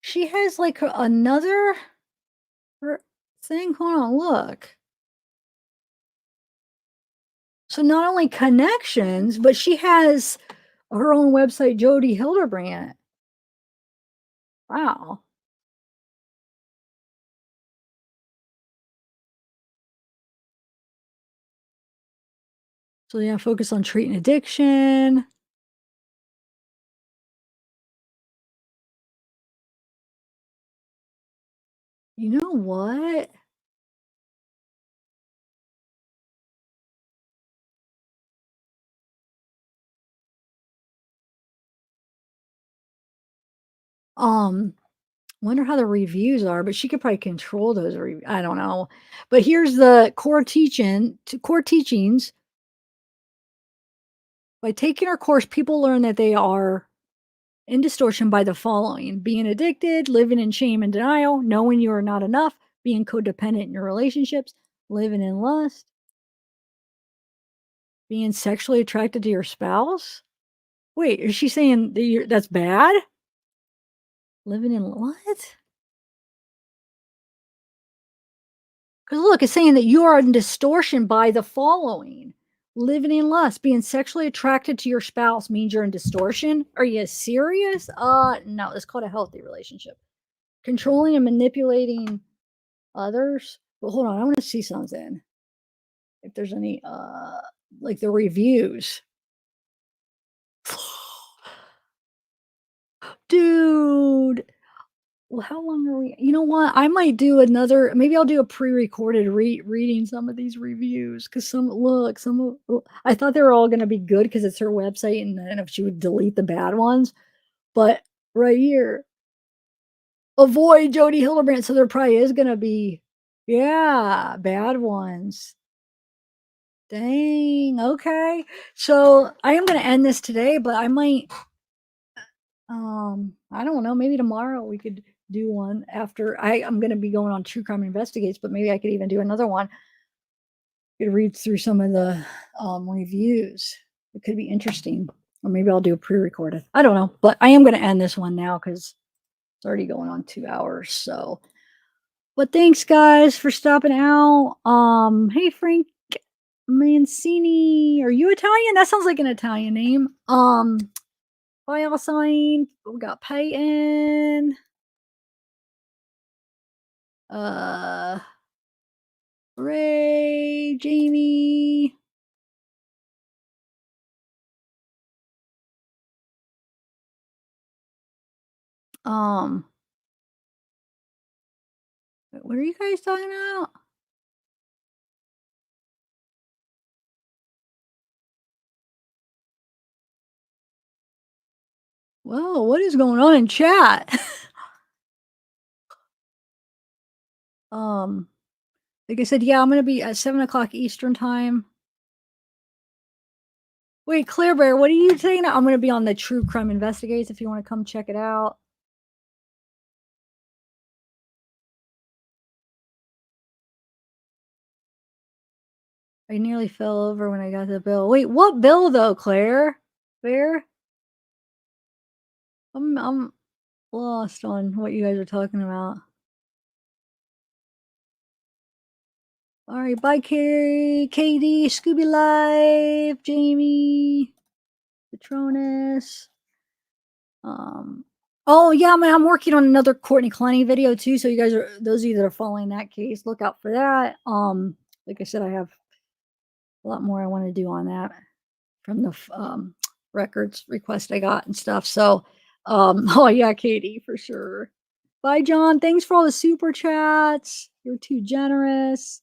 She has like another thing. Hold on, look. So not only connections, but she has her own website, Jody Hildebrandt. Wow. So yeah, focus on treating addiction. You know what? Wonder how the reviews are, but she could probably control those I don't know. But here's the core teachings. By taking our course, people learn that they are in distortion by the following: being addicted, living in shame and denial, knowing you are not enough, being codependent in your relationships, living in lust, being sexually attracted to your spouse. Wait, is she saying that that's bad? Living in what? Because look, it's saying that you are in distortion by the following: living in lust, being sexually attracted to your spouse means you're in distortion. Are you serious? No, it's called a healthy relationship. Controlling and manipulating others. But hold on, I want to see something. If there's any, like the reviews. Dude. Well, how long are we? You know what? I might do another. Maybe I'll do a pre-recorded reading some of these reviews because I thought they were all going to be good because it's her website, and then if she would delete the bad ones, but right here, avoid Jody Hildebrandt. So there probably is going to be, yeah, bad ones. Dang. Okay. So I am going to end this today, but I might. I don't know. Maybe tomorrow we could do one after I'm going to be going on True Crime Investigates, but maybe I could even do another one. Could read through some of the reviews. It could be interesting, or maybe I'll do a pre-recorded. I don't know, but I am going to end this one now because it's already going on 2 hours. So, but thanks guys for stopping out. Hey Frank Mancini, are you Italian? That sounds like an Italian name. File sign. We got Peyton. Ray, Jamie. What are you guys talking about? Whoa, what is going on in chat? Like I said, yeah, I'm gonna be at 7 o'clock Eastern time. Wait, Claire Bear, what are you saying? I'm gonna be on the True Crime Investigates if you want to come check it out. I nearly fell over when I got the bill. Wait, what bill though, Claire? Bear? I'm lost on what you guys are talking about. All right, bye, Carrie, Katie, Scooby Life, Jamie, Patronus. Oh yeah, man, I'm working on another Courtney Clenny video too. So you guys are those of you that are following that case, look out for that. Like I said, I have a lot more I want to do on that from the records request I got and stuff. So, oh yeah, Katie, for sure. Bye, John. Thanks for all the super chats. You're too generous.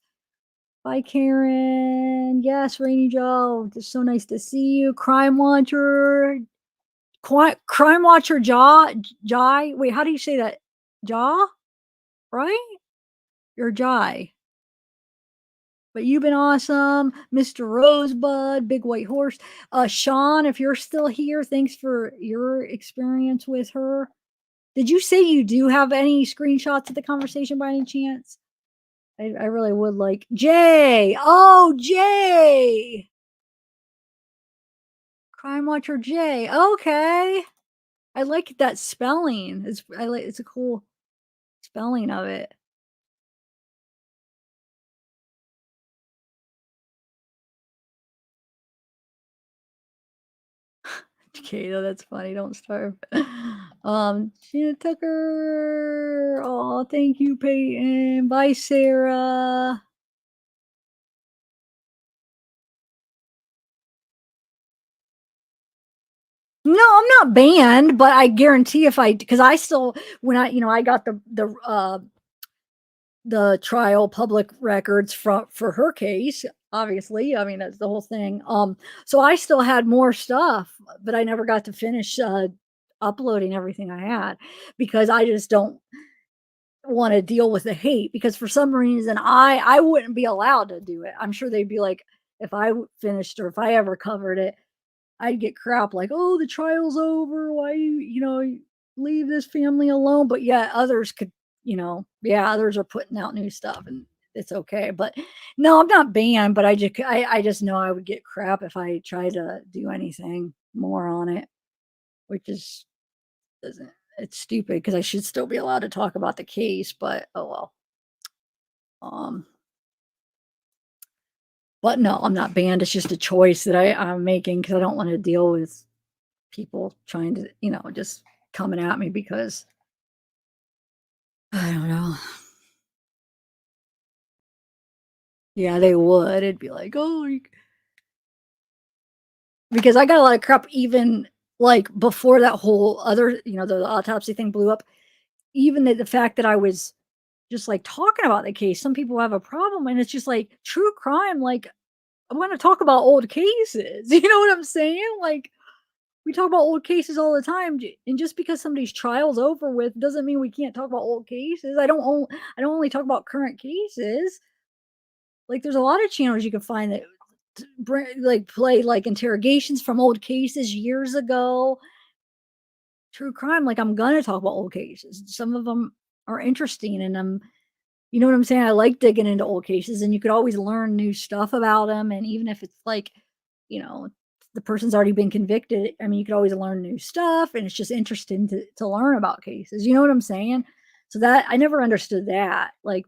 Bye, Karen. Yes, Rainy Joe. It's so nice to see you. Crime Watcher. Crime Watcher Jai. Wait, how do you say that? Jaw? Right? Or Jai? But you've been awesome, Mr. Rosebud, Big White Horse. Sean, if you're still here, thanks for your experience with her. Did you say you do have any screenshots of the conversation by any chance? I really would like. Jay! Oh, Jay! Crime Watcher Jay. Okay. I like that spelling. It's a cool spelling of it. Okay, no, that's funny. Don't starve. Gina Tucker. Oh, thank you, Peyton. Bye, Sarah. No, I'm not banned, but I guarantee because I still, when I got the trial public records for her case, obviously. I mean, that's the whole thing. So I still had more stuff, but I never got to finish uploading everything I had because I just don't want to deal with the hate, because for some reason I wouldn't be allowed to do it. I'm sure they'd be like, if I finished or if I ever covered it, I'd get crap like, oh, the trial's over. Why you leave this family alone? But yeah, others could, others are putting out new stuff and it's okay. But no, I'm not banned, but I just know I would get crap if I tried to do anything more on it, which is it's stupid because I should still be allowed to talk about the case, but oh well. But no, I'm not banned. It's just a choice that I'm making because I don't want to deal with people trying to, just coming at me because I don't know. Yeah, they would. It'd be like, oh, because I got a lot of crap even like before that whole other, the autopsy thing blew up. Even the fact that I was just like talking about the case, some people have a problem, and it's just like true crime. Like, I want to talk about old cases. You know what I'm saying? Like, we talk about old cases all the time, and just because somebody's trial's over with doesn't mean we can't talk about old cases. I don't only talk about current cases. Like, there's a lot of channels you can find that play like interrogations from old cases years ago. True crime, like, I'm gonna talk about old cases. Some of them are interesting, and you know what I'm saying? I like digging into old cases, and you could always learn new stuff about them. And even if it's like, the person's already been convicted, I mean, you could always learn new stuff, and it's just interesting to learn about cases. You know what I'm saying? So that I never understood that. Like,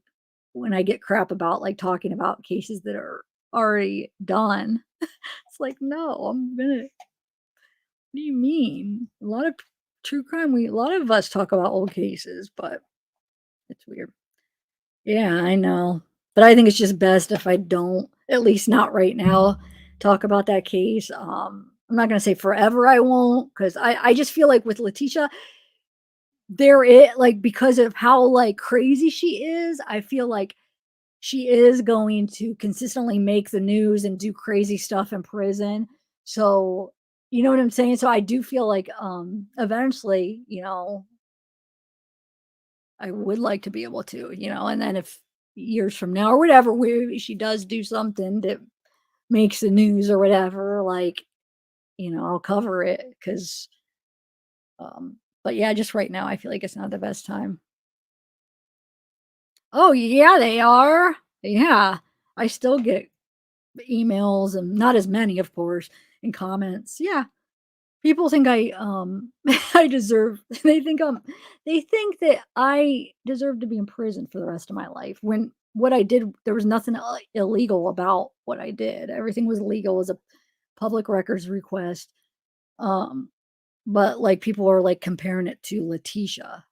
when I get crap about like talking about cases that are already done, it's like, no, what do you mean? A lot of true crime, a lot of us talk about old cases, but it's weird. Yeah, I know. But I think it's just best if I don't, at least not right now, talk about that case. I'm not gonna say forever I won't, because I just feel like with Letitia, because of how like crazy she is, I feel like she is going to consistently make the news and do crazy stuff in prison. So, you know what I'm saying? So I do feel like eventually, I would like to be able to, and then if years from now or whatever, she does do something that makes the news or whatever, like, I'll cover it because, but yeah, just right now, I feel like it's not the best time. Oh, yeah, they are. Yeah, I still get emails, and not as many, of course, and comments. Yeah. People think I I deserve they think that I deserve to be in prison for the rest of my life, when what I did, there was nothing illegal about what I did. Everything was legal. It was a public records request. But like people are like comparing it to Letitia,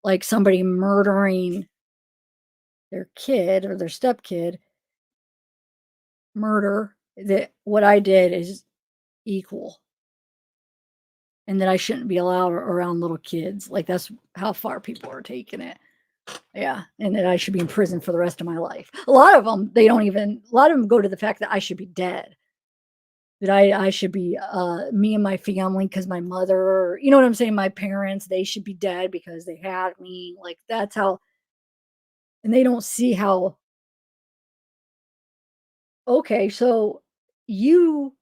like somebody murdering their kid or their stepkid, murder, that what I did is equal, and that I shouldn't be allowed around little kids. Like, that's how far people are taking it. Yeah, and that I should be in prison for the rest of my life. A lot of them, a lot of them go to the fact that I should be dead. That I should be, me and my family, because my mother, you know what I'm saying? My parents, they should be dead because they had me. Like, that's how, and they don't see how Okay, so you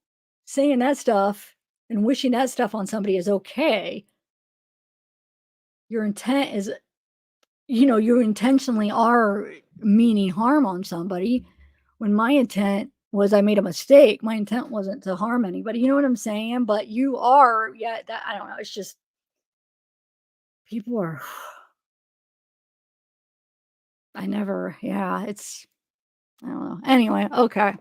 saying that stuff and wishing that stuff on somebody is okay. Your intent is, you intentionally are meaning harm on somebody, when my intent was I made a mistake. My intent wasn't to harm anybody. You know what I'm saying? But you are, yeah, that I don't know. It's just people are I don't know. Anyway, okay.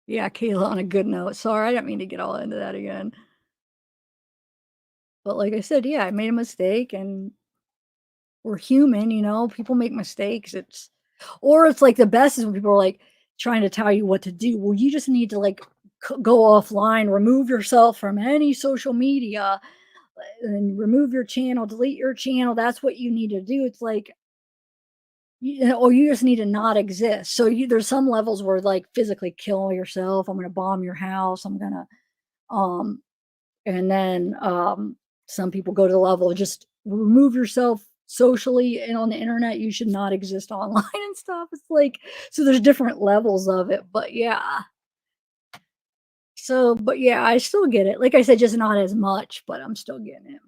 Yeah, Kayla, on a good note. Sorry, I didn't mean to get all into that again. But like I said, yeah, I made a mistake and we're human, people make mistakes. It's like the best is when people are like trying to tell you what to do. Well, you just need to like go offline, remove yourself from any social media, and remove your channel, delete your channel. That's what you need to do. It's like, or you just need to not exist. So there's some levels where like physically kill yourself. I'm going to bomb your house. I'm going to, and then some people go to the level of just remove yourself socially and on the internet. You should not exist online and stuff. It's like, so there's different levels of it, but yeah. So, but yeah, I still get it. Like I said, just not as much, but I'm still getting it.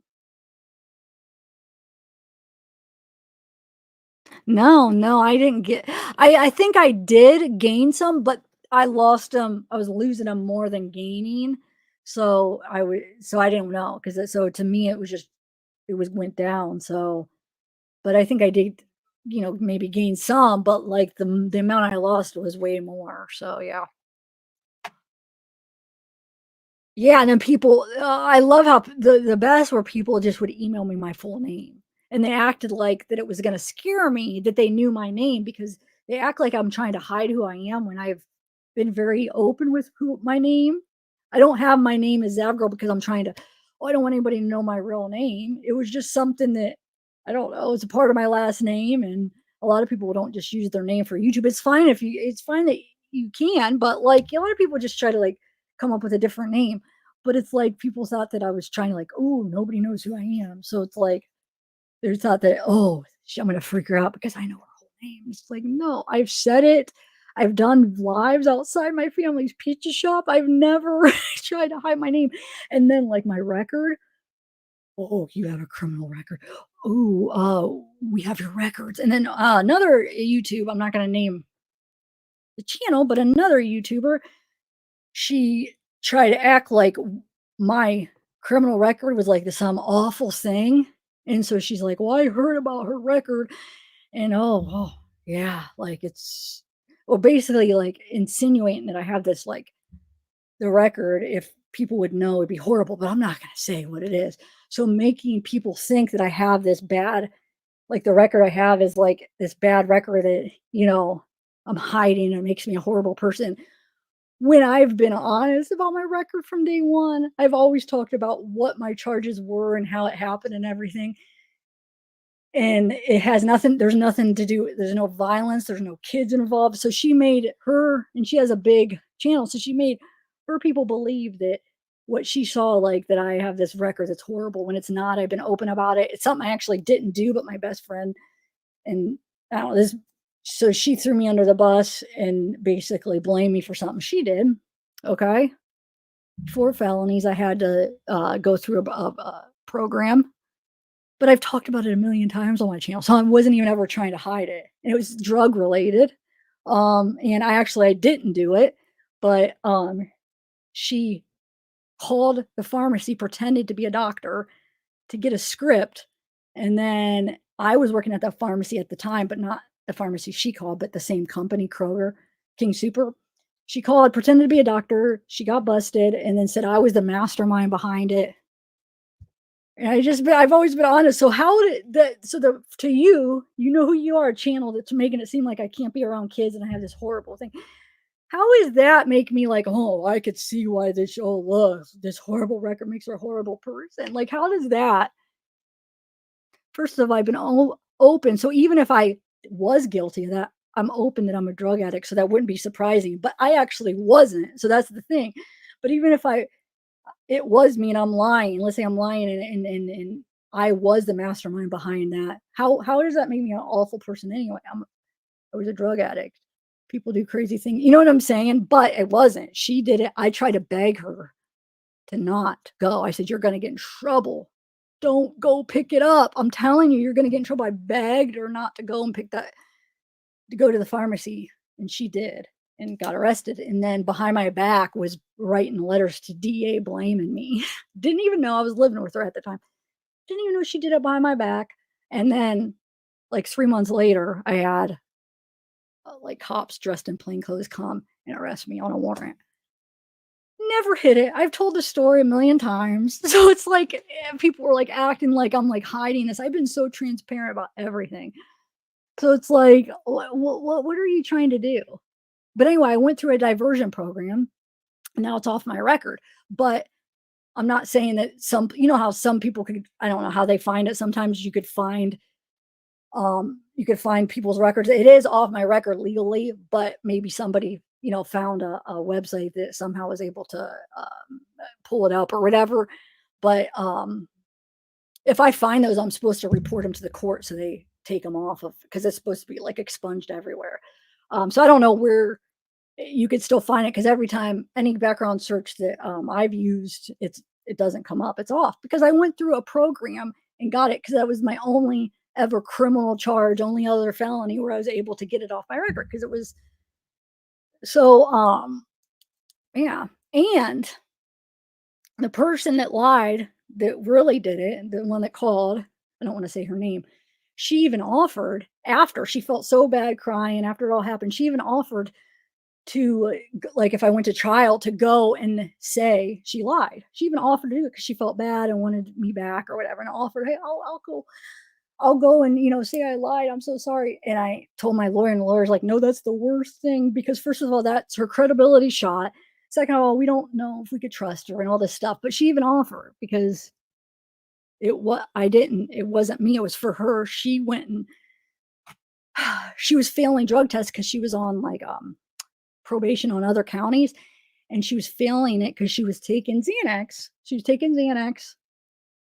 No, I didn't get, I think I did gain some, but I lost them. I was losing them more than gaining. So I didn't know. So to me, went down. So, but I think I did, maybe gain some, but like the amount I lost was way more. So yeah. Yeah, and then people, I love how the best were people just would email me my full name. And they acted like that it was gonna scare me that they knew my name, because they act like I'm trying to hide who I am when I've been very open with who my name. I don't have my name as zavgirl because I'm trying to, oh, I don't want anybody to know my real name. It was just something that, I don't know, it's a part of my last name, and a lot of people don't just use their name for YouTube. It's fine that you can, but like a lot of people just try to like come up with a different name. But it's like people thought that I was trying to like, oh, nobody knows who I am. So it's like they thought that, oh, I'm gonna freak her out because I know her whole name. It's like, no, I've said it. I've done lives outside my family's pizza shop. I've never tried to hide my name. And then like my record, oh, you have a criminal record. Oh, we have your records. And then another YouTube, I'm not gonna name the channel, but another YouTuber, she tried to act like my criminal record was like some awful thing. And so she's like, well, I heard about her record. And oh yeah, like basically like insinuating that I have this like the record. If people would know, it'd be horrible, but I'm not going to say what it is. So making people think that I have this bad, like the record I have is like this bad record that, I'm hiding, and it makes me a horrible person. When I've been honest about my record from day one, I've always talked about what my charges were and how it happened and everything. And it has nothing, there's nothing to do, there's no violence, there's no kids involved. So she made her, and she has a big channel, so she made her people believe that what she saw, like that I have this record that's horrible, when it's not. I've been open about it. It's something I actually didn't do, but my best friend, and I don't know, this, so she threw me under the bus and basically blamed me for something she did. Okay. 4 felonies. I had to go through a program, but I've talked about it a million times on my channel. So I wasn't even ever trying to hide it. And it was drug related. And I didn't do it, but she called the pharmacy, pretended to be a doctor to get a script. And then I was working at that pharmacy at the time, but not the pharmacy she called, but the same company, Kroger, King Super. She called, pretended to be a doctor. She got busted, and then said I was the mastermind behind it. And I've always been honest. So how did that, to you, who you are, a channel that's making it seem like I can't be around kids and I have this horrible thing. How is that make me like, oh, I could see why this horrible record makes her a horrible person? Like, how does that, first of all, I've been open. So even if I was guilty of that, I'm open that I'm a drug addict. So that wouldn't be surprising, but I actually wasn't. So that's the thing. But even if it was me and I'm lying, let's say I'm lying and I was the mastermind behind that. How does that make me an awful person anyway? I was a drug addict. People do crazy things. You know what I'm saying? But it wasn't. She did it. I tried to beg her to not go. I said, you're going to get in trouble. Don't go pick it up. I'm telling you, you're going to get in trouble. I begged her not to go and pick that, to go to the pharmacy. And she did and got arrested. And then behind my back was writing letters to DA blaming me. Didn't even know I was living with her at the time. Didn't even know she did it behind my back. And then like 3 months later, I had like cops dressed in plain clothes come and arrest me on a warrant. Never hid it. I've told the story a million times. So it's like people were like acting like I'm like hiding this. I've been so transparent about everything. So it's like, what are you trying to do? But anyway, I went through a diversion program. And now it's off my record. But I'm not saying that some, you know how some people could, I don't know how they find it. Sometimes you could find people's records. It is off my record legally, but maybe somebody, you know, found a website that somehow was able to pull it up or whatever. But if I find those, I'm supposed to report them to the court so they take them off of, because it's supposed to be like expunged everywhere. So I don't know where you could still find it, because every time any background search that I've used, it doesn't come up. It's off because I went through a program and got it, because that was my only ever criminal charge, only other felony where I was able to get it off my record, because it was so yeah. And the person that lied, that really did it, the one that called, I don't want to say her name, she even offered, after she felt so bad crying after it all happened, she even offered to, like, if I went to trial, to go and say she lied. She even offered to do it because she felt bad and wanted me back or whatever, and offered, hey, I'll go and, you know, say I lied. I'm so sorry. And I told my lawyer, and the lawyer's like, no, that's the worst thing, because first of all, that's her credibility shot. Second of all, we don't know if we could trust her and all this stuff. But she even offered, because it wasn't me. It was for her. She went and she was failing drug tests because she was on like probation on other counties, and she was failing it because she was taking Xanax. She was taking Xanax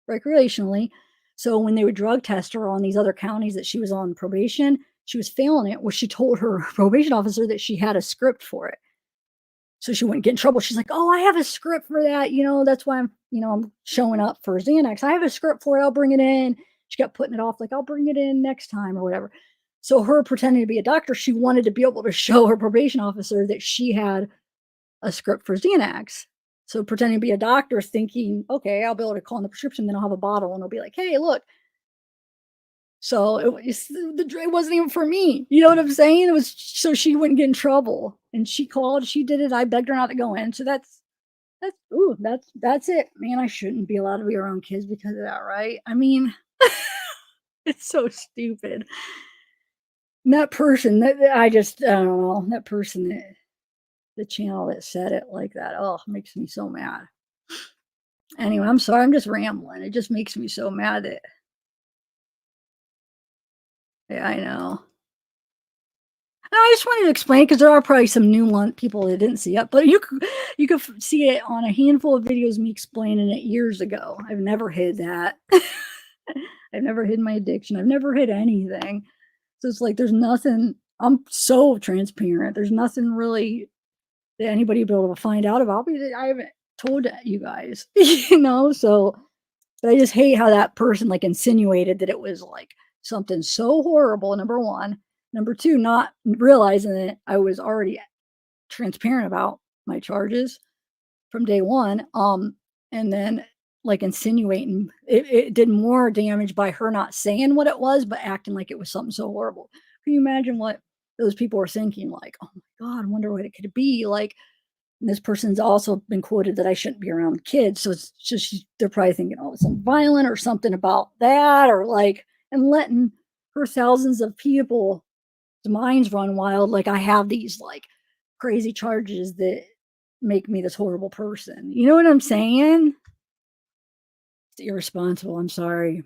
recreationally. So when they would drug test her on these other counties that she was on probation, she was failing it. Well, she told her probation officer that she had a script for it, so she wouldn't get in trouble. She's like, oh, I have a script for that. You know, that's why I'm showing up for Xanax. I have a script for it. I'll bring it in. She kept putting it off, like, I'll bring it in next time or whatever. So her pretending to be a doctor, she wanted to be able to show her probation officer that she had a script for Xanax. So pretending to be a doctor, thinking, okay, I'll be able to call in the prescription, then I'll have a bottle and I'll be like, hey, look. So it wasn't even for me. You know what I'm saying? It was so she wouldn't get in trouble. And she called, she did it. I begged her not to go in. So that's it. Man, I shouldn't be allowed to be around kids because of that, right? I mean, it's so stupid. And that person, I don't know, that person, the channel that said it like that, oh, it makes me so mad. Anyway, I'm sorry, I'm just rambling. It just makes me so mad that, yeah, I know. And I just wanted to explain, because there are probably some new people that didn't see it, but you could see it on a handful of videos, me explaining it years ago. I've never hid that. I've never hid my addiction. I've never hid anything. So it's like, there's nothing, I'm so transparent. There's nothing really that anybody will be able to find out about me that I haven't told you guys, you know? So, but I just hate how that person like insinuated that it was like something so horrible, number one. Number two, not realizing that I was already transparent about my charges from day one. And then like insinuating, it did more damage by her not saying what it was, but acting like it was something so horrible. Can you imagine what those people were thinking? Like, oh my God, I wonder what it could be. Like, and this person's also been quoted that I shouldn't be around kids. So it's just, they're probably thinking, oh, something violent or something about that, or like, and letting her thousands of people's minds run wild. Like I have these like crazy charges that make me this horrible person. You know what I'm saying? It's irresponsible. I'm sorry.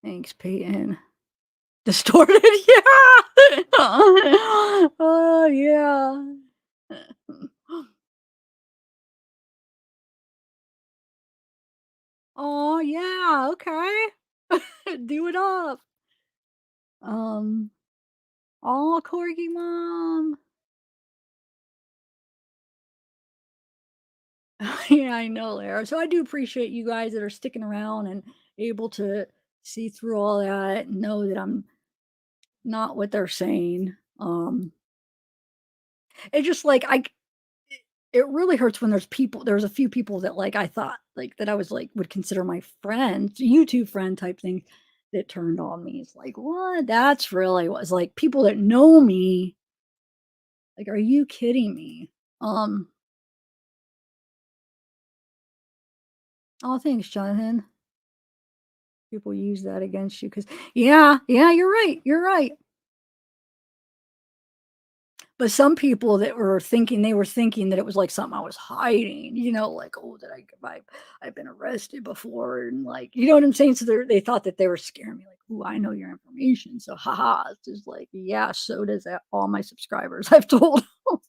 Thanks, Peyton. Distorted, yeah. Oh, yeah. Oh, yeah, okay. Do it up. Um, oh, Corgi Mom. Yeah, I know, Lara. So I do appreciate you guys that are sticking around and able to see through all that and know that I'm not what they're saying. It's just like it really hurts when there's a few people that like I thought like that I was like would consider my friends, YouTube friend type thing that turned on me. It's like, what? That's really was like people that know me. Like, are you kidding me? Um, oh, thanks, Jonathan. People use that against you because yeah, you're right. You're right. But some people that were thinking that it was like something I was hiding, like, oh, I've been arrested before, and like, you know what I'm saying? So they thought that they were scaring me, like, oh, I know your information, so haha. It's just like, yeah, so does all my subscribers. I've told.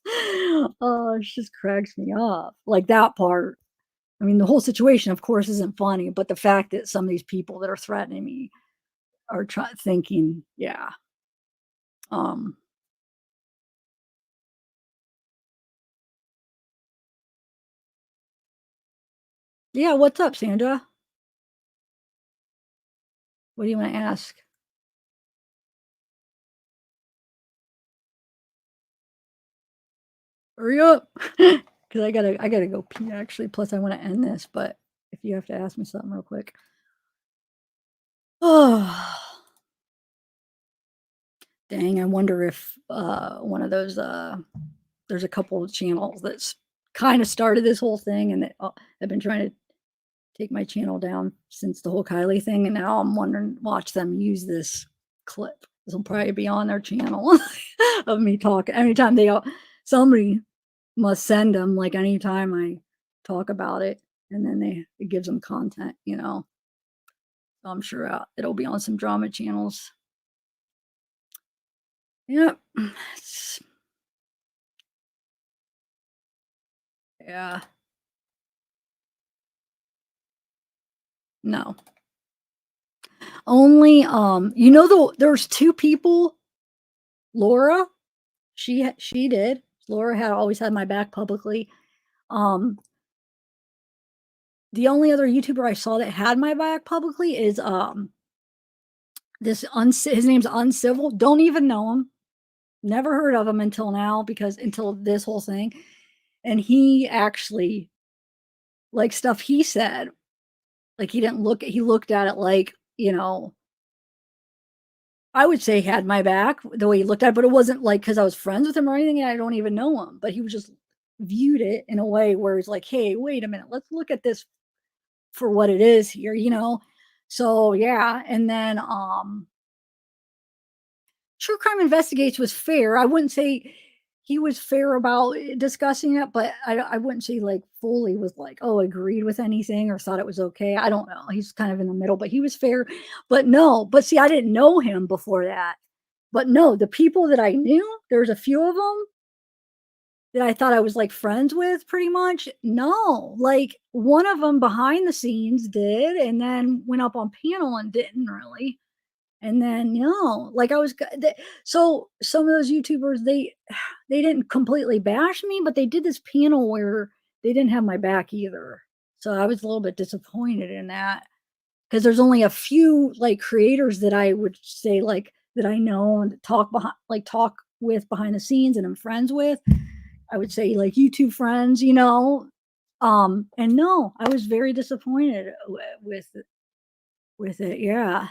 Oh, it just cracks me up, like that part. I mean, the whole situation, of course, isn't funny, but the fact that some of these people that are threatening me are thinking, yeah. Um, yeah, what's up, Sandra? What do you want to ask? Hurry up, because I gotta go pee actually. Plus, I want to end this, but if you have to ask me something real quick. Oh, dang! I wonder if one of those there's a couple of channels that's kind of started this whole thing, and that have been trying to take my channel down since the whole Kylie thing, and now I'm wondering, watch them use this clip. This will probably be on their channel of me talking. Anytime somebody must send them, like anytime I talk about it, and then it gives them content, So I'm sure it'll be on some drama channels. Yep. Yeah. No. Only there's two people. Laura, she did. Laura had always had my back publicly. The only other YouTuber I saw that had my back publicly is his name's Uncivil. Don't even know him. Never heard of him until now until this whole thing. And he actually, like, stuff he said, like, he looked at it like, I would say he had my back the way he looked at it, but it wasn't like because I was friends with him or anything, and I don't even know him. But he was just viewed it in a way where he's like, hey, wait a minute, let's look at this for what it is here, So yeah, and then True Crime Investigates was fair. I wouldn't say he was fair about discussing it, but I wouldn't say like fully was like, oh, agreed with anything or thought it was okay. I don't know. He's kind of in the middle, but he was fair. But see, I didn't know him before that. But no, the people that I knew, there's a few of them that I thought I was like friends with pretty much. No, like one of them behind the scenes did, and then went up on panel and didn't really. And then, like so some of those YouTubers, they didn't completely bash me, but they did this panel where they didn't have my back either. So I was a little bit disappointed in that because there's only a few like creators that I would say like that I know and talk with behind the scenes and I'm friends with. I would say like YouTube friends, and no, I was very disappointed with it. Yeah.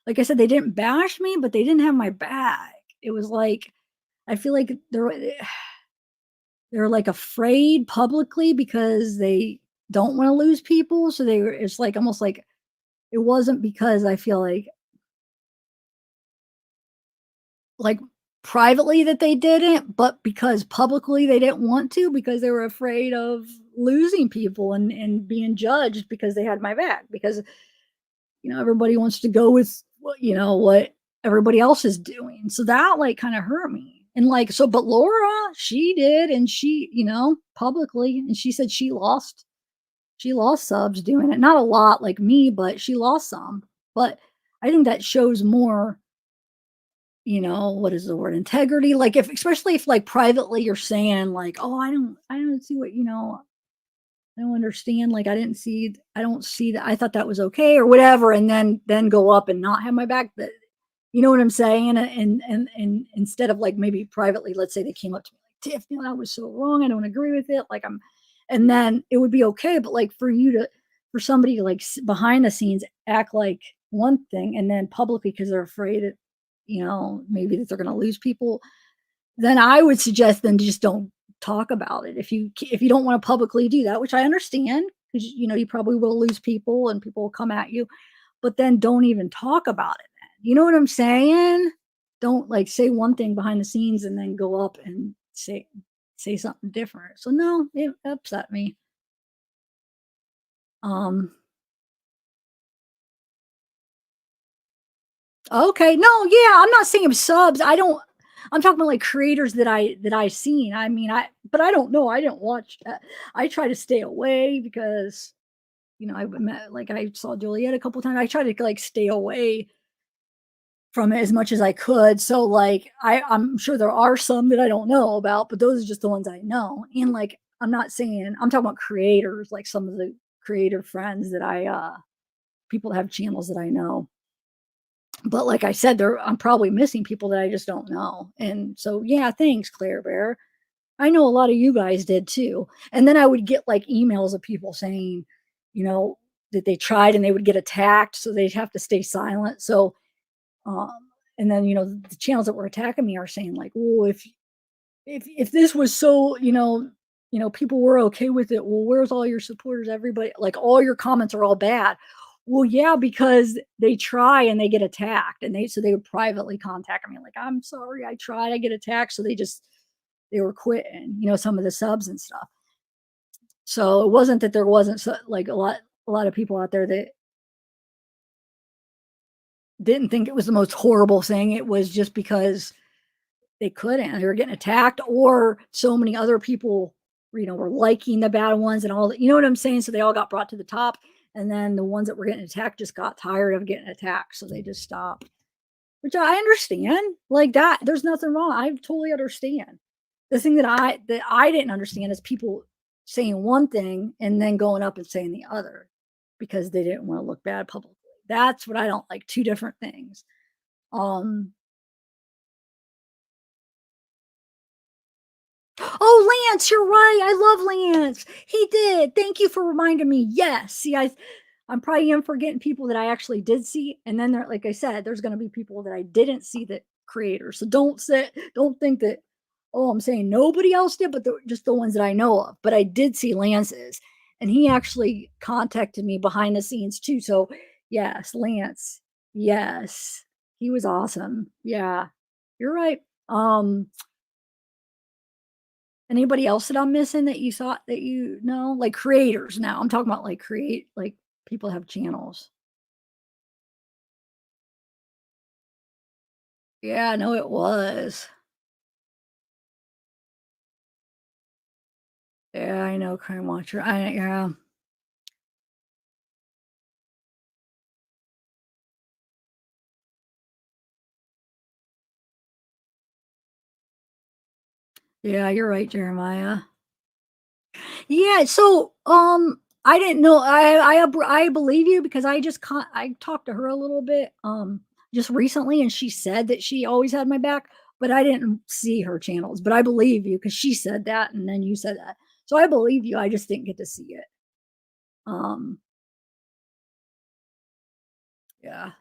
Like I said, they didn't bash me, but they didn't have my back. It was like, I feel like they're like afraid publicly because they don't want to lose people. So it's like almost like it wasn't because I feel like privately that they didn't, but because publicly they didn't want to because they were afraid of losing people and being judged because they had my back because everybody wants to go with what everybody else is doing. So that like kind of hurt me. And like, so, but Laura, she did, and she, you know, publicly, and she said she lost subs doing it. Not a lot like me, but she lost some. But I think that shows more, you know, what is the word? Integrity. Like especially if like privately you're saying like, oh, I don't see what, you know, I don't understand. Like I don't see that. I thought that was okay or whatever. And then go up and not have my back. That, you know what I'm saying? And instead of like maybe privately, let's say they came up to me like, Tiff, you know, that was so wrong. I don't agree with it. Like and then it would be okay. But like for somebody to like behind the scenes act like one thing and then publicly because they're afraid that, you know, maybe that they're going to lose people, then I would suggest then just don't talk about it. If you don't want to publicly do that, which I understand, because, you know, you probably will lose people and people will come at you, but then don't even talk about it. You know what I'm saying? Don't like say one thing behind the scenes and then go up and say something different. So no, it upset me. Okay. No, yeah, I'm not saying subs. I'm talking about like creators that I seen. I mean, but I don't know. I didn't watch that. I try to stay away because, you know, I saw Juliet a couple times. I try to like stay away from it as much as I could. So like, I'm sure there are some that I don't know about, but those are just the ones I know. And like, I'm talking about creators, like some of the creator friends that people that have channels that I know. But like I said, I'm probably missing people that I just don't know. And so, yeah, thanks, Claire Bear. I know a lot of you guys did too. And then I would get like emails of people saying, you know, that they tried and they would get attacked. So they'd have to stay silent. So, and then, you know, the channels that were attacking me are saying like, well, if this was so, you know, people were okay with it. Well, where's all your supporters? Everybody, like all your comments are all bad. Well, yeah, because they try and they get attacked, and so they would privately contact me like, I'm sorry, I tried, I get attacked. So they were quitting, you know, some of the subs and stuff. So it wasn't that there wasn't like a lot of people out there that didn't think it was the most horrible thing. It was just because they couldn't, they were getting attacked, or so many other people, you know, were liking the bad ones and all that, you know what I'm saying? So they all got brought to the top. And then the ones that were getting attacked just got tired of getting attacked. So they just stopped, which I understand. Like that, there's nothing wrong. I totally understand. The thing that I didn't understand is people saying one thing and then going up and saying the other because they didn't want to look bad publicly. That's what I don't like. Two different things. Oh, Lance, you're right. I love Lance. He did. Thank you for reminding me. Yes. See, I'm probably forgetting people that I actually did see. And then like I said, there's going to be people that I didn't see that creators. So don't think that, oh, I'm saying nobody else did, but just the ones that I know of. But I did see Lance's, and he actually contacted me behind the scenes too. So yes, Lance. Yes. He was awesome. Yeah, you're right. Anybody else that I'm missing that you thought that you know? Like creators now. I'm talking about like like people have channels. Yeah, no, it was. Yeah, I know, Crime Watcher. Yeah. Yeah, you're right, Jeremiah. Yeah, so I didn't know. I believe you because I talked to her a little bit just recently, and she said that she always had my back, but I didn't see her channels. But I believe you because she said that, and then you said that, so I believe you. I just didn't get to see it. Yeah,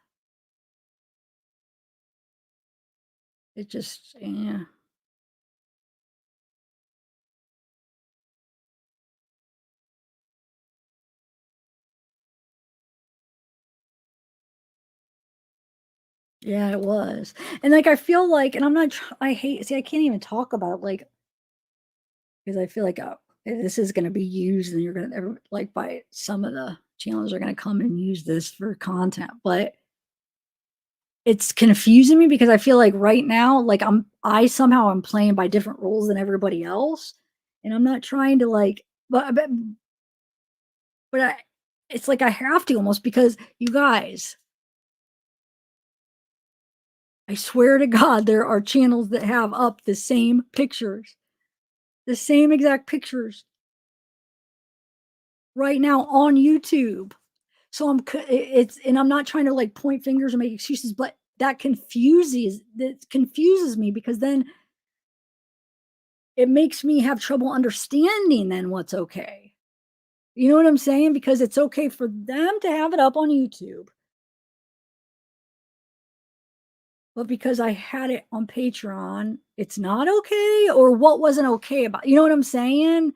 it just yeah. Yeah, it was. And like I feel like, and I'm not I can't even talk about like because I feel like this is going to be used and you're going to like by some of the channels are going to come and use this for content, but it's confusing me because I feel like right now, like I somehow am playing by different rules than everybody else. And I'm not trying to like, but it's like I have to almost, because you guys, I swear to God, there are channels that have up the same pictures, the same exact pictures right now on YouTube. So and I'm not trying to like point fingers or make excuses, but that confuses me, because then it makes me have trouble understanding then what's okay. You know what I'm saying? Because it's okay for them to have it up on YouTube. But because I had it on Patreon, it's not okay? Or what wasn't okay about, you know what I'm saying?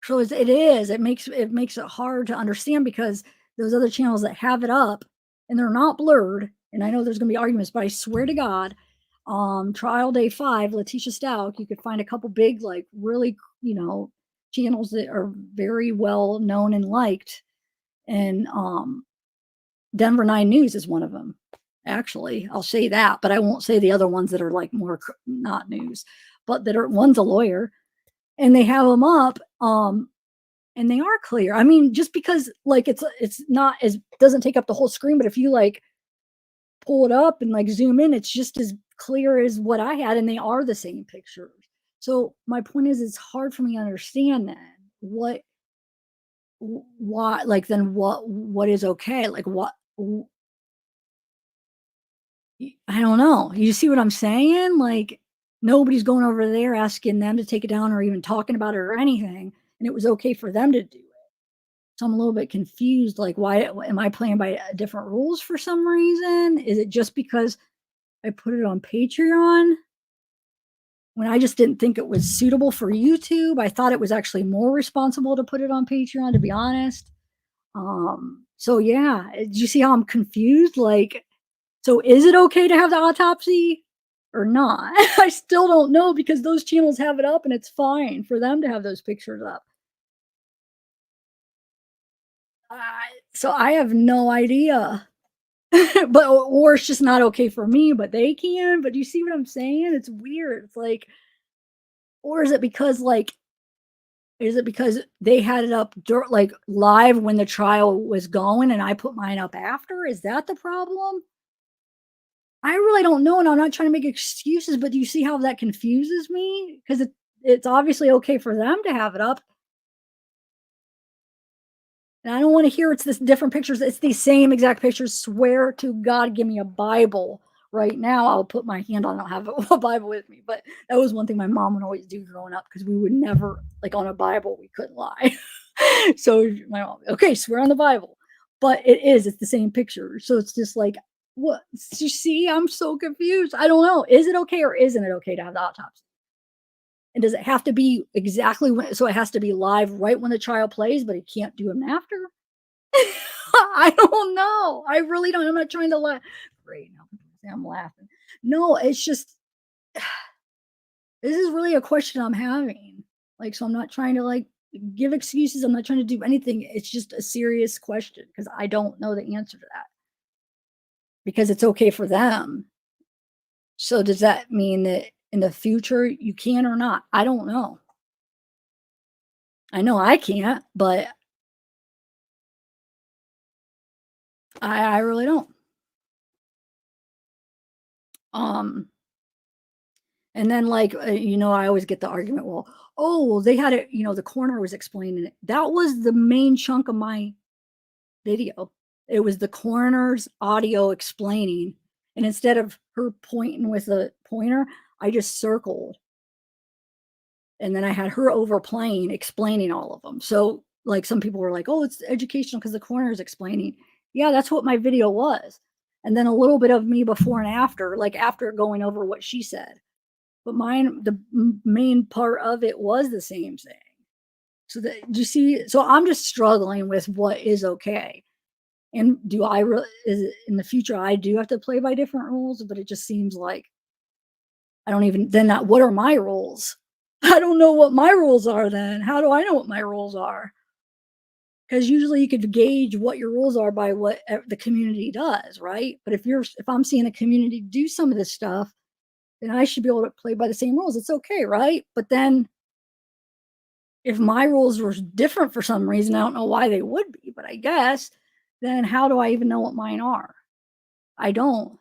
So it is. It makes it hard to understand, because those other channels that have it up and they're not blurred, and I know there's gonna be arguments, but I swear to God, trial day 5, Letitia Stout, you could find a couple big, like really, channels that are very well known and liked. And Denver 9 News is one of them. Actually, I'll say that, but I won't say the other ones that are like more not news, but that are, one's a lawyer, and they have them up, and they are clear. I mean, just because like it's not as, doesn't take up the whole screen, but if you like pull it up and like zoom in, it's just as clear as what I had, and they are the same pictures. So my point is, it's hard for me to understand then why, like, then what is okay? Like I don't know. You see what I'm saying? Like, nobody's going over there asking them to take it down or even talking about it or anything. And it was okay for them to do it. So I'm a little bit confused. Like, why am I playing by different rules for some reason? Is it just because I put it on Patreon when I just didn't think it was suitable for YouTube? I thought it was actually more responsible to put it on Patreon, to be honest. So yeah, do you see how I'm confused? Like, so is it okay to have the autopsy or not? I still don't know, because those channels have it up and it's fine for them to have those pictures up. So I have no idea. But or it's just not okay for me, but they can. But do you see what I'm saying? It's weird. It's like, or is it because they had it up like live when the trial was going and I put mine up after? Is that the problem? I really don't know, and I'm not trying to make excuses, but do you see how that confuses me? Because it's obviously okay for them to have it up. And I don't want to hear it's this different pictures. It's the same exact pictures. Swear to God, give me a Bible right now. I'll put my hand on it. I'll have a Bible with me. But that was one thing my mom would always do growing up, because we would never, like on a Bible, we couldn't lie. So my mom, okay, swear on the Bible. But it's the same picture. So it's just like, what? You see, I'm so confused. I don't know. Is it okay or isn't it okay to have the autopsy? And does it have to be exactly when? So it has to be live right when the trial plays, but it can't do them after? I don't know. I really don't. I'm not trying to laugh. Great. Now I'm laughing. No, it's just, this is really a question I'm having. Like, so I'm not trying to like give excuses. I'm not trying to do anything. It's just a serious question, because I don't know the answer to that. Because it's okay for them. So does that mean that in the future you can or not? I don't know. I know I can't, but I really don't. And then like, I always get the argument, well, they had it, the coroner was explaining it. That was the main chunk of my video. It was the coroner's audio explaining. And instead of her pointing with a pointer, I just circled. And then I had her overplaying, explaining all of them. So like some people were like, oh, it's educational because the coroner is explaining. Yeah, that's what my video was. And then a little bit of me before and after, like after going over what she said. But mine, the main part of it was the same thing. So do you see? So I'm just struggling with what is okay. And do I really, in the future, I do have to play by different rules, but it just seems like I don't even, then what are my rules? I don't know what my rules are then. How do I know what my rules are? Because usually you could gauge what your rules are by what the community does, right? But if I'm seeing a community do some of this stuff, then I should be able to play by the same rules. It's okay, right? But then if my rules were different for some reason, I don't know why they would be, but I guess, then how do I even know what mine are? I don't.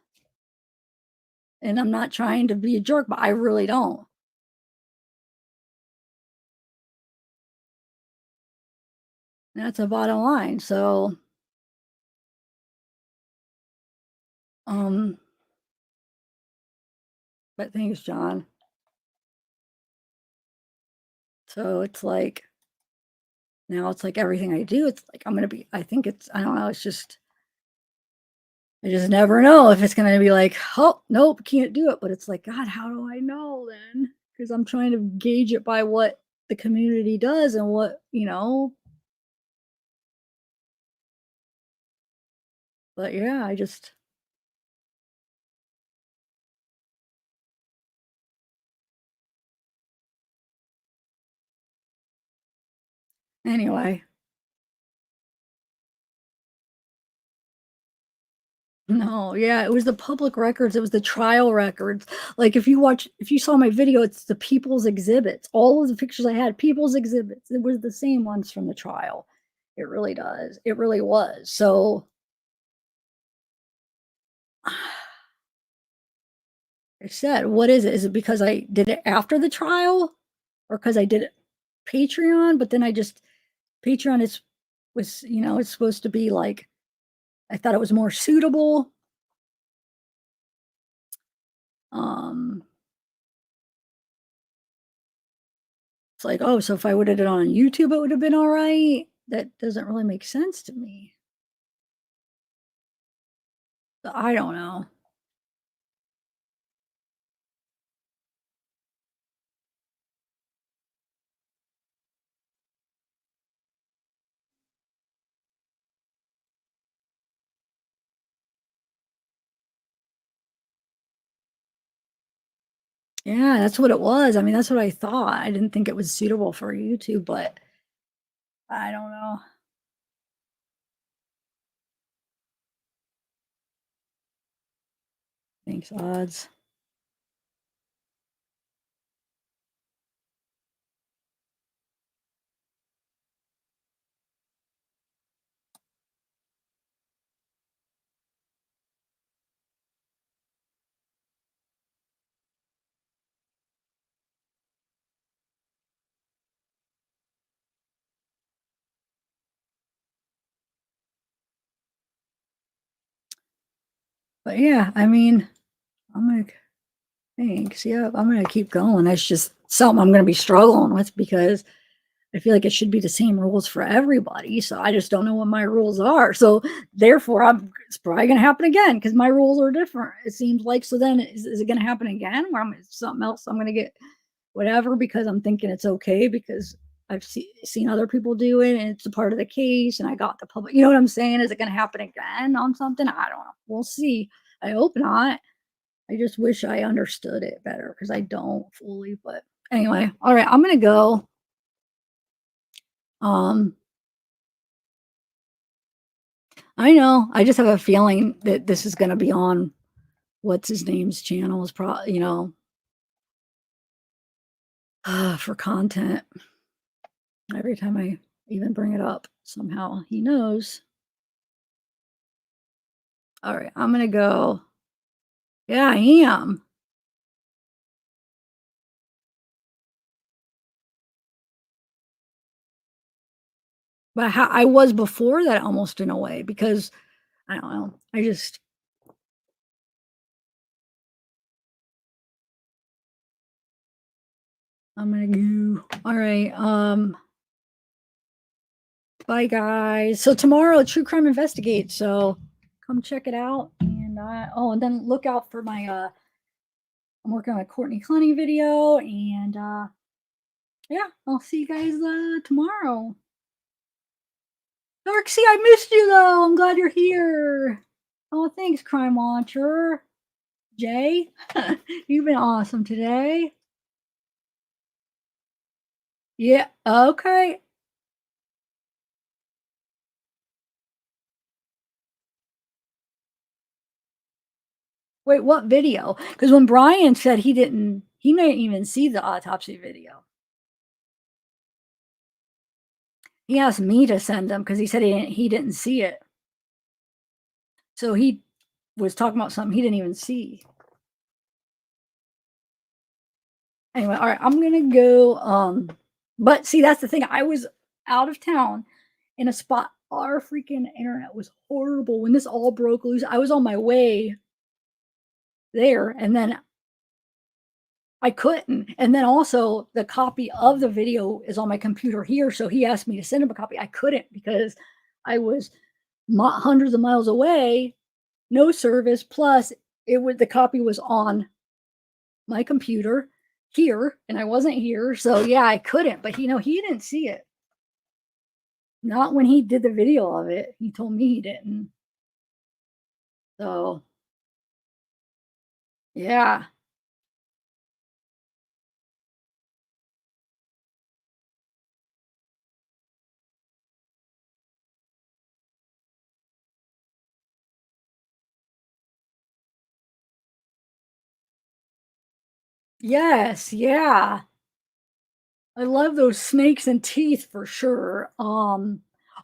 And I'm not trying to be a jerk, but I really don't. That's a bottom line. So, but thanks, John. So it's like, now it's like everything I do, it's like, I think it's, I don't know, it's just, I just never know if it's going to be like, oh, nope, can't do it. But it's like, God, how do I know then? Because I'm trying to gauge it by what the community does and what, but yeah, I just, anyway. No, yeah, it was the public records. It was the trial records. Like if you saw my video, it's the people's exhibits. All of the pictures I had, people's exhibits. It was the same ones from the trial. It really does. It really was. So I said, what is it? Is it because I did it after the trial or because I did it Patreon? But then Patreon was, it's supposed to be like, I thought it was more suitable. It's like, oh, so if I would have done it on YouTube, it would have been all right. That doesn't really make sense to me. So I don't know. Yeah, that's what it was. I mean, that's what I thought. I didn't think it was suitable for YouTube, but I don't know. Thanks, odds. But yeah, I mean, thanks. Yeah, I'm gonna keep going. That's just something I'm gonna be struggling with because I feel like it should be the same rules for everybody. So I just don't know what my rules are. So therefore, it's probably gonna happen again because my rules are different. It seems like. So then, is it gonna happen again? Where something else? I'm gonna get whatever because I'm thinking it's okay because I've seen other people do it and it's a part of the case and I got the public. You know what I'm saying? Is it gonna happen again on something? I don't know. We'll see. I hope not. I just wish I understood it better because I don't fully. But anyway, all right, I'm gonna go. I know. I just have a feeling that this is gonna be on what's his name's channel is probably, for content. Every time I even bring it up, somehow he knows. All right, I'm gonna go. Yeah, I am. But how I was before that almost in a way because I don't know. I'm gonna go. All right. Bye guys. So tomorrow True Crime Investigate. So come check it out. And and then look out for my I'm working on a Courtney Clooney video and yeah, I'll see you guys tomorrow. Darksy, I missed you though. I'm glad you're here. Oh, thanks, Crime Watcher. Jay, you've been awesome today. Yeah, okay. Wait, what video? Because when Brian said he didn't even see the autopsy video. He asked me to send him because he said he didn't see it. So he was talking about something he didn't even see. Anyway, all right, I'm gonna go. But see, that's the thing. I was out of town in a spot. Our freaking internet was horrible when this all broke loose. I was on my way there, and then I couldn't. And then also the copy of the video is on my computer here. So he asked me to send him a copy. I couldn't because I was hundreds of miles away, no service. Plus, the copy was on my computer here, and I wasn't here. So yeah, I couldn't. But he didn't see it. Not when he did the video of it. He told me he didn't. So yeah. Yes, yeah. I love those snakes and teeth for sure.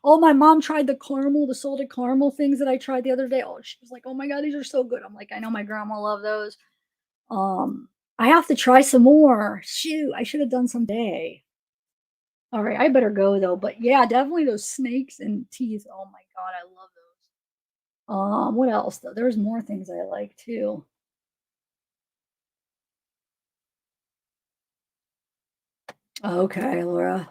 Oh, my mom tried the salted caramel things that I tried the other day. Oh, she was like, "Oh my God, these are so good." I'm like, "I know my grandma loved those." I have to try some more. Shoot, I should have done someday. All right, I better go though. But yeah, definitely those snakes and teeth. Oh my God, I love those. What else though? There's more things I like too. Okay, Laura.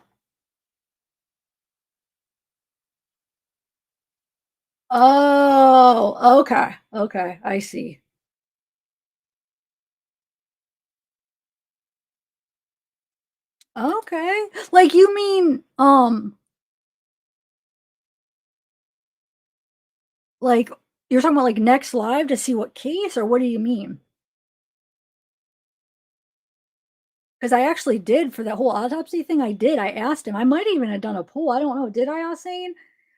Oh, okay. Okay, I see. Okay. Like you mean like you're talking about like next live to see what case, or what do you mean? Because I actually did for that whole autopsy thing. I did. I asked him. I might even have done a poll. I don't know. Did I, Hossein?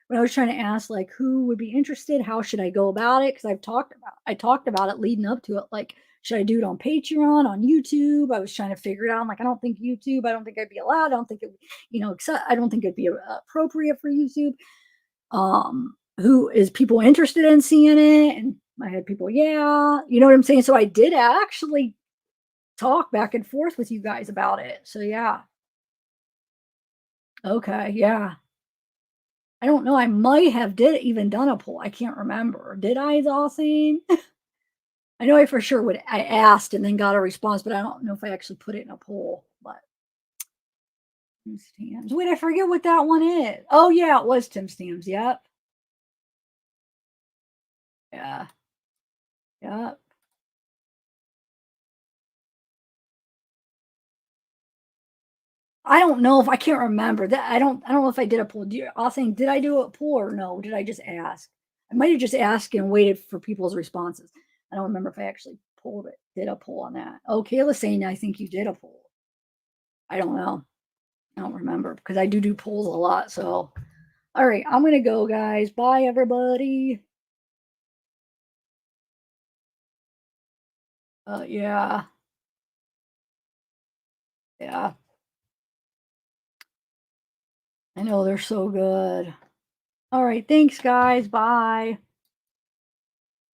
When I was trying to ask like who would be interested, how should I go about it? Because I talked about it leading up to it. Like, should I do it on Patreon, on YouTube? I was trying to figure it out. I'm like, I don't think YouTube. I don't think I'd be allowed. I don't think it, I don't think it'd be appropriate for YouTube. Who is people interested in seeing it? And I had people, yeah, you know what I'm saying? So I did actually talk back and forth with you guys about it. So yeah. Okay, yeah. I don't know. I might have even done a poll. I can't remember. Did I, Zalsane? I know I for sure I asked and then got a response, but I don't know if I actually put it in a poll. But Tim Stams. Wait, I forget what that one is. Oh yeah, it was Tim Stams. Yep. Yeah. Yep. I don't know if I can't remember that. I don't know if I did a poll. I was saying, did I do a poll or no? Did I just ask? I might have just asked and waited for people's responses. I don't remember if I actually did a poll on that. Oh, Kayla's saying I think you did a poll. I don't know. I don't remember because I do polls a lot. So, all right, I'm gonna go, guys. Bye, everybody. Yeah. Yeah. I know they're so good. All right, thanks, guys. Bye.